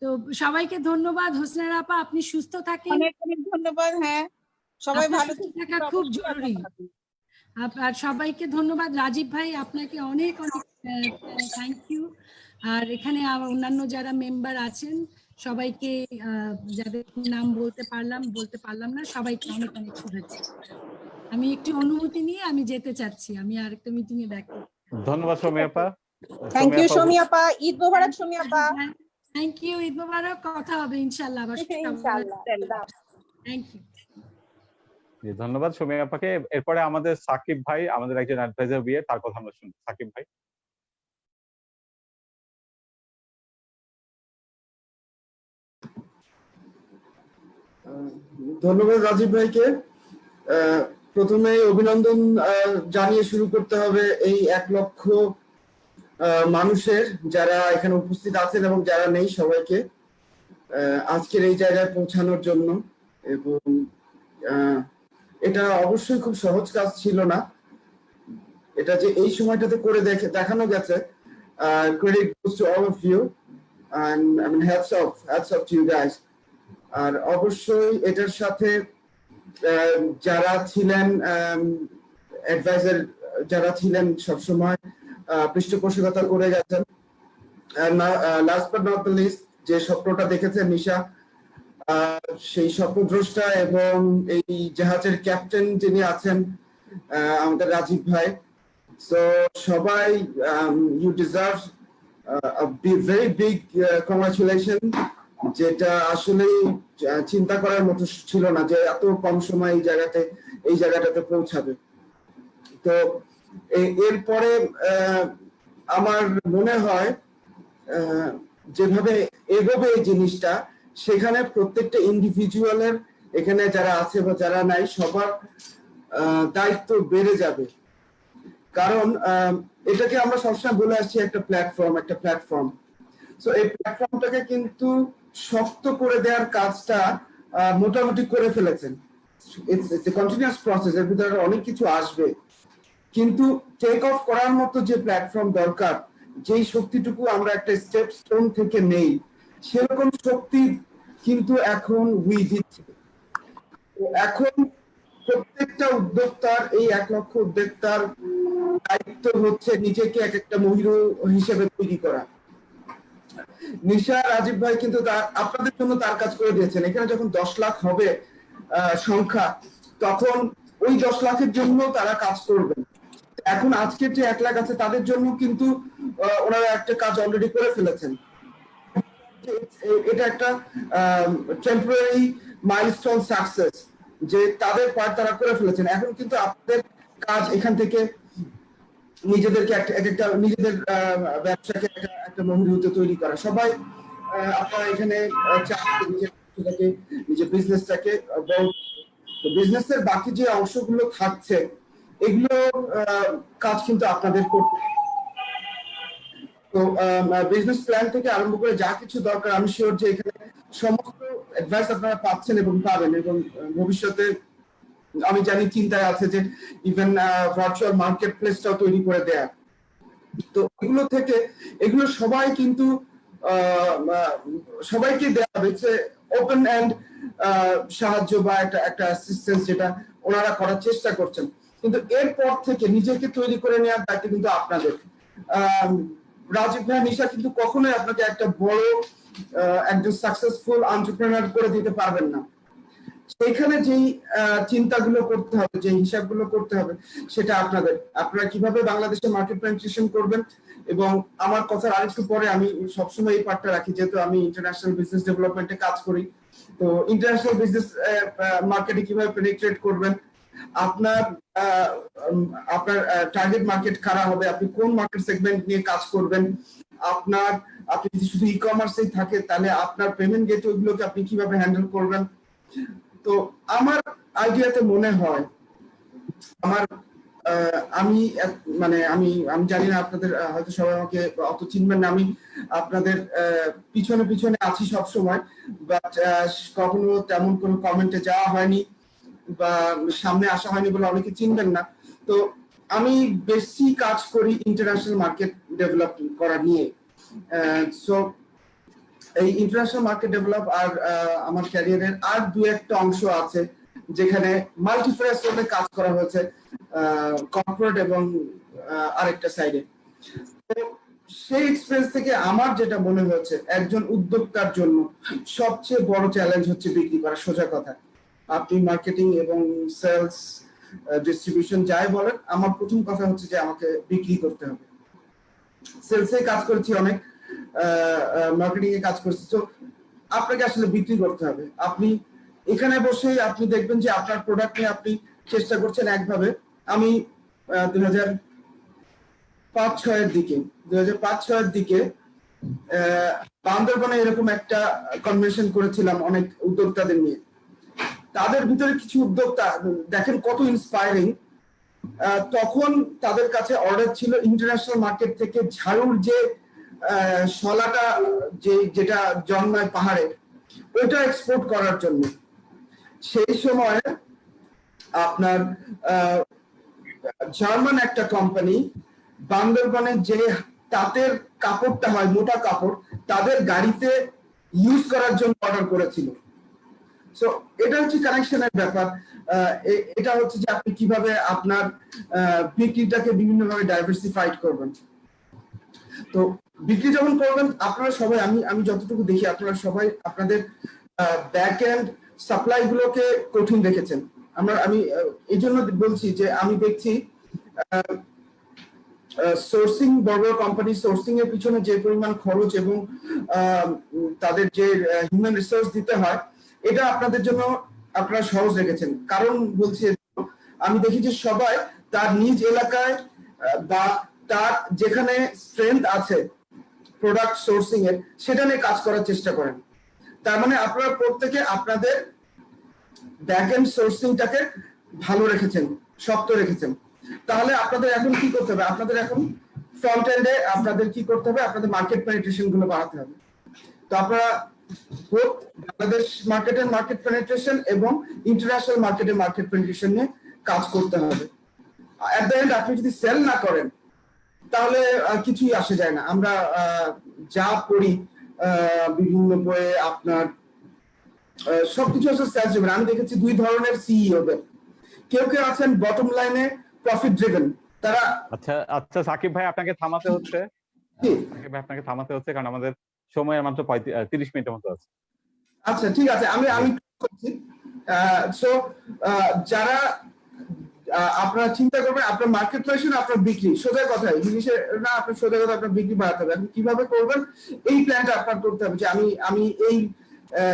তো সবাইকে ধন্যবাদ। হোসনায়রা আপা আপনি সুস্থ থাকেন। অনেক অনেক ধন্যবাদ। হ্যাঁ, সবাই ভালো থাকা খুব জরুরি। আর সবাইকে ধন্যবাদ। রাজীব ভাই আপনাকে অনেক অনেক থ্যাংক ইউ। আর এখানে অন্যান্য যারা মেম্বার আছেন সবাইকে যাদের নাম বলতে পারলাম না সবাইকে অনেক অনেক শুভেচ্ছা। আমি একটু অনুমতি নিয়ে আমি যেতে চাচ্ছি, আমি আরেকটা মিটিং এ ব্যাক করব। ধন্যবাদ সৌমি আপা। থ্যাংক ইউ সৌমি আপা, ঈদ মোবারক সৌমি আপা। থ্যাংক ইউ, ঈদ মোবারক, কথা হবে ইনশাআল্লাহ আবার। ইনশাআল্লাহ। Thank you. ধন্যবাদ সৌমি আপাকে। এরপরে আমাদের সাকিব ভাই, আমাদের একজন অ্যাডভাইজার বিয়ে, তার কথা আমরা শুনবো। সাকিব ভাই। ধন্যবাদ রাজীব ভাইকে। প্রথমে অভিনন্দন জানিয়ে শুরু করতে হবে এই 1 লক্ষ মানুষের যারা এখানে উপস্থিত আছেন এবং যারা নেই সবাইকে আজকের এই জায়গায় পৌঁছানোর জন্য। এবং এটা অবশ্যই খুব সহজ কাজ ছিল না, এটা যে এই সময়টাতে করে দেখানো গেছে। Credit goes to all of you and I mean hats off to you guys. আর অবশ্যই এটার সাথে যারা ছিলেন অ্যাডভাইজার, যারা ছিলেন সবসময় পৃষ্ঠপোষকতা করে গেছেন। Last but not the least, যে স্বপ্নটা দেখেছেন নিশা, সেই স্বপ্নদ্রষ্টা এবং এই জাহাজের ক্যাপ্টেন যিনি আছেন আমাদের রাজীব ভাই। সো সবাই you deserve a very big congratulation, যেটা আসলে চিন্তা করার মতো ছিল না যে এত কম সময় এই জায়গাটাতে পৌঁছাবে। তো এরপরে আমার মনে হয় যেভাবে এগোবে এই জিনিসটা, সেখানে প্রত্যেকটা ইন্ডিভিজুয়ালের এখানে যারা আছে বা যারা নাই সবার দায়িত্ব বেড়ে যাবে। কারণ এটাকে আমরা সবসময় বলে আসছি একটা প্ল্যাটফর্ম। সো এই প্ল্যাটফর্মটাকে কিন্তু শক্ত করে দেওয়ার কাজটা মোটামুটি করে ফেলেছেন। ইটস এ কন্টিনিউয়াস প্রসেস, এর ভিতরে অনেক কিছু আসবে, কিন্তু টেক অফ করার মতো যে প্ল্যাটফর্ম দরকার, যেই শক্তিটুকু আমরা একটা স্টেপ স্টোন থেকে নেই, সেরকম শক্তি কিন্তু এখন উই দিচ্ছে। এখন প্রত্যেকটা উদ্যোক্তার, এই 1 লক্ষ উদ্যোক্তার দায়িত্ব হচ্ছে নিজেকে এক একটা মহিরু হিসেবে তৈরি করা। নিশা, রাজীব ভাই কিন্তু আপনাদের জন্য তার কাজ করে দিয়েছেন। এখানে যখন 10 লাখ হবে সংখ্যা, তখন ওই 10 লাখের জন্য তারা কাজ করবেন। এখন আজকের যে 1 লাখ আছে তাদের জন্য কিন্তু ওনারা একটা কাজ অলরেডি করে ফেলেছেন। এটা একটা টেম্পোরারি মাইলস্টোন সাকসেস, যে তাদের পার্ট তারা করে ফেলেছেন। এখন কিন্তু আপনাদের কাজ এখান থেকে নিজেদেরকে একটা নিজেদের ব্যবসাকে একটা মহিরুতে তৈরি করা। সবাই আপনারা এখানে নিজের বিজনেসটাকে, বিজনেসের বাকি যে অংশগুলো থাকছে এগুলো কাজ কিন্তু আপনাদের করতে। তো বিজনেস প্ল্যান থেকে আরম্ভ করে যা কিছু দরকার, আমি শিওর যে এখানে সমস্ত অ্যাডভাইস আপনারা পাচ্ছেন এবং পাবেন। এবং ভবিষ্যতে আমি জানি চিন্তায় আছে যে ইভেন ভার্চুয়াল মার্কেট প্লেসটাও তৈরি করে দেয়া। তো এগুলো সবাই কিন্তু সবাইকে দেওয়া হয়েছে ওপেন এন্ড সাহায্য বা একটা অ্যাসিস্ট্যান্স, যেটা ওনারা করার চেষ্টা করছেন। কিন্তু এরপর থেকে নিজেকে তৈরি করে নেওয়ার দায়িত্ব কিন্তু আপনাদের। রাজীব ভাই, নিশা কিন্তু কখনোই আপনাকে একটা বড় একজন সাকসেসফুল এন্টারপ্রেনার করে দিতে পারবেন না। সেখানে যেই চিন্তাগুলো করতে হবে, যে হিসাবগুলো করতে হবে, সেটা আপনারা কিভাবে বাংলাদেশে মার্কেট পেনিট্রেশন করবেন। এবং আমার কথার আরেকটু পরে আমি সবসময় এই পার্টটা রাখি, যেহেতু আমি ইন্টারন্যাশনাল বিজনেস ডেভেলপমেন্টে কাজ করি। তো ইন্টারন্যাশনাল বিজনেস মার্কেটে কিভাবে পেনিট্রেট করবেন, আপনার টার্গেট মার্কেট কারা হবে, আপনি কোন মার্কেট সেগমেন্ট নিয়ে কাজ করবেন, আপনি যদি শুধু ই কমার্সেই থাকে তাহলে আপনার পেমেন্ট গেটওয়েগুলোকে আপনি কিভাবে হ্যান্ডেল করবেন। তো আমার আইডিয়াতে মনে হয়, আমি জানি না আপনাদের, হয়তো সবাই আমাকে অত চিনবেন না, আমি আপনাদের পিছনে আছি সব সময়, বাট কখনো তেমন কোনো কমেন্টে যাওয়া হয়নি বা সামনে আসা হয়নি বলে অনেকে চিনবেন না। তো আমি বেশি কাজ করি ইন্টারন্যাশনাল মার্কেট ডেভেলপ করা নিয়ে। সো এই ইন্টারন্যাশনাল মার্কেট ডেভেলপ আর আমার ক্যারিয়ারের আর 2-1টা অংশ আছে যেখানে মাল্টিফ্যাসেটে কাজ করা হয়েছে কর্পোরেট এবং আরেকটা সাইডে। তো সেই এক্সপেরিয়েন্স থেকে আমার যেটা মনে হয়েছে একজন উদ্যোক্তার জন্য সবচেয়ে বড় চ্যালেঞ্জ হচ্ছে বিক্রি করা। সোজা কথা, আপনি মার্কেটিং এবং সেলস ডিস্ট্রিবিউশন যাই বলেন, আমার প্রথম কথা হচ্ছে যে আমাকে বিক্রি করতে হবে। সেলসে কাজ করেছি অনেক, মার্কেটিং এ কাজ করছি, তো আপনাকে আসলে বিক্রি করতে হবে। আপনি এখানে বসে আপনি দেখবেন যে আপনার প্রোডাক্ট নিয়ে আপনি চেষ্টা করছেন একভাবে। আমি 2005-06 দিকে বান্দরবানে এরকম একটা কনভেনশন করেছিলাম অনেক উদ্যোক্তাদের নিয়ে। তাদের ভিতরে কিছু উদ্যোক্তা দেখেন কত ইন্সপায়ারিং। তখন তাদের কাছে অর্ডার ছিল ইন্টারন্যাশনাল মার্কেট থেকে ঝাড়ুর যে শলাটা যেটা জন্মায় পাহাড়ে, ওইটা এক্সপোর্ট করার জন্য। সেই সময় আপনার জার্মান একটা কোম্পানি বান্দরবানে যে তাঁতের কাপড়টা হয়, মোটা কাপড়, তাদের গাড়িতে ইউজ করার জন্য অর্ডার করেছিল। সো এটা হচ্ছে কানেকশনের ব্যাপার। এটা হচ্ছে যে আপনি কিভাবে আপনার বিক্রিটাকে বিভিন্নভাবে ডাইভার্সিফাইড করবেন। তো বিক্রি যখন করবেন আপনারা সবাই, আমি যতটুকু দেখি আপনারা সবাই আপনাদের ব্যাক এন্ড সাপ্লাই গুলোকে কঠিন রেখেছেন। আমি এই জন্য বলছি যে আমি দেখছি সোর্সিং, বড় বড় কোম্পানি সোর্সিং এর পিছনে যে পরিমাণ খরচ এবং তাদের যে হিউম্যান রিসোর্স দিতে হয়, এটা আপনাদের জন্য আপনারা সহজ রেখেছেন। কারণ বলছি, আমি দেখি যে সবাই তার নিজ এলাকায় বা তার যেখানে স্ট্রেংথ আছে প্রোডাক্ট সোর্সিং এর, সেটা নিয়ে কাজ করার চেষ্টা করেন। তার মানে আপনারা প্রত্যেকে আপনাদের ব্যাক এন্ড সোর্সিংটাকে ভালো রেখেছেন, শক্ত রেখেছেন। তাহলে আপনাদের এখন কি করতে হবে? আপনাদের এখন ফ্রন্ট এন্ডে আপনাদের কি করতে হবে? আপনাদের মার্কেট পেনিট্রেশন গুলো বাড়াতে হবে। তো আপনারা বাংলাদেশ মার্কেটের মার্কেট পেনিট্রেশন এবং ইন্টারন্যাশনাল মার্কেটের মার্কেট পেনিট্রেশন নিয়ে কাজ করতে হবে। এট দ্য এন্ড আপনি যদি সেল না করেন তাহলে কিছুই আসে যায় না। আমরা যা পড়ি বিভিন্ন বইয়ে, আপনার সবকিছু আসলে সেলস ড্রিভেন। আমি দেখেছি দুই ধরনের সিইও দের, কেউ কেউ আছেন বটম লাইনে প্রফিট ড্রিভেন, তারা। আচ্ছা সাকিব ভাই, আপনাকে থামাতে হচ্ছে। সাকিব ভাই, আপনাকে থামাতে হচ্ছে কারণ আমাদের সময় মাত্র 30 মিনিটের মতো আছে। আচ্ছা ঠিক আছে, আমি করছি। সো যারা আপনারা চিন্তা করবেন আপনার মার্কেট প্লেসে না আপনার বিক্রি, সোজা কথা জিনিসে না, আপনার সোজা কথা আপনার বিক্রি বাড়াতে হবে। আপনি কিভাবে করবেন এই প্ল্যানটা আপনার করতে হবে, যে আমি এই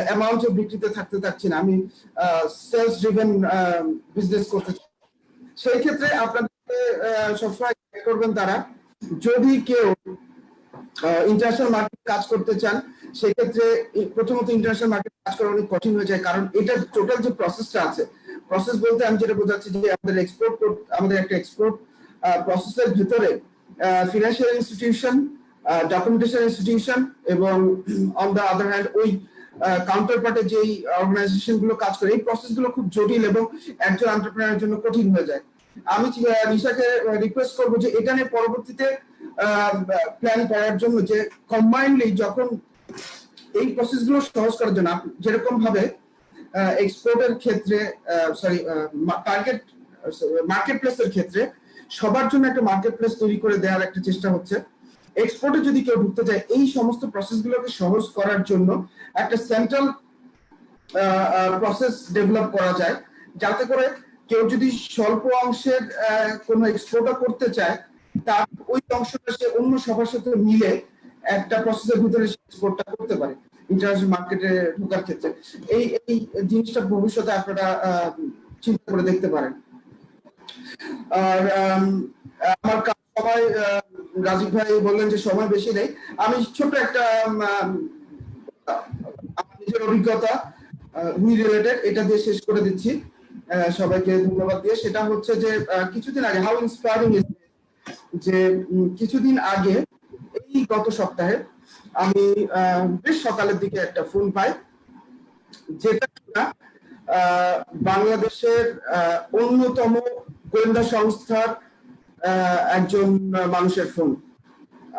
অ্যামাউন্টে বিক্রিতে থাকতে চাচ্ছি না, আমি সেলস ড্রিভেন বিজনেস করতে চাই। সেই ক্ষেত্রে আপনাদের সবসময় করবেন তারা, যদি কেউ ইন্টারন্যাশনাল মার্কেট কাজ করতে চান, সেক্ষেত্রে প্রথমত ইন্টারন্যাশনাল মার্কেট কাজ করা অনেক কঠিন হয়ে যায়। কারণ এটা টোটাল যে প্রসেসটা আছে, প্রসেস বলতে আমি যেটা বোঝাচ্ছি যে আমাদের একটা এক্সপোর্ট প্রসেসের ভিতরে ফিনান্সিয়াল ইনস্টিটিউশন, ডকুমেন্টেশন ইনস্টিটিউশন এবং অন দ্য আদার হ্যান্ড ওই কাউন্টার পার্টে যেই অর্গানাইজেশন গুলো কাজ করে, এই প্রসেস গুলো খুব জটিল এবং একজন এন্টারপ্রেনারের জন্য কঠিন হয়ে যায়। আমি নিশাকে রিকোয়েস্ট করবো যে এটা নিয়ে পরবর্তীতে প্ল্যান করার জন্য, যে কম্বাইন্ডলি যখন এই প্রসেস গুলো সহজ করার জন্য, যেরকম ভাবে এক্সপোর্টের ক্ষেত্রে মার্কেট প্লেসের ক্ষেত্রে সবার জন্য একটা মার্কেট প্লেস তৈরি করে দেওয়ার একটা চেষ্টা হচ্ছে। এক্সপোর্টে যদি কেউ ঢুকতে চায়, এই সমস্ত প্রসেস গুলোকে সহজ করার জন্য একটা সেন্ট্রাল প্রসেস ডেভেলপ করা যায়, যাতে করে কেউ যদি স্বল্প অংশের কোনো এক্সপোর্টও করতে চায়, তার ওই অংশটা সে অন্য সবার সাথে মিলে একটা প্রসেসের ভিতরে এক্সপোর্টটা করতে পারে ইন্টারন্যাশনাল মার্কেটে ঢোকার ক্ষেত্রে। এই জিনিসটা ভবিষ্যতে আপনারা চিন্তা করে দেখতে পারেন। আর আমার সবাই, রাজীব ভাই বললেন যে সময় বেশি নেই, আমি ছোট একটা নিজের অভিজ্ঞতা রিলেটেড এটা দিয়ে শেষ করে দিচ্ছি সবাইকে ধন্যবাদ দিয়ে। সেটা হচ্ছে যে কিছুদিন আগে, হাউ ইন্সপায়ারিং ইজ, যে কিছুদিন আগে এই গত সপ্তাহে আমি বেশ সকালের দিকে একটা ফোন পাই, যেটা বাংলাদেশের অন্যতম গোয়েন্দা সংস্থার একজন মানুষের ফোন।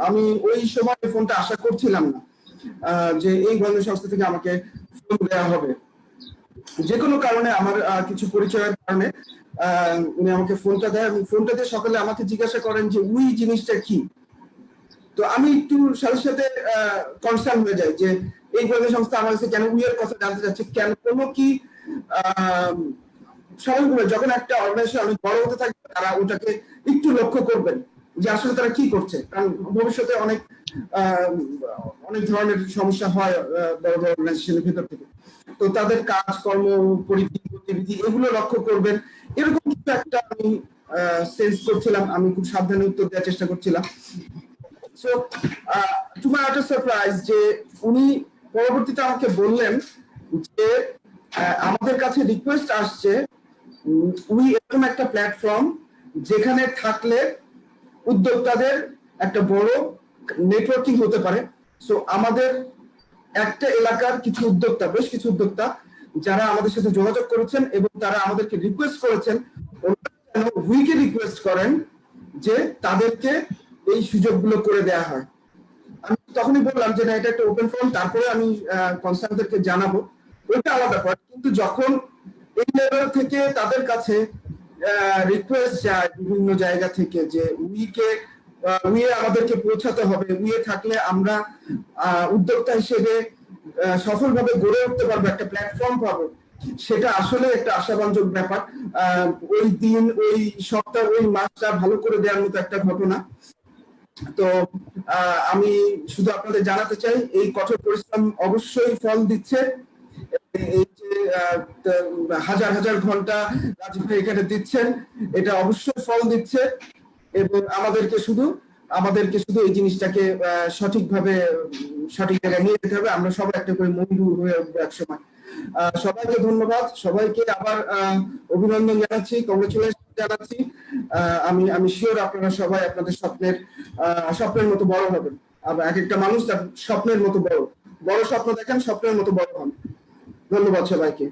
আমি ওই সময় ফোনটা আশা করছিলাম না যে এই গোয়েন্দা সংস্থা থেকে আমাকে ফোন দেওয়া হবে। যে কোনো কারণে আমার কিছু পরিচয়ের কারণে উনি আমাকে ফোনটা দেয় এবং ফোনটা দিয়ে সকালে আমাকে জিজ্ঞাসা করেন যে উই জিনিসটা কি। তো আমি একটু সাথে সাথে কনসার্ন হয়ে যাই যে এই গোয়েন্দা সংস্থা আমার কাছে কেন উই এর কথা জানতে চাচ্ছে, কেন কোনো কি স্বাভাবিকভাবে যখন একটা অর্গানাইজেশন অনেক বড় হতে থাকবে তারা ওটাকে একটু লক্ষ্য করবেন যে আসলে তারা কি করছে, কারণ ভবিষ্যতে অনেক ধরনের সমস্যা হয় বড় বড় অর্গানাইজেশনের ভিতর থেকে। তো তাদের কাজকর্ম, পরিধি, গতিবিধি এগুলো লক্ষ্য করবেন, এরকম কিছু একটা আমি সেন্স করছিলাম। আমি খুব সাবধানে উত্তর দেওয়ার চেষ্টা করছিলাম। সো টু মাই আটার সারপ্রাইজ যে উনি পরবর্তীতে আমাকে বললেন যে আমাদের কাছে রিকোয়েস্ট আসছে উই এরকম একটা প্ল্যাটফর্ম যেখানে থাকলে উদ্যোক্তাদের একটা বড় নেটওয়ার্কিং হতে পারে। সো আমাদের একটা এলাকার কিছু উদ্যোক্তা, বেশ কিছু উদ্যোক্তা যারা আমাদের সাথে যোগাযোগ করেছেন এবং তারা আমাদেরকে রিকোয়েস্ট করেছেন, উইকে রিকোয়েস্ট করেন যে তাদেরকে এই সুযোগগুলো করে দেওয়া হয়। আমি তখনই বললাম যে না, এটা একটা ওপেন ফোরাম, তারপরে আমি কনসার্নদেরকে জানাবো, ওইটা আলাদা পয়েন্ট। কিন্তু যখন এই লেভেল থেকে তাদের কাছে রিকোয়েস্ট যায় বিভিন্ন জায়গা থেকে যে উইয়ে আমাদেরকে পৌঁছাতে হবে, উইয়ে থাকলে আমরা উদ্যোক্তা হিসেবে সফলভাবে গড়ে উঠতে পারবো, একটা প্ল্যাটফর্ম পাবো, সেটা আসলে একটা আশাবাঞ্জক ব্যাপার। ওই দিন, ওই সপ্তাহ, ওই মাসটা ভালো করে দেওয়ার মতো একটা ঘটনা। তো আমি শুধু আপনাদের জানাতে চাই এই কঠোর পরিশ্রম অবশ্যই ফল দিচ্ছে। এই যে হাজার হাজার ঘন্টা রাজীব ভাই এখানে দিচ্ছেন, এটা অবশ্যই ফল দিচ্ছে এবং আমাদেরকে শুধু এই জিনিসটাকে সঠিকভাবে সঠিক জায়গায় নিয়ে যেতে হবে। আমরা সবাই একটা করে মহিরু হয়ে উঠবো একসময়। সবাইকে ধন্যবাদ, সবাইকে আবার অভিনন্দন জানাচ্ছি, কংগ্রেচুলেশন জানাচ্ছি। আমি শিওর আপনারা সবাই আপনাদের স্বপ্নের মতো বড় হবেন। এক একটা মানুষ তার স্বপ্নের মতো বড় স্বপ্ন দেখেন, স্বপ্নের মতো বড় হন। ধন্যবাদ সবাইকে।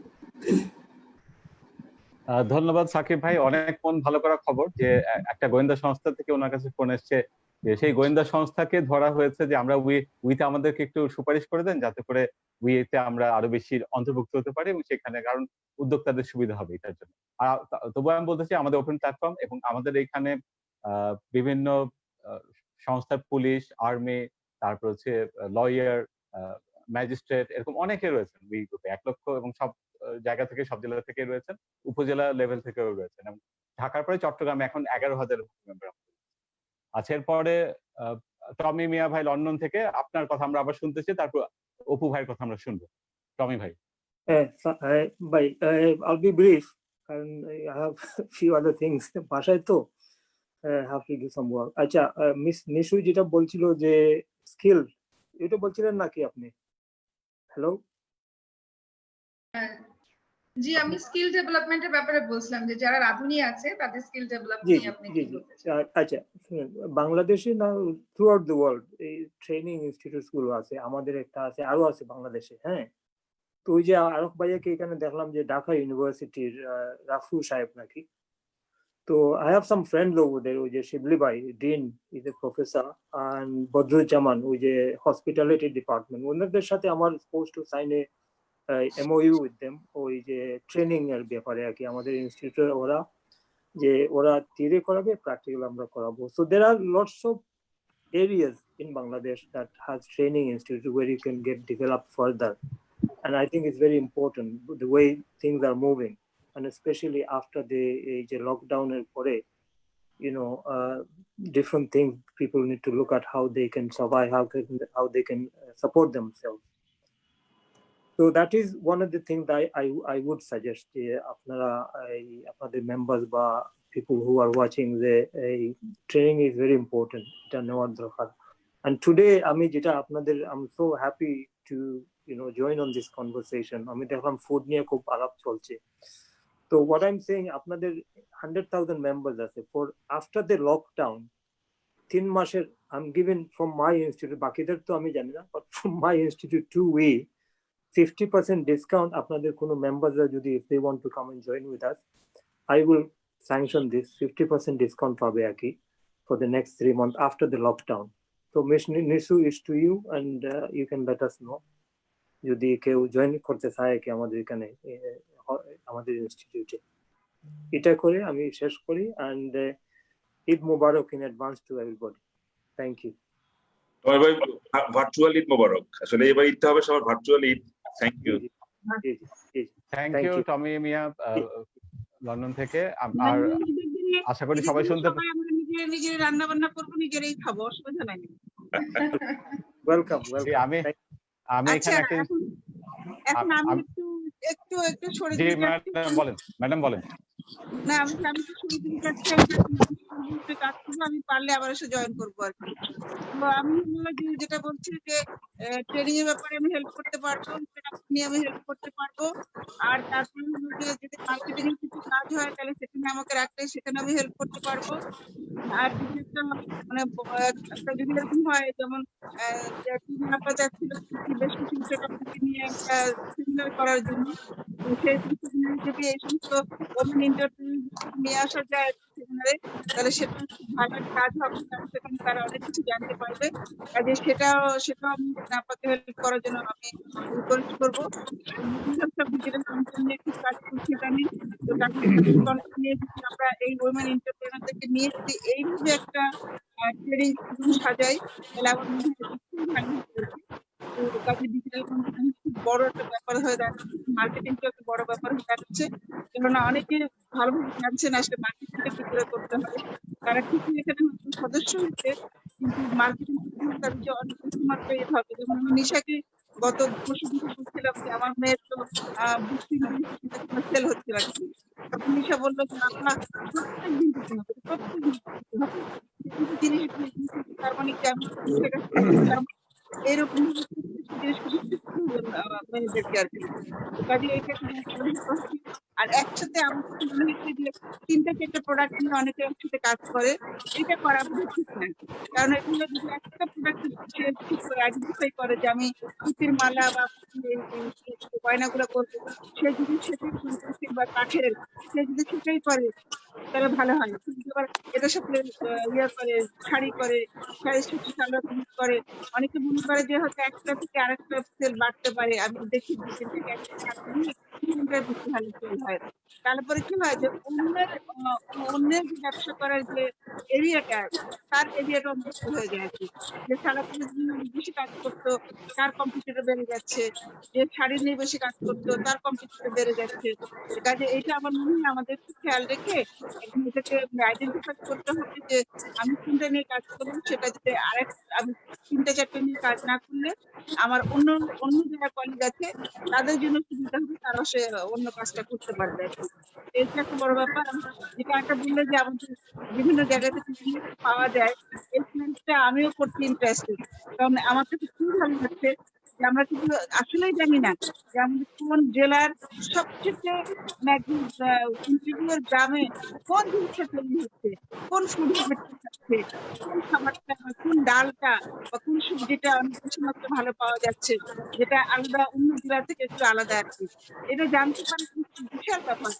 ধন্যবাদ সাকিব ভাই, অনেক মন ভালো করা খবর যে একটা গোয়েন্দা সংস্থা থেকে ওনার কাছে ফোন এসছে যে সেই গোয়েন্দা সংস্থাকে ধরা হয়েছে যে আমরা উইতে আমাদেরকে একটু সুপারিশ করে দেন যাতে করে উইতে আমরা আরো বেশি অন্তর্ভুক্ত হতে পারি এবং সেখানে কারণ উদ্যোক্তাদের সুবিধা হবে এটার জন্য। আর তবু আমি বলতে চাই আমাদের ওপেন প্ল্যাটফর্ম এবং আমাদের এখানে বিভিন্ন সংস্থার পুলিশ, আর্মি, তারপর হচ্ছে লয়ার, ম্যাজিস্ট্রেট, এরকম অনেকে রয়েছেন উই গ্রুপে, 1 লক্ষ, এবং সব জায়গা থেকে, সব জেলা থেকে রয়েছেন, উপজেলা লেভেল থেকেও রয়েছেন, এবং ঢাকার পরে চট্টগ্রামে এখন 11,000 মেম্বার আছে। এরপরে টমি মিয়া ভাই লন্ডন থেকে, আপনার কথা আমরা আবার শুনতেছি, তারপর অপু ভাইয়ের কথা আমরা শুনবো। টমি ভাই। ভাই, I'll be brief and I have few other things. বাসায় তো have to do some work. আচ্ছা, মিস নিশু যেটা বলছিল যে স্কিল, এটা বলছিলেন নাকি আপনি? হ্যালো, জি, আমি স্কিল ডেভেলপমেন্টের ব্যাপারে বলছিলাম যে যারা রাঁধুনি আছে তাদের স্কিল ডেভেলপমেন্ট আপনি কি বলতে চান? আচ্ছা শুনুন, বাংলাদেশে না থ্রু আউট দ্য ওয়ার্ল্ড এই ট্রেনিং ইনস্টিটিউট গুলো আছে, আমাদের একটা আছে, আরো আছে বাংলাদেশে। হ্যাঁ, তো ওই যে আরক ভাইয়াকে এখানে দেখলাম যে ঢাকা ইউনিভার্সিটির রাফু সাহেব নাকি, তো I have some friends over there, ওই যে শিবলি ভাই dean is a professor, and Badruzzaman ওই যে হসপিটালিটি ডিপার্টমেন্ট, ওনাদের সাথে আমার suppose to sign a MOU with them, ওই যে ট্রেনিং এর ব্যাপারে আর কি, আমাদের ইনস্টিটিউটে ওরা থিওরি করাবে, প্র্যাকটিক্যাল আমরা করাবো। So there are lots of areas in Bangladesh that has training institute where you can get developed further, and I think it's very important the way things are moving, and especially after the lockdown and pore, different things people need to look at how they can survive, how they can support themselves. So that is one of the things that I would suggest apnader members ba people who are watching, the training is very important, eta newar dorkar. And today I'm so happy to join on this conversation. আমি দেখলাম food নিয়ে খুব আলাপ চলছে। So what I'm saying, আপনাদের 100,000 members আছে, for after the lockdown 3 মাসের I'm given from my institute, বাকিদের তো আমি জানি না, but from my institute too, we 50% discount আপনাদের কোনো members যদি if they want to come and join with us, I will sanction this 50% discount পাবে আর কি for the next 3 months after the lockdown. So Ms. Nisu is to you, and you can let us know যদি কেউ join করতে চায় কি আমাদের এখানে আমাদের ইনস্টিটিউটে। এটা করে আমি শেষ করি, and Eid Mobarak in advance to everybody. Thank you. তবে ভাই ভার্চুয়াল ঈদ মোবারক, আসলে এবার ঈদটা হবে সবার virtual Eid. Thank you. Thank you Tommy Mia London থেকে। আর আশা করি সবাই শুনতে আমরা নিজের রান্না বান্না করবো, নিজেরাই খাবো, অসুবিধা নাই। ওয়েলকাম। আমি আচ্ছা, এখানে এখন আমি একটু সরে জি দিতে ম্যাডাম বলেন। না, আমি তো সরে দিতে চাচ্ছি, কাজ করবো, আমি পারলে আবার এসে জয়েন করবো আর কি। তো আমি যেটা বলছি যে ট্রেনিং এর ব্যাপারে আমি হেল্প করতে পারবো, নিয়ে আমি হেল্প করতে পারবো। আর তারপরে হলো যে যদি মার্কেটিং এর কিছু কাজ হয় তাহলে সেখানে আমাকে রাখলে সেখানে আমি হেল্প করতে পারবো। আর যদি একটা মানে একটা যদি এরকম হয় যেমন আপনার চাচ্ছিল বেশ কিছু সেটআপকে নিয়ে একটা সেমিনার করার জন্য, সেই সেমিনারে যদি এই সমস্ত ওমেন এন্টারপ্রেনিউর নিয়ে আসা যায় সেমিনারে, তাহলে সেটা খুব ভালো কাজ হবে, কারণ সেখানে তারা অনেক কিছু জানতে পারবে। কাজে সেটাও আমি আপনাকে হেল্প করার জন্য আমি রিকোয়েস্ট করবো। সব ডিজিটাল কন্টেন্ট নিয়ে খুব কাজ করছি আমি, তো কন্টেন্ট নিয়ে যদি আমরা এই ওমেন এন্টারপ্রেনারদেরকে নিয়ে যদি এইভাবে একটা ট্রেনিং সাজাই, তাহলে আমার মনে হয় খুব ভালো হবে। তো কাজে ডিজিটাল কন্টেন্ট খুব বড় একটা ব্যাপার হয়ে দাঁড়াচ্ছে, মার্কেটিংটা একটা বড় ব্যাপার হয়ে দাঁড়াচ্ছে। কেননা অনেকে ভালোভাবে জানছে না আসলে মার্কেটিংটা কি করে করতে হবে। তারা ঠিকই এখানে সদস্য হচ্ছে, কিন্তু মার্কেটিং তাদের যে অনেক মাত্রায় ইয়ে হবে। যেমন আমি নিশাকে গত পরশু দিন বলছিলাম যে আমার মেয়ের তো সেল হচ্ছে আর কি। তখন নিশা বললো যে আপনার প্রত্যেকদিন দিতে হবে, প্রত্যেকদিন দিতে হবে। জিনিস তার মানে কি আমি এরকম মেয়েদেরকে আর কি। কাজে এটা আর একসাথে আমাকে মনে হচ্ছে যে 3-4টা প্রোডাক্ট নিয়ে অনেকে একসাথে কাজ করে, এটা করা বোধহয় ঠিক না। কারণ এগুলো যদি একটা প্রোডাক্ট সে ঠিক করে আইডেন্টিফাই করে যে আমি সুতির মালা বা গয়নাগুলো করবো, সে যদি সেটাই করছে বা কাঠের সে যদি সেটাই করে তাহলে ভালো হয়। কিন্তু আবার এটার সাথে ইয়ে করে শাড়ি করে, শাড়ির সাথে সালোয়ার কামিজ করে, অনেকে মনে করে যে হয়তো একটা থেকে আরেকটা সেল বাড়তে পারে। আমি দেখি 2-3 থেকে একটা বেশি ভালো সেল হয়। তারপরে কি হয় যে অন্যের যে ব্যবসা করার যে এরিয়াটা, তার এরিয়াটা মুক্ত হয়ে যায় আর কি। যে সারাদিন বেশি কাজ করতো তার কম্পিউটার বেড়ে যাচ্ছে, যে শাড়ি নিয়ে বেশি কাজ করতো তার কম্পিউটার বেড়ে যাচ্ছে। কাজে এটা আমার মনে হয় আমাদের একটু খেয়াল রেখে এটাকে আইডেন্টিফাই করতে হবে যে আমি কোনটা নিয়ে কাজ করবো, সেটা যদি আমি 3-4টা নিয়ে কাজ না করলে আমার অন্য যারা কলিগ আছে তাদের জন্য সুবিধা হবে, তারা সে অন্য কাজটা করতে পারবে আর কি। এটা একটা বড় ব্যাপার। যেটা একটা বললে যে আমাদের বিভিন্ন জায়গাতে পাওয়া যায়, এই জিনিসটা আমিও করতে ইন্টারেস্টেড। কারণ আমার কাছে খুবই ভালো লাগছে যে আমরা কিন্তু আসলেই জানি না যে আমাদের কোন জেলার সবচেয়ে ইন্টারভিউর গ্রামে কোন জিনিসটা তৈরি হচ্ছে, কোন ফুড হচ্ছে, কোন খাবারটা বা কোন ডালটা বা কোন সবজিটা অনেক বেশি মাত্রা ভালো পাওয়া যাচ্ছে, যেটা আলাদা অন্য জেলা থেকে একটু আলাদা আর কি। এটা জানতে পারে কিন্তু বিশাল ব্যাপার।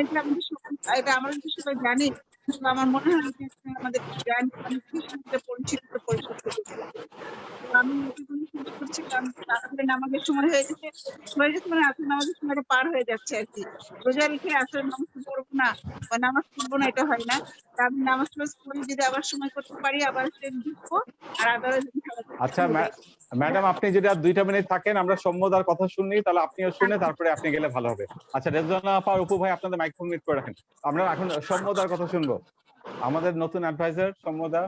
এটা আমাদের এটা আমরা কিন্তু সবাই জানি, কিন্তু আমার মনে হয় যে আমাদের জ্ঞান অনেক বেশি পরিচিত আমি এটুকুনি শেষ করছি, কারণ তারপরে নামাজের সময় হয়ে গেছে মানে আসলে নামাজের সময়টা পার হয়ে যাচ্ছে আর কি। রোজা রেখে আসলে নামাজ পড়বো না বা নামাজ পড়বো না এটা হয় না। তা আমি নামাজ পড়ে যদি আবার সময় করতে পারি আবার ঢুকবো, আর আবার আচ্ছা ম্যাডাম, আপনি যদি আর 2টা মিনিট থাকেন, আমরা সৌম্যদার কথা শুনি, তাহলে আপনিও শুনে তারপরে আপনি গেলে ভালো হবে। আচ্ছা, রেজওয়ানা আপা, অপু ভাই, আপনাদের মাইক্রোফোন মিউট করে রাখেন। আমরা এখন সৌম্যদার কথা শুনবো, আমাদের নতুন অ্যাডভাইজার সৌম্যদা।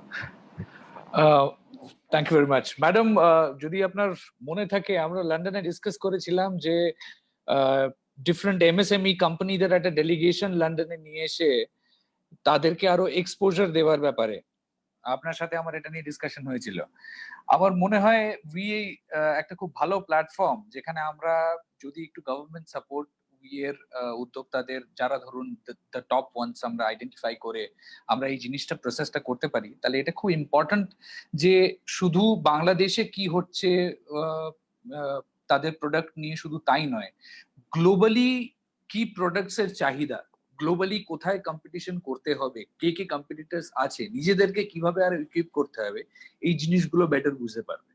Thank you very much madam. যদি আপনার মনে থাকে, আমরা লন্ডনে ডিসকাস করেছিলাম যে ডিফারেন্ট এমএসএমই কোম্পানিদের একটা ডেলিগেশন লন্ডনে নিয়ে এসে তাদেরকে আরো এক্সপোজার দেওয়ার ব্যাপারে আপনার সাথে আমার এটা নিয়ে ডিসকাশন হয়েছিল। আমার মনে হয় একটা খুব ভালো প্ল্যাটফর্ম, যেখানে আমরা যদি একটু গভর্নমেন্ট সাপোর্ট এর উদ্যোক্তাদের, যারা ধরুন দ্য টপ ওয়ান্স আমরা আইডেন্টিফাই করে আমরা এই জিনিসটা প্রসেসটা করতে পারি, তাহলে এটা খুব ইম্পর্টেন্ট যে শুধু বাংলাদেশে কি হচ্ছে তাদের প্রোডাক্ট নিয়ে শুধু তাই নয়, গ্লোবালি কি প্রোডাক্টস এর চাহিদা, গ্লোবালি কোথায় কম্পিটিশন করতে হবে, কে কে কম্পিটিটরস আছে, নিজেদেরকে কিভাবে আর ইকুইপ করতে হবে, এই জিনিসগুলো বেটার বুঝতে পারবে।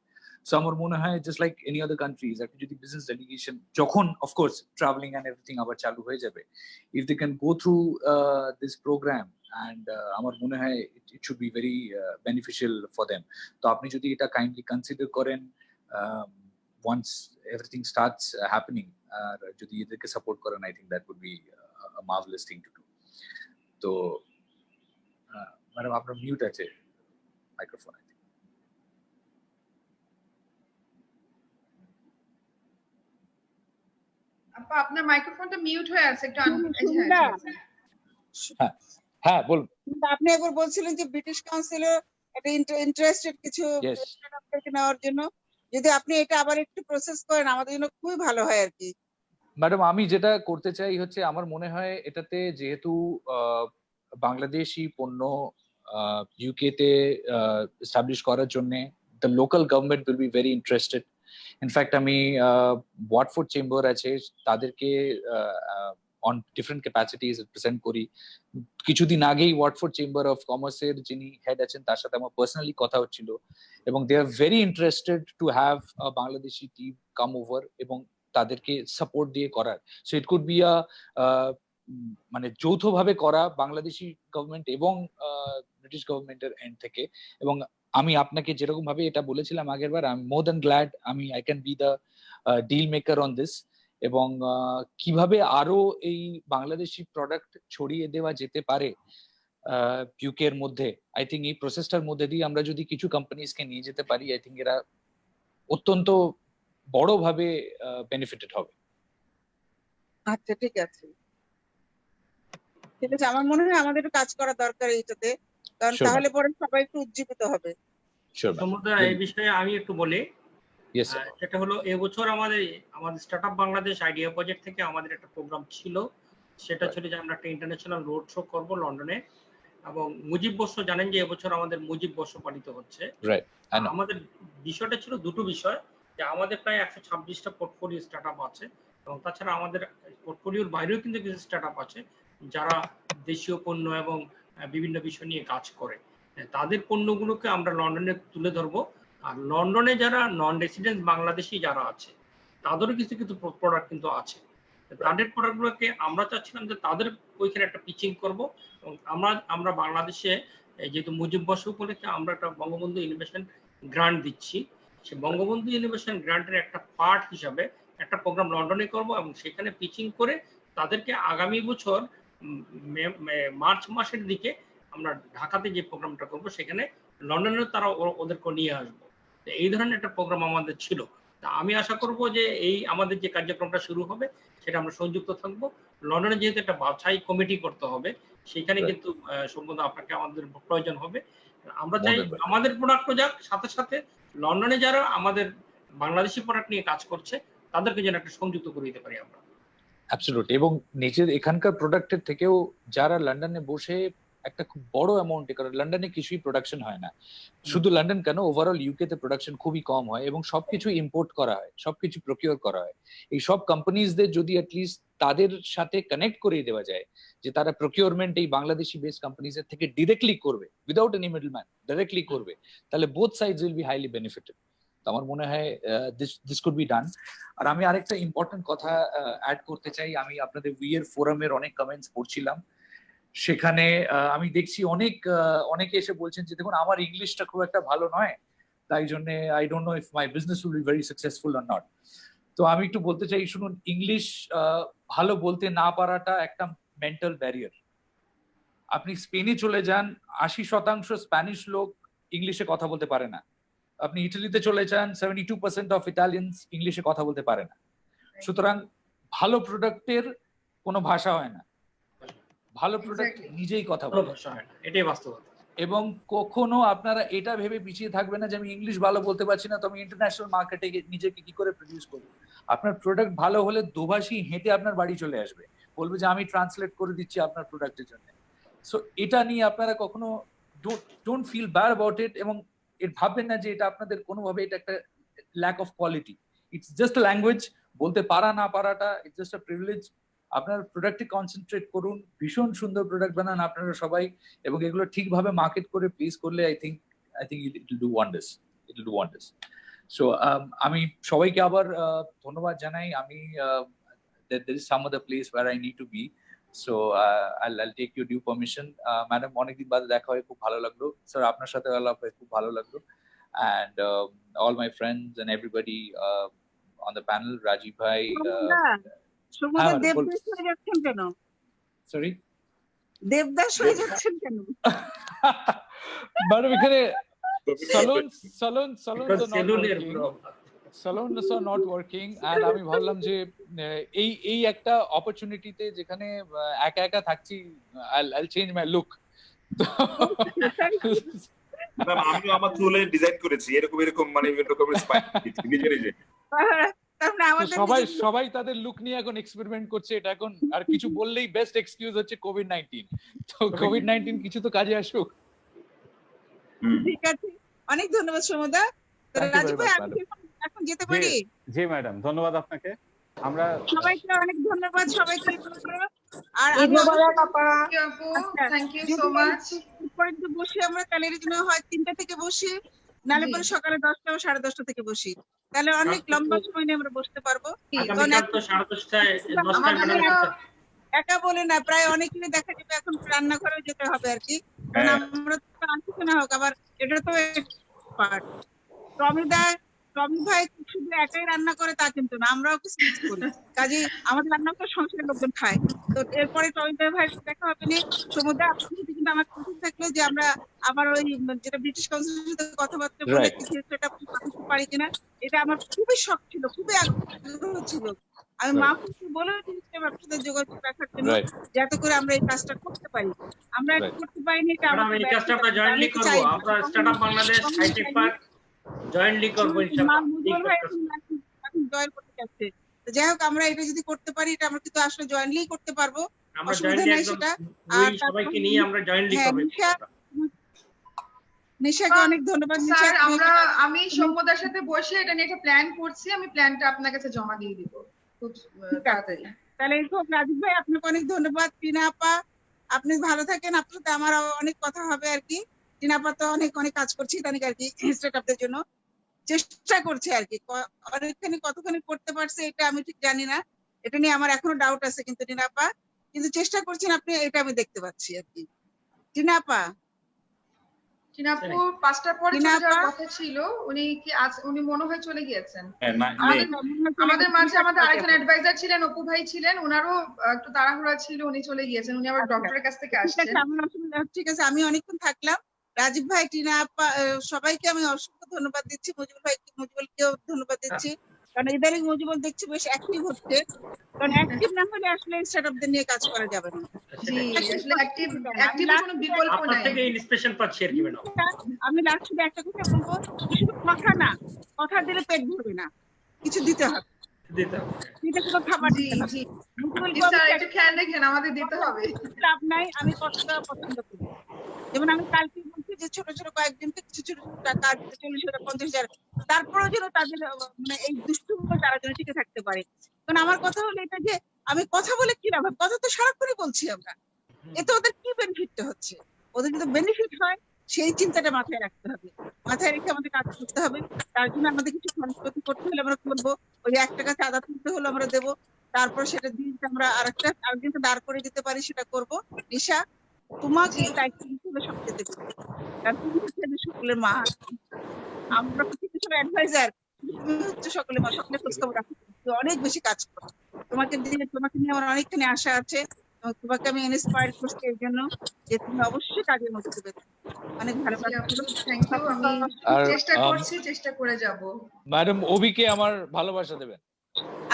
সো আমার মনে হয় just like any other countries একটা যদি বিজনেস ডেলিগেশন যখন অফকোর্স ট্রাভেলিং অ্যান্ড এভরিথিং আবার চালু হয়ে যাবে, if they can go through this programme and আমার মনে হয় it should be very beneficial for them. তো আপনি যদি এটা কাইন্ডলি কনসিডার করেন once everything starts happening, যদি এদেরকে সাপোর্ট করেন, I think that would be a marvelous thing to do. তো ম্যাডাম আপনার মিউট আছে মাইক্রোফোন। আপা আপনার মাইক্রোফোনটা মিউট হয়ে আছে, একটু হ্যাঁ বলুন। আপনি একবার বলছিলেন যে ব্রিটিশ কাউন্সিলে একটা ইন্টারেস্টেড কিছু নেওয়ার জন্য, যদি আপনি এটা আবার একটু প্রসেস করেন আমাদের জন্য খুবই ভালো হয় আর কি। ম্যাডাম আমি যেটা করতে চাই হচ্ছে, আমার মনে হয় এটাতে যেহেতু বাংলাদেশি পণ্য ইউকে তে এস্টাবলিশ করার জন্য the local government will be very interested. In fact আমি ওয়াটফোর্ড চেম্বার আছে তাদেরকে অন ডিফারেন্ট ক্যাপাসিটিজ প্রেজেন্ট করি। কিছুদিন আগেই ওয়াটফোর্ড চেম্বার অফ কমার্সের যিনি হেড আছেন তার সাথে আমার পার্সোনালি কথা হচ্ছিল, এবং they are very interested to have Bangladeshi team come over এবং তাদেরকে সাপোর্ট দিয়ে করার। So it could be a মানে যৌথভাবে করা বাংলাদেশি গভর্নমেন্ট এবং ব্রিটিশ গভর্নমেন্টের এন্ড থেকে। এবং আমি আপনাকে যেরকম ভাবে এটা বলেছিলাম আগের বার, I am more than glad I can be the deal maker on this. এবং কিভাবে আরো এই বাংলাদেশি প্রোডাক্ট ছড়িয়ে দেওয়া যেতে পারে ইউকে এর মধ্যে, আই থিঙ্ক এই প্রসেসটার মধ্যে দিয়ে আমরা যদি কিছু কোম্পানিজকে নিয়ে যেতে পারি, আই থিঙ্ক এরা অত্যন্ত বড়ভাবে বেনিফিটেড হবে। আচ্ছা ঠিক আছে, ঠিক আছে। আমার মনে হয় আমাদের একটু কাজ করা দরকার এইটাতে, কারণ তাহলে পরে সবাই একটু উজ্জীবিত হবে। এই বিষয়ে আমি একটু বলি। সেটা হলো এবছর আমাদের স্টার্টআপ বাংলাদেশ আইডিয়া প্রজেক্ট থেকে আমাদের একটা প্রোগ্রাম ছিল, সেটা ছিল যে আমরা একটা ইন্টারন্যাশনাল রোড শো করব লন্ডনে। এবং মুজিব বর্ষ, জানেন যে এবছর আমাদের মুজিব বর্ষ পালিত হচ্ছে। আমাদের বিষয়টা ছিল দুটো বিষয়, যে আমাদের প্রায় 126টা পোর্টফোলিও স্টার্টআপ আছে, এবং তাছাড়া আমাদের পোর্টফোলিওর বাইরেও কিন্তু কিছু স্টার্টআপ আছে যারা দেশীয় পণ্য এবং বিভিন্ন বিষয় নিয়ে কাজ করে। তাদের পণ্যগুলোকে আমরা লন্ডনে তুলে ধরবো। আর লন্ডনে যারা নন রেসিডেন্ট বাংলাদেশি যারা আছে তাদেরও কিছু কিছু প্রোডাক্ট কিন্তু আছে। তাদের প্রোডাক্টগুলোকে আমরা চাচ্ছিলাম যে তাদের ওইখানে একটা পিচিং করব। এবং আমরা বাংলাদেশে যেহেতু মুজিব বর্ষ উপলক্ষে আমরা একটা বঙ্গবন্ধু ইনোভেশন গ্রান্ট দিচ্ছি, সে বঙ্গবন্ধু ইনোভেশন গ্রান্টের একটা পার্ট হিসাবে একটা প্রোগ্রাম লন্ডনে করব, এবং সেখানে পিচিং করে তাদেরকে আগামী বছর মার্চ মাসের দিকে আমরা ঢাকাতে যে প্রোগ্রামটা করব সেখানে লন্ডনে তারা ওদেরকে নিয়ে আসবো। এই ধরনের একটা প্রোগ্রাম আমাদের ছিল। আমি আশা করব যে এই আমাদের যে কার্যক্রমটা শুরু হবে সেটা আমরা সংযুক্ত থাকবো। লন্ডনে যেহেতু একটা বাছাই কমিটি করতে হবে, সেখানে কিন্তু সম্পূর্ণ আপনাকে আমাদের প্রয়োজন হবে। আমরা চাই আমাদের প্রোডাক্টও যাক, সাথে সাথে লন্ডনে যারা আমাদের বাংলাদেশি প্রোডাক্ট নিয়ে কাজ করছে তাদেরকে যেন একটা সংযুক্ত করে দিতে পারি আমরা। অ্যাবসলিউটলি। এবং নিজের এখানকার প্রোডাক্টের থেকেও যারা লন্ডনে বসে একটা খুব বড় অ্যামাউন্টে, কারণ লন্ডনে কিছুই প্রোডাকশন হয় না, শুধু লন্ডন কেন ওভারঅল ইউকে তে প্রোডাকশন খুবই কম হয় এবং সবকিছু ইম্পোর্ট করা হয়, সবকিছু প্রকিউর করা হয়। এই সব কোম্পানিজদের যদি অ্যাটলিস্ট তাদের সাথে কানেক্ট করিয়ে দেওয়া যায় যে তারা প্রকিউরমেন্ট এই বাংলাদেশি বেস কোম্পানিজের থেকে ডিরেক্টলি করবে, উইদাউট এনি মিডলম্যান, ডাইরেক্টলি করবে, তাহলে both sides will be highly benefited. তো আমার মনে হয় দিস কুড বি ডান। আর আমি আরেকটা ইম্পর্টেন্ট কথা অ্যাড করতে চাই। আমি আপনাদের উইয়ের ফোরামের অনেক কমেন্টস পড়ছিলাম, সেখানে আমি দেখছি অনেকে এসে বলছেন যে দেখুন আমার ইংলিশটা খুব একটা ভালো নয়, তাই জন্য I don't know if my business will be very successful or not. তো আমি একটু বলতে চাই, শুনুন, ইংলিশ ভালো বলতে না পারাটা একটা মেন্টাল ব্যারিয়ার। আপনি স্পেনে চলে যান, 80% স্প্যানিশ লোক ইংলিশে কথা বলতে পারে না। আপনি ইটালিতে চলে যান, 72% অফ ইটালিয়ানস ইংলিশে কথা বলতে পারে না। সুতরাং ভালো প্রোডাক্টের কোনো ভাষা হয় না, ভালো প্রোডাক্ট নিজেই কথা বলে, এটাই বাস্তবতা। এবং কখনো আপনারা এটা ভেবে পিছিয়ে থাকবেন না যে আমি ইংলিশ ভালো বলতে পারছি না তো আমি ইন্টারন্যাশনাল মার্কেটে নিজেকে কি করে প্রডিউস করবো। আপনার প্রোডাক্ট ভালো হলে দোভাষী হেঁটে আপনার বাড়ি চলে আসবে, বলবে যে আমি ট্রান্সলেট করে দিচ্ছি আপনার প্রোডাক্টের জন্য। সো এটা নিয়ে আপনারা কখনো don't feel bad about it, এবং এর ভাববেন না যে এটা আপনাদের কোনোভাবে এটা একটা lack of quality. It's just a language. বলতে পারা না পারাটা ইটস জাস্ট আ প্রিভিলেজ। আপনার প্রোডাক্টে কনসেন্ট্রেট করুন, ভীষণ সুন্দর প্রোডাক্ট বানান আপনারা সবাই, এবং এগুলো ঠিকভাবে মার্কেট করে প্লেস করলে I think it will do wonders. So আমি সবাইকে আবার ধন্যবাদ জানাই। আমি there is some other place where I need to be, so I'll take your due permission. Madam, অনেকদিন বাদে দেখা হয়ে খুব ভালো লাগলো। স্যার, আপনার সাথে আলাপ হয়ে খুব ভালো লাগলো। And all my friends and everybody on the panel, Rajiv bhai, সমুদ্র দেবদাস হয়ে যাচ্ছেন কেন? sorry, দেবদাস হয়ে যাচ্ছেন কেন? ম্যাডাম, এখানে salons are not working, and আমি ভাবলাম যে এই একটা অপরচুনিটিতে যেখানে একা একা থাকছি, I'll change my look. আমিও আমার চুলে ডিজাইন করেছি এরকম মানে এরকম নিজে নিজে। সবাই তাদের লুক নিয়ে এখন এক্সপেরিমেন্ট করছে। এটা এখন আর কিছু বললেই বেস্ট এক্সকিউজ হচ্ছে কোভিড-19। তো কোভিড-19 কিছু তো কাজে আসুক। ঠিক আছে, অনেক ধন্যবাদ সমুদা। রাজীব ভাই, আমি এখন যেতে পারি? জি ম্যাডাম, ধন্যবাদ আপনাকে। আমরা সবাইকে অনেক ধন্যবাদ, সবাইকে। আর থ্যাংক ইউ সো মাচ। পর্যন্ত বসে আমরা তাহলে এর জন্য হয় 3টা থেকে বসি, নালে পরে সকালে 10টা ও 10:30 থেকে বসি, তাহলে অনেক লম্বা সময় নিয়ে আমরা বসতে পারবো। একা বলে না, প্রায় অনেকেরই দেখা যাবে এখন রান্নাঘরে যেতে হবে আর কি, কারণ আমরা তো আনছি না হোক, আবার এটা তো পার্ট। টমি ভাই শুধু একাই রান্না করে তা কিন্তু না, আমরাও কিছু কিছু করি, কাজে আমাদের রান্না করে সংসারের লোকজন খায়। তো এরপরে টমি ভাইয়ের সাথে দেখা হবে না। সমুদ্র আপনার সাথে কিন্তু আমার কথা থাকলো যে আমরা আবার ওই যেটা ব্রিটিশ কাউন্সিলের সাথে কথাবার্তা বলে সেটা করতে পারি কিনা, এটা আমার খুবই শখ ছিল, খুবই আগ্রহ ছিল। আমি মাহফুজকে বলে দিয়েছিলাম আপনার সাথে যোগাযোগ রাখার জন্য, যাতে করে আমরা এই কাজটা করতে পারি। আমরা করতে পারিনি, এটা আমরা এই কাজটা আমরা জয়েন্টলি করব। আমরা startup Bangladesh hi-tech park jointly করব ইনশাআল্লাহ। জয়েন করতে চাচ্ছে, তো যাই হোক, আমরা এটা যদি করতে পারি, এটা আমরা কিন্তু আসলে জয়েন্টলি করতে পারবো, আমরা অসুবিধা নাই সেটা। আর সবাইকে নিয়ে আমরা জয়েন্টলি করব। নিশাকে অনেক ধন্যবাদ। স্যার, আমি সৌম্যদার সাথে বসে এটা নিয়ে একটা প্ল্যান করছি, আমি প্ল্যানটা আপনার কাছে জমা দিয়ে দিব খুব তাড়াতাড়ি। তাহলে রাজীব ভাই, আপনাকে অনেক ধন্যবাদ। টিনা আপা, আপনি ভালো থাকেন, আপনার সাথে আমার অনেক কথা হবে আর কি। টিনা আপা তো অনেক কাজ করছি তানিক আর কি, স্টার্টআপদের জন্য চেষ্টা করছে আর কি, অনেকখানি কতখানি করতে পারছে এটা আমি ঠিক জানি না, এটা নিয়ে আমার এখনো ডাউট আছে, কিন্তু টিনা আপা কিন্তু চেষ্টা করছেন আপনি, এটা আমি দেখতে পাচ্ছি আর কি। টিনা আপা, টিনাপু 5টার পরে চলে যাওয়ার কথা ছিল, উনি মনে হয় চলে গিয়েছেন। আমাদের মাঝে আমাদের আরেকজন অ্যাডভাইজার ছিলেন, অপু ভাই ছিলেন, ওনারও একটু তাড়াহুড়া ছিল, উনি চলে গিয়েছেন, উনি আবার ডক্টরের কাছ থেকে আসছেন। ঠিক আছে, আমি অনেকক্ষণ থাকলাম। রাজীব ভাই, টিনা আপা, সবাইকে আমি অসংখ্য ধন্যবাদ দিচ্ছি। মুজিবুলকেও ধন্যবাদ দিচ্ছি, কারণ ইদানিং মুজিবুল দেখছি বেশ অ্যাক্টিভ হচ্ছে, কারণ অ্যাক্টিভ না হলে আসলে স্টার্টআপদের নিয়ে কাজ করা যাবে না। আসলে অ্যাক্টিভ কোনো বিকল্প নাই। আপনার থেকে ইন্সপিরেশন পাচ্ছি আর কি ম্যাডাম। আমি লাস্টে একটা কথা বলবো, শুধু কথা না, কথা দিলে পেট ভরবে না, কিছু দিতে হবে, দিতে কোনো খাবার দিতে হবে। একটু খেয়াল রাখেন, আমাদের দিতে হবে। লাভ নাই, আমি কষ্টটা পছন্দ করি। যেমন আমি কালকে বলছি যে ছোট ছোট কয়েকজনকে কিছু ছোট ছোট টাকা 40,000 50,000, তারপরেও যেন তাদের মানে এই দুষ্টু তারা যেন টিকে থাকতে পারে। কারণ আমার কথা হলো এটা যে আমি কথা বলে কি লাভ, কথা তো সারাক্ষণই বলছি আমরা, এতে ওদের কি বেনিফিটটা হচ্ছে, ওদের যদি বেনিফিট হয় সেই চিন্তাটা মাথায় রাখতে হবে, মাথায় রেখে আমাদের কাজ করতে হবে। তার জন্য আমাদের কিছু খরচপাতি করতে হলে আমরা করবো, ওই 1 টাকা চাঁদা তুলতে হলে আমরা দেবো, তারপর সেটা দিয়ে আমরা আরেকজনকে দাঁড় করে দিতে পারি, সেটা করবো। নিশা, তোমাকে দায়িত্ব হিসেবে সবচেয়ে দেবো, কারণ তুমি হচ্ছে সকলের মা, আমরা সব অ্যাডভাইজার, তুমি হচ্ছে সকলের মা, সকলের খোঁজখবর রাখো, অনেক বেশি কাজ করো। তোমাকে নিয়ে আমার অনেকখানি আশা আছে, তোমাকে আমি ইন্সপায়ার করছি এই জন্য যে তুমি অবশ্যই কাজের মধ্যে দেবে। অনেক ভালো কাজ করো। Thank you. আমি চেষ্টা করছি, চেষ্টা করে যাব। ম্যাডাম, অভিকে আমার ভালোবাসা দেবেন।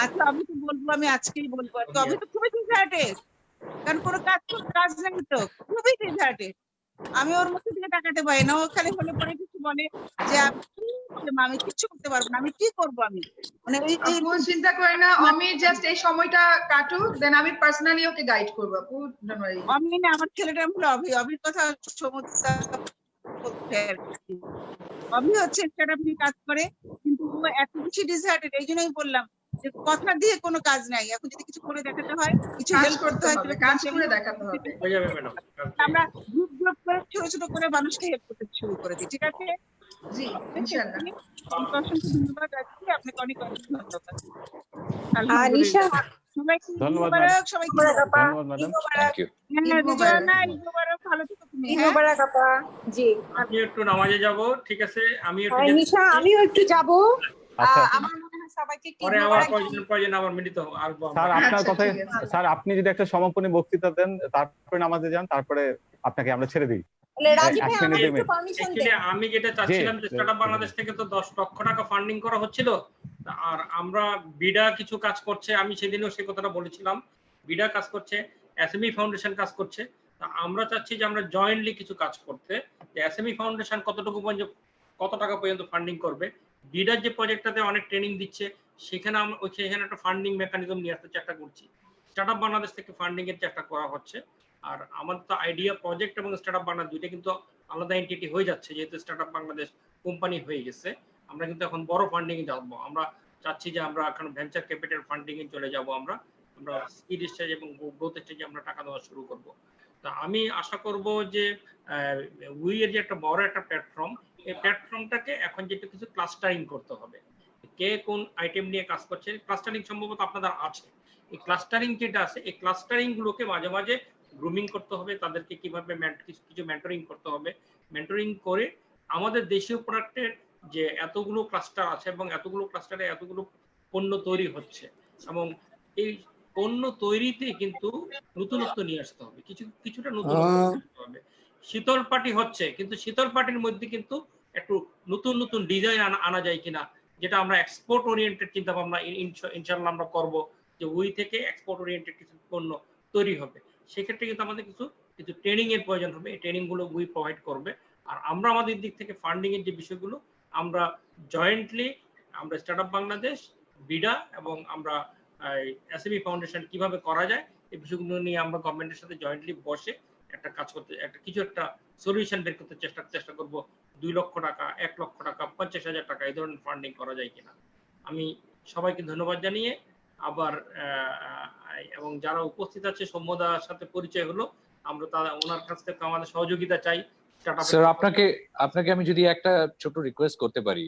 আচ্ছা, আমি তো বলবো, আমি আজকেই বলবো আর কি। আমি তো খুবই ডিজার্টেড, কারণ কোনো কাজ নেই তো, খুবই ডিজার্টেড। আমি ওর মুখে দিকে তাকাতে পারি না, ও খালি হলে পরে কিছু বলে যে আমি কিচ্ছু করতে পারবো না, আমি কি করবো, আমি মানে এই চিন্তা করি না, আমি জাস্ট এই সময়টা কাটুক, দেন আমি পার্সোনালি ওকে গাইড করবো। আপু ডোন্ট ওয়ারি। আমি না, আমার ছেলেটা হলো অভির কথা সমুদ্র বলতে আর কি। অভি হচ্ছে স্টার্টআপ নিয়ে কাজ করে, কিন্তু ও এত বেশি ডিজার্টেড, এই জন্যই বললাম যে কথা দিয়ে কোনো কাজ নাই, এখন যদি কিছু করে দেখাতে হয়, কিছু হেল্প করতে হয়, কাজ করে দেখাতে হবে। হয়ে যাবে ম্যাডাম। আমরা গ্রুপ করে ছোট ছোট করে মানুষকে হেল্প করতে শুরু করে দিই, ঠিক আছে? জি ইনশাআল্লাহ। আপনাকে অসংখ্য ধন্যবাদ রাখছি, আপনাকে অনেক অনেক ধন্যবাদ। নিশা আলহামদুলিল্লাহ সবাইকে ঈদ ধন্যবাদ মোবারক, ম্যাডাম, সবাইকে ধন্যবাদ ম্যাডাম। Thank you. হ্যাঁ ঈদ মোবারক। রিজওয়ানা, ঈদ মোবারক, ভালো থেকো তুমি। ঈদ হ্যাঁ মোবারক আপা। জি আমি একটু নামাজে যাব, ঠিক আছে? আমি একটু হ্যাঁ যেতে নিশা, চাচ্ছি। আমিও একটু যাব। আচ্ছা আমার মনে হয় সবাইকে একটু ঈদ পরে আবার মোবারক প্রয়োজন আবার মিলিত হবো, আসবো স্যার, আমরা। আপনার আচ্ছা কথায় ঠিক আছে। স্যার আপনি যদি একটা সমাপনী বক্তৃতা দেন, তারপরে নামাজে যান, তারপরে আপনাকে আমরা ছেড়ে দিই তাহলে রাজীব 1 ভাই আমাকে মিনিটের একটু মধ্যে। পারমিশন Actually দেন। আমি যেটা চাচ্ছিলাম যে স্টার্টআপ বাংলাদেশ থেকে তো 10 লক্ষ টাকা ফান্ডিং করা হচ্ছিল, আর আমরা বিডা কিছু কাজ করছে, আমি সেদিনও সেই কথাটা বলেছিলাম, বিডা কাজ করছে, এসএমই ফাউন্ডেশন কাজ করছে। তা আমরা চাচ্ছি যে আমরা জয়েন্টলি কিছু কাজ করতে, যে এসএমই ফাউন্ডেশন কতটুকু পর্যন্ত, কত টাকা পর্যন্ত ফান্ডিং করবে, বিডার যে প্রজেক্টটাতে অনেক ট্রেনিং দিচ্ছে সেখানে আমরা সেখানে একটা ফান্ডিং মেকানিজম নিয়ে আসতে চেষ্টা করছি। স্টার্টআপ বাংলাদেশ থেকে ফান্ডিং এর চেষ্টা করা হচ্ছে। আর আমাদের তো আইডিয়া প্রজেক্ট এবং স্টার্টআপ বাংলাদেশ দুইটা কিন্তু আলাদা এন্টিটি হয়ে যাচ্ছে, যেহেতু স্টার্টআপ বাংলাদেশ কোম্পানি হয়ে গেছে। আমরা কিন্তু এখন বড় ফান্ডিং এ যাবো। আমরা চাচ্ছি যে আমরা এখন ভেঞ্চার ক্যাপিটাল ফান্ডিং এ চলে যাব। আমরা সিড স্টেজ এবং গ্রোথ স্টেজে আমরা টাকা দেওয়া শুরু করব। তা আমি আশা করব যে উই এর যে একটা বড় একটা প্ল্যাটফর্ম, এই প্ল্যাটফর্মটাকে এখন যেটা কিছু ক্লাস্টারিং করতে হবে। কে কোন আইটেম নিয়ে কাজ করছে, ক্লাস্টারিং সম্ভবত আপনাদের আছে। এই ক্লাস্টারিং যেটা আছে, এই ক্লাস্টারিং গুলোকে মাঝে মাঝে গ্রুমিং করতে হবে, তাদেরকে কিভাবে কিছু মেন্টরিং করতে হবে। মেন্টরিং করে আমাদের দেশীয় প্রোডাক্টের যে এতগুলো ক্লাস্টার আছে এবং এতগুলো ক্লাস্টারে এতগুলো পণ্য তৈরি হচ্ছে, এবং এই পণ্য তৈরিতে কিন্তু নতুনত্ব নিয়ে আসতে হবে, কিছুটা নতুনত্ব নিয়ে আসতে হবে। শীতল পাটি হচ্ছে, কিন্তু শীতল পাটির মধ্যে কিন্তু একটু নতুন নতুন ডিজাইন আনা যায় কিনা, যেটা আমরা এক্সপোর্ট ওরিয়েন্টেড চিন্তা ভাবনা ইনশাআল্লাহ আমরা করব, যে উই থেকে এক্সপোর্ট ওরিয়েন্টেড কিছু পণ্য তৈরি হবে। সেক্ষেত্রে কিন্তু আমাদের কিছু ট্রেনিং এর প্রয়োজন হবে, এই ট্রেনিং গুলো উই প্রোভাইড করবে। আর আমরা আমাদের দিক থেকে ফান্ডিং এর যে বিষয়গুলো আমরা জয়েন্টলি, আমরা স্টার্টআপ বাংলাদেশ, বিডা এবং আমরা এসএমই ফাউন্ডেশন কিভাবে করা যায় এই বিষয়গুলো নিয়ে আমরা গভর্নমেন্টের সাথে জয়েন্টলি বসে একটা কাজ করতে, একটা সলিউশন বের করতে চেষ্টা করব। 2 লক্ষ টাকা, 1 লক্ষ টাকা, 50,000 টাকা এই ধরনের ফান্ডিং করা যায় কিনা। আমি সবাইকে ধন্যবাদ জানিয়ে আবার এবং যারা উপস্থিত আছে, সৌম্যদার সাথে পরিচয় হলো, আমরা ওনার কাছ থেকে আমাদের সহযোগিতা চাই। স্যার আপনাকে আমি যদি একটা ছোট রিকোয়েস্ট করতে পারি,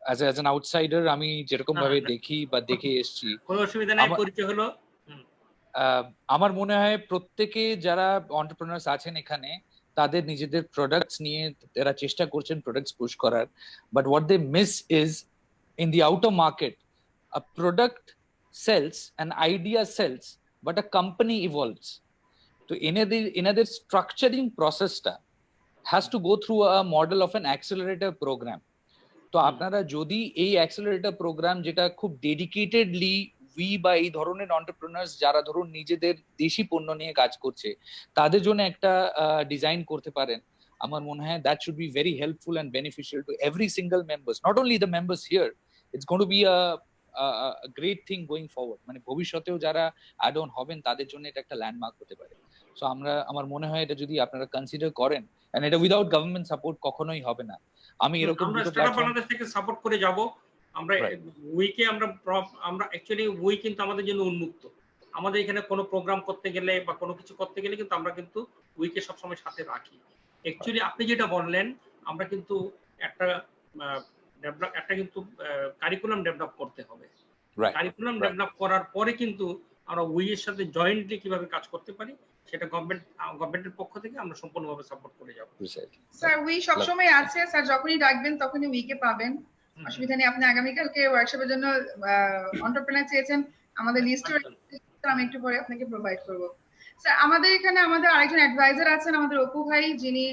অ্যাজ অ্যান আউটসাইডার আমি যেরকম ভাবে দেখি বা দেখে এসেছি, কোনো অসুবিধা নাই, পরিচয় হলো। আমার মনে হয় প্রত্যেকে যারা এন্টারপ্রেনার্স আছেন এখানে, তাদের নিজেদের প্রোডাক্টস নিয়ে তারা চেষ্টা করছেন প্রোডাক্টস পুশ করার, but what they miss is in the outer market a product sells, an idea sells, but a company evolves. So এনাদের structuring processটা has to go through a model of an accelerator program. তো আপনারা যদি এই accelerator program যেটা খুব dedicatedly we বা এই ধরনের এন্টারপ্রেনার্স যারা ধরুন নিজেদের দেশি পণ্য নিয়ে কাজ করছে তাদের জন্য একটা ডিজাইন করতে পারেন, আমার মনে হয় that should be very helpful and beneficial to every single members, not only the members here. It's going to be a great thing going forward, মানে ভবিষ্যতেও যারা অ্যাড অন হবেন তাদের জন্য এটা একটা ল্যান্ডমার্ক হতে পারে। সো আমার মনে হয় এটা যদি আপনারা কনসিডার করেন, এন্ড এটা উইদাউট গভর্নমেন্ট সাপোর্ট কখনোই হবে না। আমি এরকম আমরা স্টার্টআপ বাংলাদেশ থেকে সাপোর্ট করে যাব। আমরা উইকে আমরা অ্যাকচুয়ালি উই কিন্তু আমাদের জন্য উন্মুক্ত। আমাদের এখানে কোনো প্রোগ্রাম করতে গেলে বা কোনো কিছু করতে গেলে কিন্তু আমরা কিন্তু উইকে সবসময় সাথে রাখি। অ্যাকচুয়ালি আপনি যেটা বললেন, আমরা কিন্তু একটা কিন্তু কারিকুলাম ডেভেলপ করতে হবে। কারিকুলাম ডেভেলপ করার পরে কিন্তু আমরা উই এর সাথে জয়েন্টলি কিভাবে কাজ করতে পারি সেটা গভর্নমেন্টের পক্ষ থেকে আমরা সম্পূর্ণভাবে সাপোর্ট করে যাব। স্যার উই সবসময় আছে স্যার, যখনই ডাকবেন তখনই উইকে পাবেন, অসুবিধা নেই। আপনি আগামীকালকে ওয়ার্কশপের জন্য এন্টারপ্রেনার চেয়েছেন, আমাদের লিস্টে আমি একটু পরে আপনাকে প্রোভাইড করব। স্যার আমাদের এখানে আমাদের আরেকজন অ্যাডভাইজার আছেন, আমাদের অপু ভাই, যিনি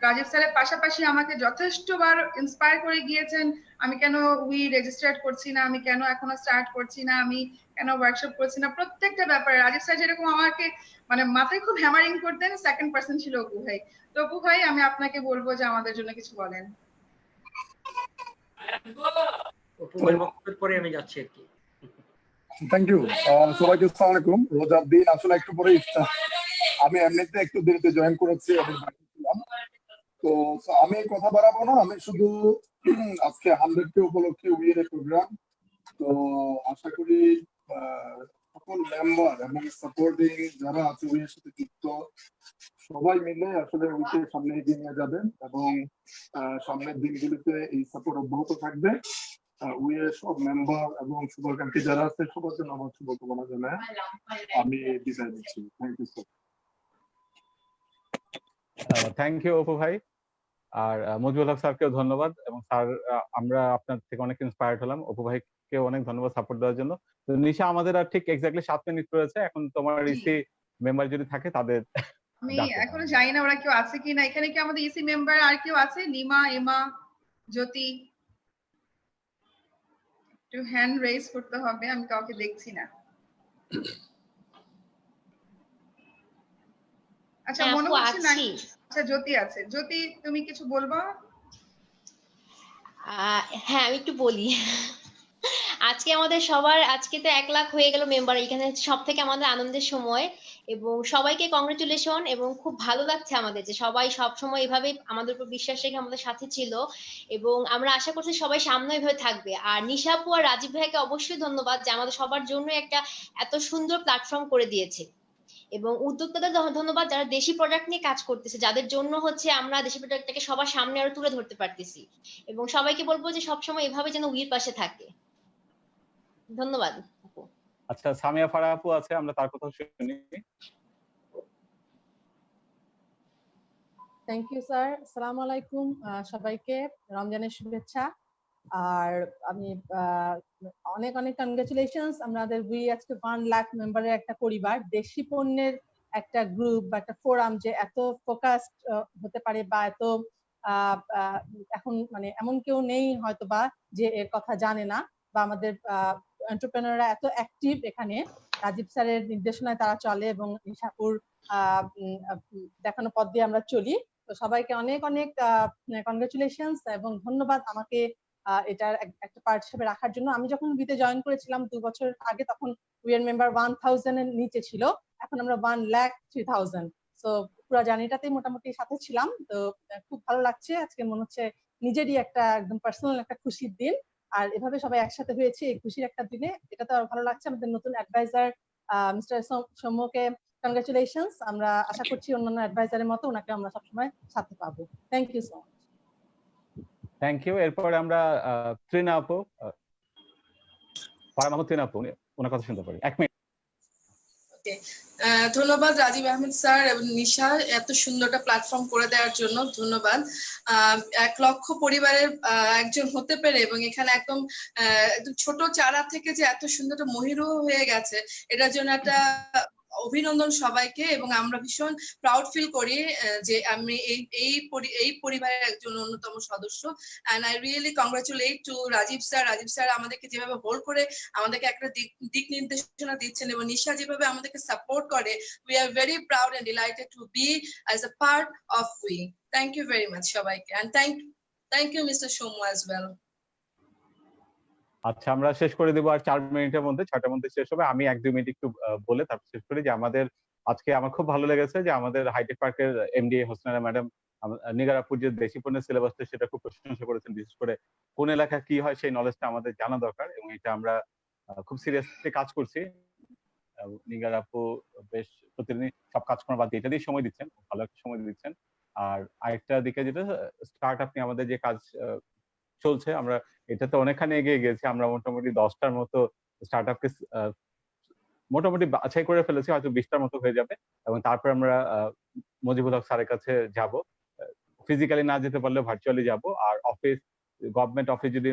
রাজীব স্যারের পাশাপাশি আমাকে যথেষ্টবার ইন্সপায়ার করে গিয়েছেন। আমি কেন উই রেজিস্টার্ড করছি না, আমি কেন এখনো স্টার্ট করছি না, আমি কেন ওয়ার্কশপ করছি না, প্রত্যেকটা ব্যাপারে রাজীব স্যার যেরকম আমাকে মানে মাথায় খুব হ্যামারিং করতেন, সেকেন্ড পার্সন ছিল অপু ভাই। তো অপু ভাই আমি আপনাকে বলবো যে আমাদের জন্য কিছু বলেন। অপু ভাই বক্তব্যের পরে আমি যাচ্ছি আর কি। থ্যাংক ইউ সবাইকে। আসসালামু আলাইকুম। রোজার দিন, আসলে একটু পরে ইফতার, আমি এমনিতে একটু দেরিতে জয়েন করেছি, আমি বাকি ছিলাম। তো আমি কথা বাড়াবো না, আমি শুধু আজকে 100 কে উপলক্ষে উইয়ের প্রোগ্রাম, তো আশা করি সকল মেম্বার এবং সাপোর্টিং যারা আছে উইয়ের সাথে যুক্ত সবাই মিলে আসলে উইকে সামনে এগিয়ে নিয়ে যাবেন এবং সামনের দিনগুলিতে এই সাপোর্ট অব্যাহত থাকবে। উইয়ের সব মেম্বার এবং শুভাকাঙ্ক্ষী যারা আছে সবার জন্য আমার শুভকামনা জানাই আমি বিদায় নিচ্ছি। Thank you sir. Thank you Apu ভাই। আর মজিবুল হক স্যারকেও ধন্যবাদ এবং স্যার আমরা আপনার থেকে অনেক ইন্সপায়ার্ড হলাম। অপু ভাইকে অনেক ধন্যবাদ সাপোর্ট দেওয়ার জন্য। তো নিশা আমাদের আর ঠিক এক্স্যাক্টলি 7 মিনিট রয়েছে, এখন তোমার ইসি মেম্বার যদি থাকে তাদের আমি এখনো জানি না ওরা কেউ আছে কিনা এখানে। কি আমাদের ইসি মেম্বার আর কেউ আছে? নিমা, এমা, জ্যোতি? একটু হ্যান্ড রেজ করতে হবে, আমি কাউকে দেখছি না। আচ্ছা মনে হচ্ছে না। আচ্ছা জ্যোতি আছে। জ্যোতি তুমি কিছু বলবা? হ্যাঁ আমি একটু বলি। আজকে আমাদের সবার আজকে তো 1 লাখ হয়ে গেল মেম্বার, এখানে সব থেকে আমাদের আনন্দের সময় এবং সবাইকে কংগ্রেচুলেশন এবং খুব ভালো লাগছে আমাদের যে সবাই সব সময় এভাবে আমাদের উপর বিশ্বাস রেখে আমাদের সাথে ছিল এবং আমরা আশা করছি সবাই সামনে এভাবে থাকবে। আর নিশা আপু আর রাজীব ভাইকে অবশ্যই ধন্যবাদ যে আমাদের সবার জন্য একটা এত সুন্দর প্ল্যাটফর্ম করে দিয়েছে এবং উদ্যোক্তাদের ধন্যবাদ যারা দেশি প্রোডাক্ট নিয়ে কাজ করতেছে, যাদের জন্য হচ্ছে আমরা দেশি প্রোডাক্টটাকে সবার সামনে আরো তুলে ধরতে পারতেছি এবং সবাইকে বলবো যে সবসময় এভাবে যেন উইর পাশে থাকে। ধন্যবাদ। আচ্ছা সামিয়া ফারাহ আপু আছে, আমরা তার কথা শুনি। Thank you sir. আসসালামু আলাইকুম সবাইকে, রমজানের শুভেচ্ছা। আর আমি অনেক অনেক কনগ্রাচুলেশনস। আমাদের উই আজকে 1 লাখ মেম্বারের একটা পরিবার, দেশি পণ্যের একটা গ্রুপ বা একটা ফোরাম যে এত ফোকাসড হতে পারে বা এত এখন মানে এমন কেউ নেই হয়তো বা যে এর কথা জানে না, বা আমাদের এন্টারপ্রেনাররা এত অ্যাক্টিভ এখানে। রাজীব স্যারের নির্দেশনায় তারা চলে এবং নিশাপুর দেখানো পথ দিয়ে আমরা চলি। তো সবাইকে অনেক অনেক কনগ্রাচুলেশনস এবং ধন্যবাদ আমাকে এটার একটা পার্ট হিসেবে রাখার জন্য। আমি যখন উইতে জয়েন করেছিলাম 2 বছর আগে, তখন উইয়ের মেম্বার 1000 এর নিচে ছিল, এখন আমরা 1,03,000। তো পুরো জার্নিটাতেই মোটামুটি সাথে ছিলাম। তো খুব ভালো লাগছে আজকে, মনে হচ্ছে নিজেরই একটা একদম পার্সোনাল একটা খুশির দিন। আর এভাবে সবাই একসাথে হয়েছে এই খুশির একটা দিনে, এটা তো আরো ভালো লাগছে। আমাদের নতুন অ্যাডভাইজার মিস্টার সৌম্যকে কনগ্রাচুলেশনস। আমরা আশা করছি অন্যান্য অ্যাডভাইজারের মতো ওনাকে আমরা সবসময় সাথে পাবো। Thank you so much. Thank you. এরপরে আমরা ত্রিনা আপু, ফারাহ মাহমুদ ত্রিনা আপু, ওনার কথা শুনতে পারি। 1 মিনিট। ধন্যবাদ রাজীব আহমেদ স্যার এবং নিশা এত সুন্দর একটা প্ল্যাটফর্ম করে দেওয়ার জন্য ধন্যবাদ। 1 লক্ষ পরিবারের একজন হতে পেরে এবং এখানে একদম ছোট চারা থেকে যে এত সুন্দর একটা মহিরু হয়ে গেছে, এটার জন্য একটা অভিনন্দন সবাইকে। এবং আমরা ভীষণ প্রাউড ফিল করি যে আমি এই পরিবারের একজন অন্যতম সদস্য। And I really congratulate to Rajib sir. Rajib sir আমাদেরকে যেভাবে হোল্ড করে আমাদেরকে একটা দিক নির্দেশনা দিচ্ছেন এবং নিশা যেভাবে আমাদেরকে সাপোর্ট করে, we are very proud and delighted to be as a part of উই। থ্যাংক ইউ ভেরি মাচ সবাইকে, and thank you mister Soumya as well. আচ্ছা আমরা শেষ করে দেবো আর 4 মিনিটের মধ্যে, 6টার মধ্যে শেষ হবে। আমি 1-2 মিনিট একটু বলে তারপর শেষ করি। যে আমাদের আজকে আমার খুব ভালো লেগেছে যে আমাদের হাইটেক পার্কের এমডি হোসনারা ম্যাডাম নিগার আপুর যে দেশি পণ্যের সিলেবাসটা সেটা খুব প্রশংসা করেছেন। বিশেষ করে কোন এলাকা কি হয় সেই নলেজটা আমাদের জানা দরকার এবং এটা আমরা খুব সিরিয়াসলি কাজ করছি। নিগার আপু বেশ প্রতিদিন সব কাজকর্ম বাদ দিয়ে এটা দিয়ে সময় দিচ্ছেন, ভালো একটা সময় দিচ্ছেন। আর আরেকটা দিকে যেটা স্টার্ট আপ নিয়ে আমাদের যে কাজ চলছে, আমরা এটাতে অনেকখানি এগিয়ে গেছি। আমরা মোটামুটি 10টার মতো স্টার্ট আপকে মোটামুটি বাছাই করে ফেলেছি, হয়তো 20টার মতো হয়ে যাবে এবং তারপর আমরা মজিবুল হক স্যারের কাছে যাব। ফিজিক্যালি না যেতে পারলে ভার্চুয়ালি যাব। আর অফিস, গভর্নমেন্ট অফিস যদি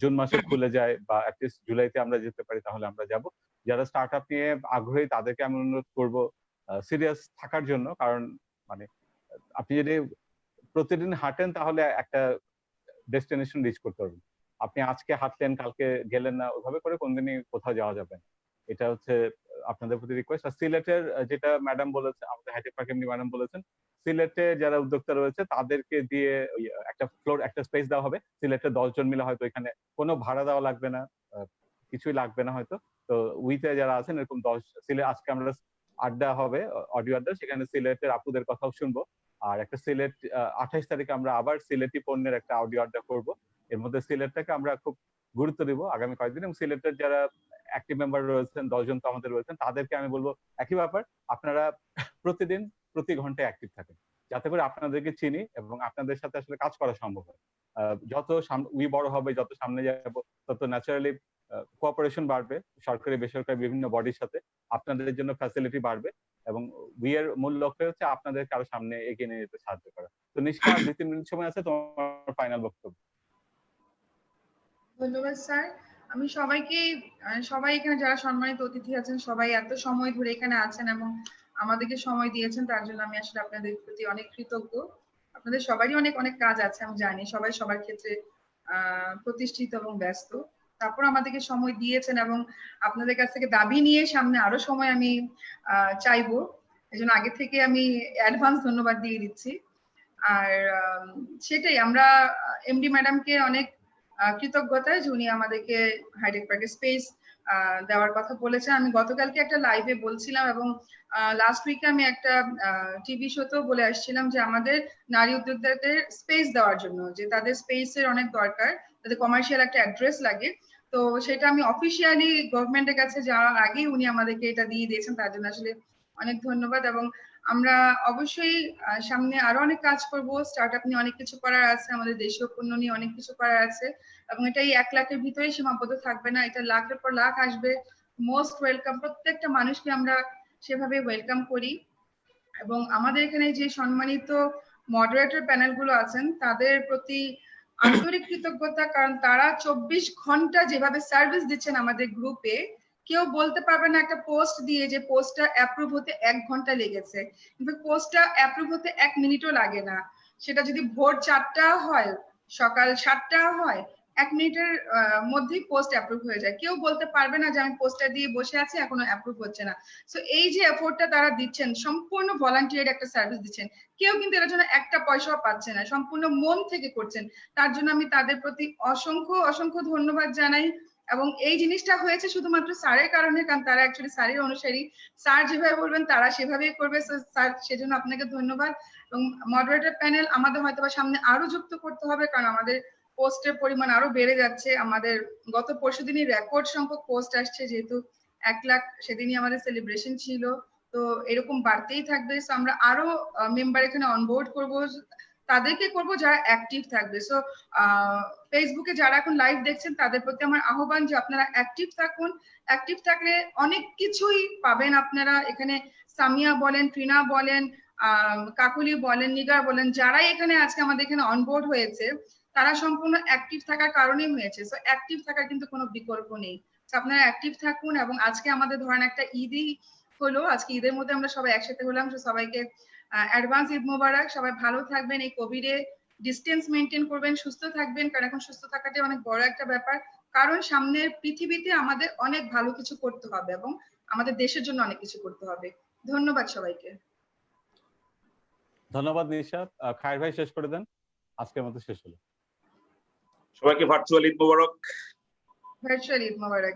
জুন মাসে খুলে যায় বা অ্যাটলিস্ট জুলাইতে আমরা যেতে পারি তাহলে আমরা যাব। যারা স্টার্ট আপ নিয়ে আগ্রহী তাদেরকে আমি অনুরোধ করবো সিরিয়াস থাকার জন্য। কারণ মানে আপনি যদি প্রতিদিন হাঁটেন তাহলে একটা ডেস্টিনেশন রিচ করতে পারবেন। আপনি আজকে হাঁটলেন কালকে গেলেন না, ওইভাবে করে কোনদিনই কোথাও যাওয়া যাবে না। এটা হচ্ছে আপনাদের প্রতি রিকোয়েস্ট। আর সিলেটের যেটা ম্যাডাম বলেছে, আমাদের হাইটেক পার্ক এমডি ম্যাডাম বলেছেন, সিলেটে যারা উদ্যোক্তা রয়েছে তাদেরকে দিয়ে একটা ফ্লোর, একটা স্পেস দেওয়া হবে। সিলেটে 10 জন মিলে হয়তো এখানে কোনো ভাড়া দেওয়া লাগবে না, কিছুই লাগবে না হয়তো। তো উইতে যারা আছেন এরকম 10 সিলেট, আজকে আমরা আড্ডা হবে, অডিও আড্ডা, সেখানে সিলেটের আপুদের কথাও শুনবো। আর একটা সিলেট 28 তারিখে আমরা আবার সিলেটি পণ্যের একটা অডিও আড্ডা করবো। এর মধ্যে সিলেটটাকে আমরা খুব গুরুত্ব দিব আগামী কয়েকদিন এবং সিলেটের যারা অ্যাক্টিভ মেম্বার রয়েছেন, 10 জন তো আমাদের রয়েছেন, তাদেরকে আমি বলবো একই ব্যাপার, আপনারা প্রতিদিন প্রতি ঘন্টায় অ্যাক্টিভ থাকেন, যাতে করে আপনাদেরকে চিনি এবং আপনাদের সাথে আসলে কাজ করা সম্ভব হয়। যত উই বড় হবে, যত সামনে যাব, তত ন্যাচারালি কোঅপারেশন বাড়বে সরকারি বেসরকারি বিভিন্ন বডির সাথে, আপনাদের জন্য ফ্যাসিলিটি বাড়বে এবং উই এর মূল লক্ষ্য হচ্ছে আপনাদেরকে আরো সামনে এগিয়ে নিয়ে যেতে সাহায্য করা। তো নিষ্কা, 2-3 মিনিট সময় আছে তোমার ফাইনাল বক্তব্য। ধন্যবাদ স্যার। আমি সবাইকে, সবাই এখানে যারা সম্মানিত অতিথি আছেন সবাই এত সময় ধরে এখানে আছেন এবং আমাদেরকে সময় দিয়েছেন, তার জন্য আমি আসলে আপনাদের প্রতি অনেক কৃতজ্ঞ। আপনাদের সবারই অনেক অনেক কাজ আছে, আমি জানি সবাই সবার ক্ষেত্রে প্রতিষ্ঠিত এবং ব্যস্ত, তারপর আমাদেরকে সময় দিয়েছেন এবং আপনাদের কাছ থেকে দাবি নিয়ে সামনে আরো সময় আমি চাইবো, এই জন্য আগে থেকে আমি অ্যাডভান্স ধন্যবাদ দিয়ে দিচ্ছি। আর সেটাই, আমরা এমডি ম্যাডামকে অনেক কৃতজ্ঞতা যে উনি আমাদেরকে হাইডেক পার্কে স্পেস দেওয়ার কথা বলেছেন। আমি গতকালকে একটা লাইভে বলছিলাম এবং লাস্ট উইকে আমি একটা টিভি শোতেও বলে আসছিলাম যে আমাদের নারী উদ্যোক্তাদের স্পেস দেওয়ার জন্য, যে তাদের স্পেসের অনেক দরকার, তাদের কমার্শিয়াল একটা অ্যাড্রেস লাগে। তো সেটা আমি অফিসিয়ালি গভর্নমেন্টের কাছে যাওয়ার আগেই উনি আমাদেরকে এটা দিয়ে দিয়েছেন, তার জন্য আসলে অনেক ধন্যবাদ। এবং আমরা অবশ্যই সামনে আরো অনেক কাজ করব, স্টার্টআপ নিয়ে অনেক কিছু করার আছে, আমাদের দেশীয় পণ্য নিয়ে অনেক কিছু করার আছে এবং এটা এই 1 লাখের ভিতরেই সীমাবদ্ধ থাকবে না, এটা লাখের পর লাখ আসবে। মোস্ট ওয়েলকাম, প্রত্যেকটা মানুষকে আমরা সেভাবে ওয়েলকাম করি। এবং আমাদের এখানে যে সম্মানিত মডারেটর প্যানেল গুলো আছেন তাদের প্রতি আন্তরিক কৃতজ্ঞতা, কারণ তারা 24 ঘন্টা যেভাবে সার্ভিস দিচ্ছেন আমাদের গ্রুপে, কেউ বলতে পারবে না একটা পোস্ট দিয়ে যে পোস্টটা অ্যাপ্রুভ হতে 1 ঘন্টা লেগেছে, কিন্তু পোস্টটা অ্যাপ্রুভ হতে 1 মিনিটও লাগে না। সেটা যদি ভোর 4টা হয়, সকাল 7টা হয়, 1 মিনিটের মধ্যেই পোস্ট অ্যাপ্রুভ হয়ে যায়। কেউ বলতে পারবে না যে আমি পোস্টটা দিয়ে বসে আছি এখনো অ্যাপ্রুভ হচ্ছে না। সো এই যে এফোর্টটা তারা দিচ্ছেন, সম্পূর্ণ ভলান্টিয়ার একটা সার্ভিস দিচ্ছেন, কেউ কিন্তু এর জন্য একটা পয়সাও পাচ্ছে না, সম্পূর্ণ মন থেকে করছেন। তার জন্য আমি তাদের প্রতি অসংখ্য অসংখ্য ধন্যবাদ জানাই। এবং এই জিনিসটা হয়েছে শুধুমাত্র স্যারের কারণে, কারণ তারা অ্যাকচুয়ালি স্যারের অনুসারী, স্যার যেভাবে বলবেন তারা সেভাবেই করবে। স্যার, সেজন্য আপনাকে ধন্যবাদ। এবং মডারেটর প্যানেল আমাদের হয়তোবা সামনে আরো যুক্ত করতে হবে, কারণ আমাদের পোস্টের পরিমাণ আরো বেড়ে যাচ্ছে। আমাদের গত পরশুদিনই রেকর্ড সংখ্যক পোস্ট আসছে, যেহেতু 1 লাখ সেদিনই আমাদের সেলিব্রেশন ছিল, তো এরকম বাড়তেই থাকবে। সো আমরা আরো মেম্বার এখানে অনবোর্ড করব, তাদেরকে করব যারা অ্যাক্টিভ থাকবে। সো ফেসবুকে যারা এখন লাইভ দেখছেন তাদের প্রতি আমার আহ্বান যে আপনারা অ্যাক্টিভ থাকুন। অ্যাক্টিভ থাকলে অনেক কিছুই পাবেন আপনারা এখানে। সামিয়া বলেন, ট্রিনা বলেন, কাকুলি বলেন, নিগার বলেন, যারাই এখানে আজকে আমাদের এখানে অনবোর্ড হয়েছে তারা সম্পূর্ণ অ্যাক্টিভ থাকার কারণেই হয়েছে। সো অ্যাক্টিভ থাকার কিন্তু কোনো বিকল্প নেই। আপনারা অ্যাক্টিভ থাকুন। এবং আজকে আমাদের ধরেন একটা ঈদই হলো, আজকে ঈদের মধ্যে আমরা সবাই একসাথে হলাম। সবাইকে অ্যাডভান্স ঈদ মোবারক। সবাই ভালো থাকবেন, এই কোভিডে ডিস্টেন্স মেনটেন করবেন, সুস্থ থাকবেন, কারণ এখন সুস্থ থাকাটাই অনেক বড় একটা ব্যাপার। কারণ সামনের পৃথিবীতে আমাদের অনেক ভালো কিছু করতে হবে এবং আমাদের দেশের জন্য অনেক কিছু করতে হবে। ধন্যবাদ সবাইকে। ধন্যবাদ নিশা। খায়ের ভাই শেষ করে দেন, আজকের মতো শেষ হলো। সবাইকে ভার্চুয়াল ঈদ মোবারক। ভার্চুয়াল ঈদ মোবারক।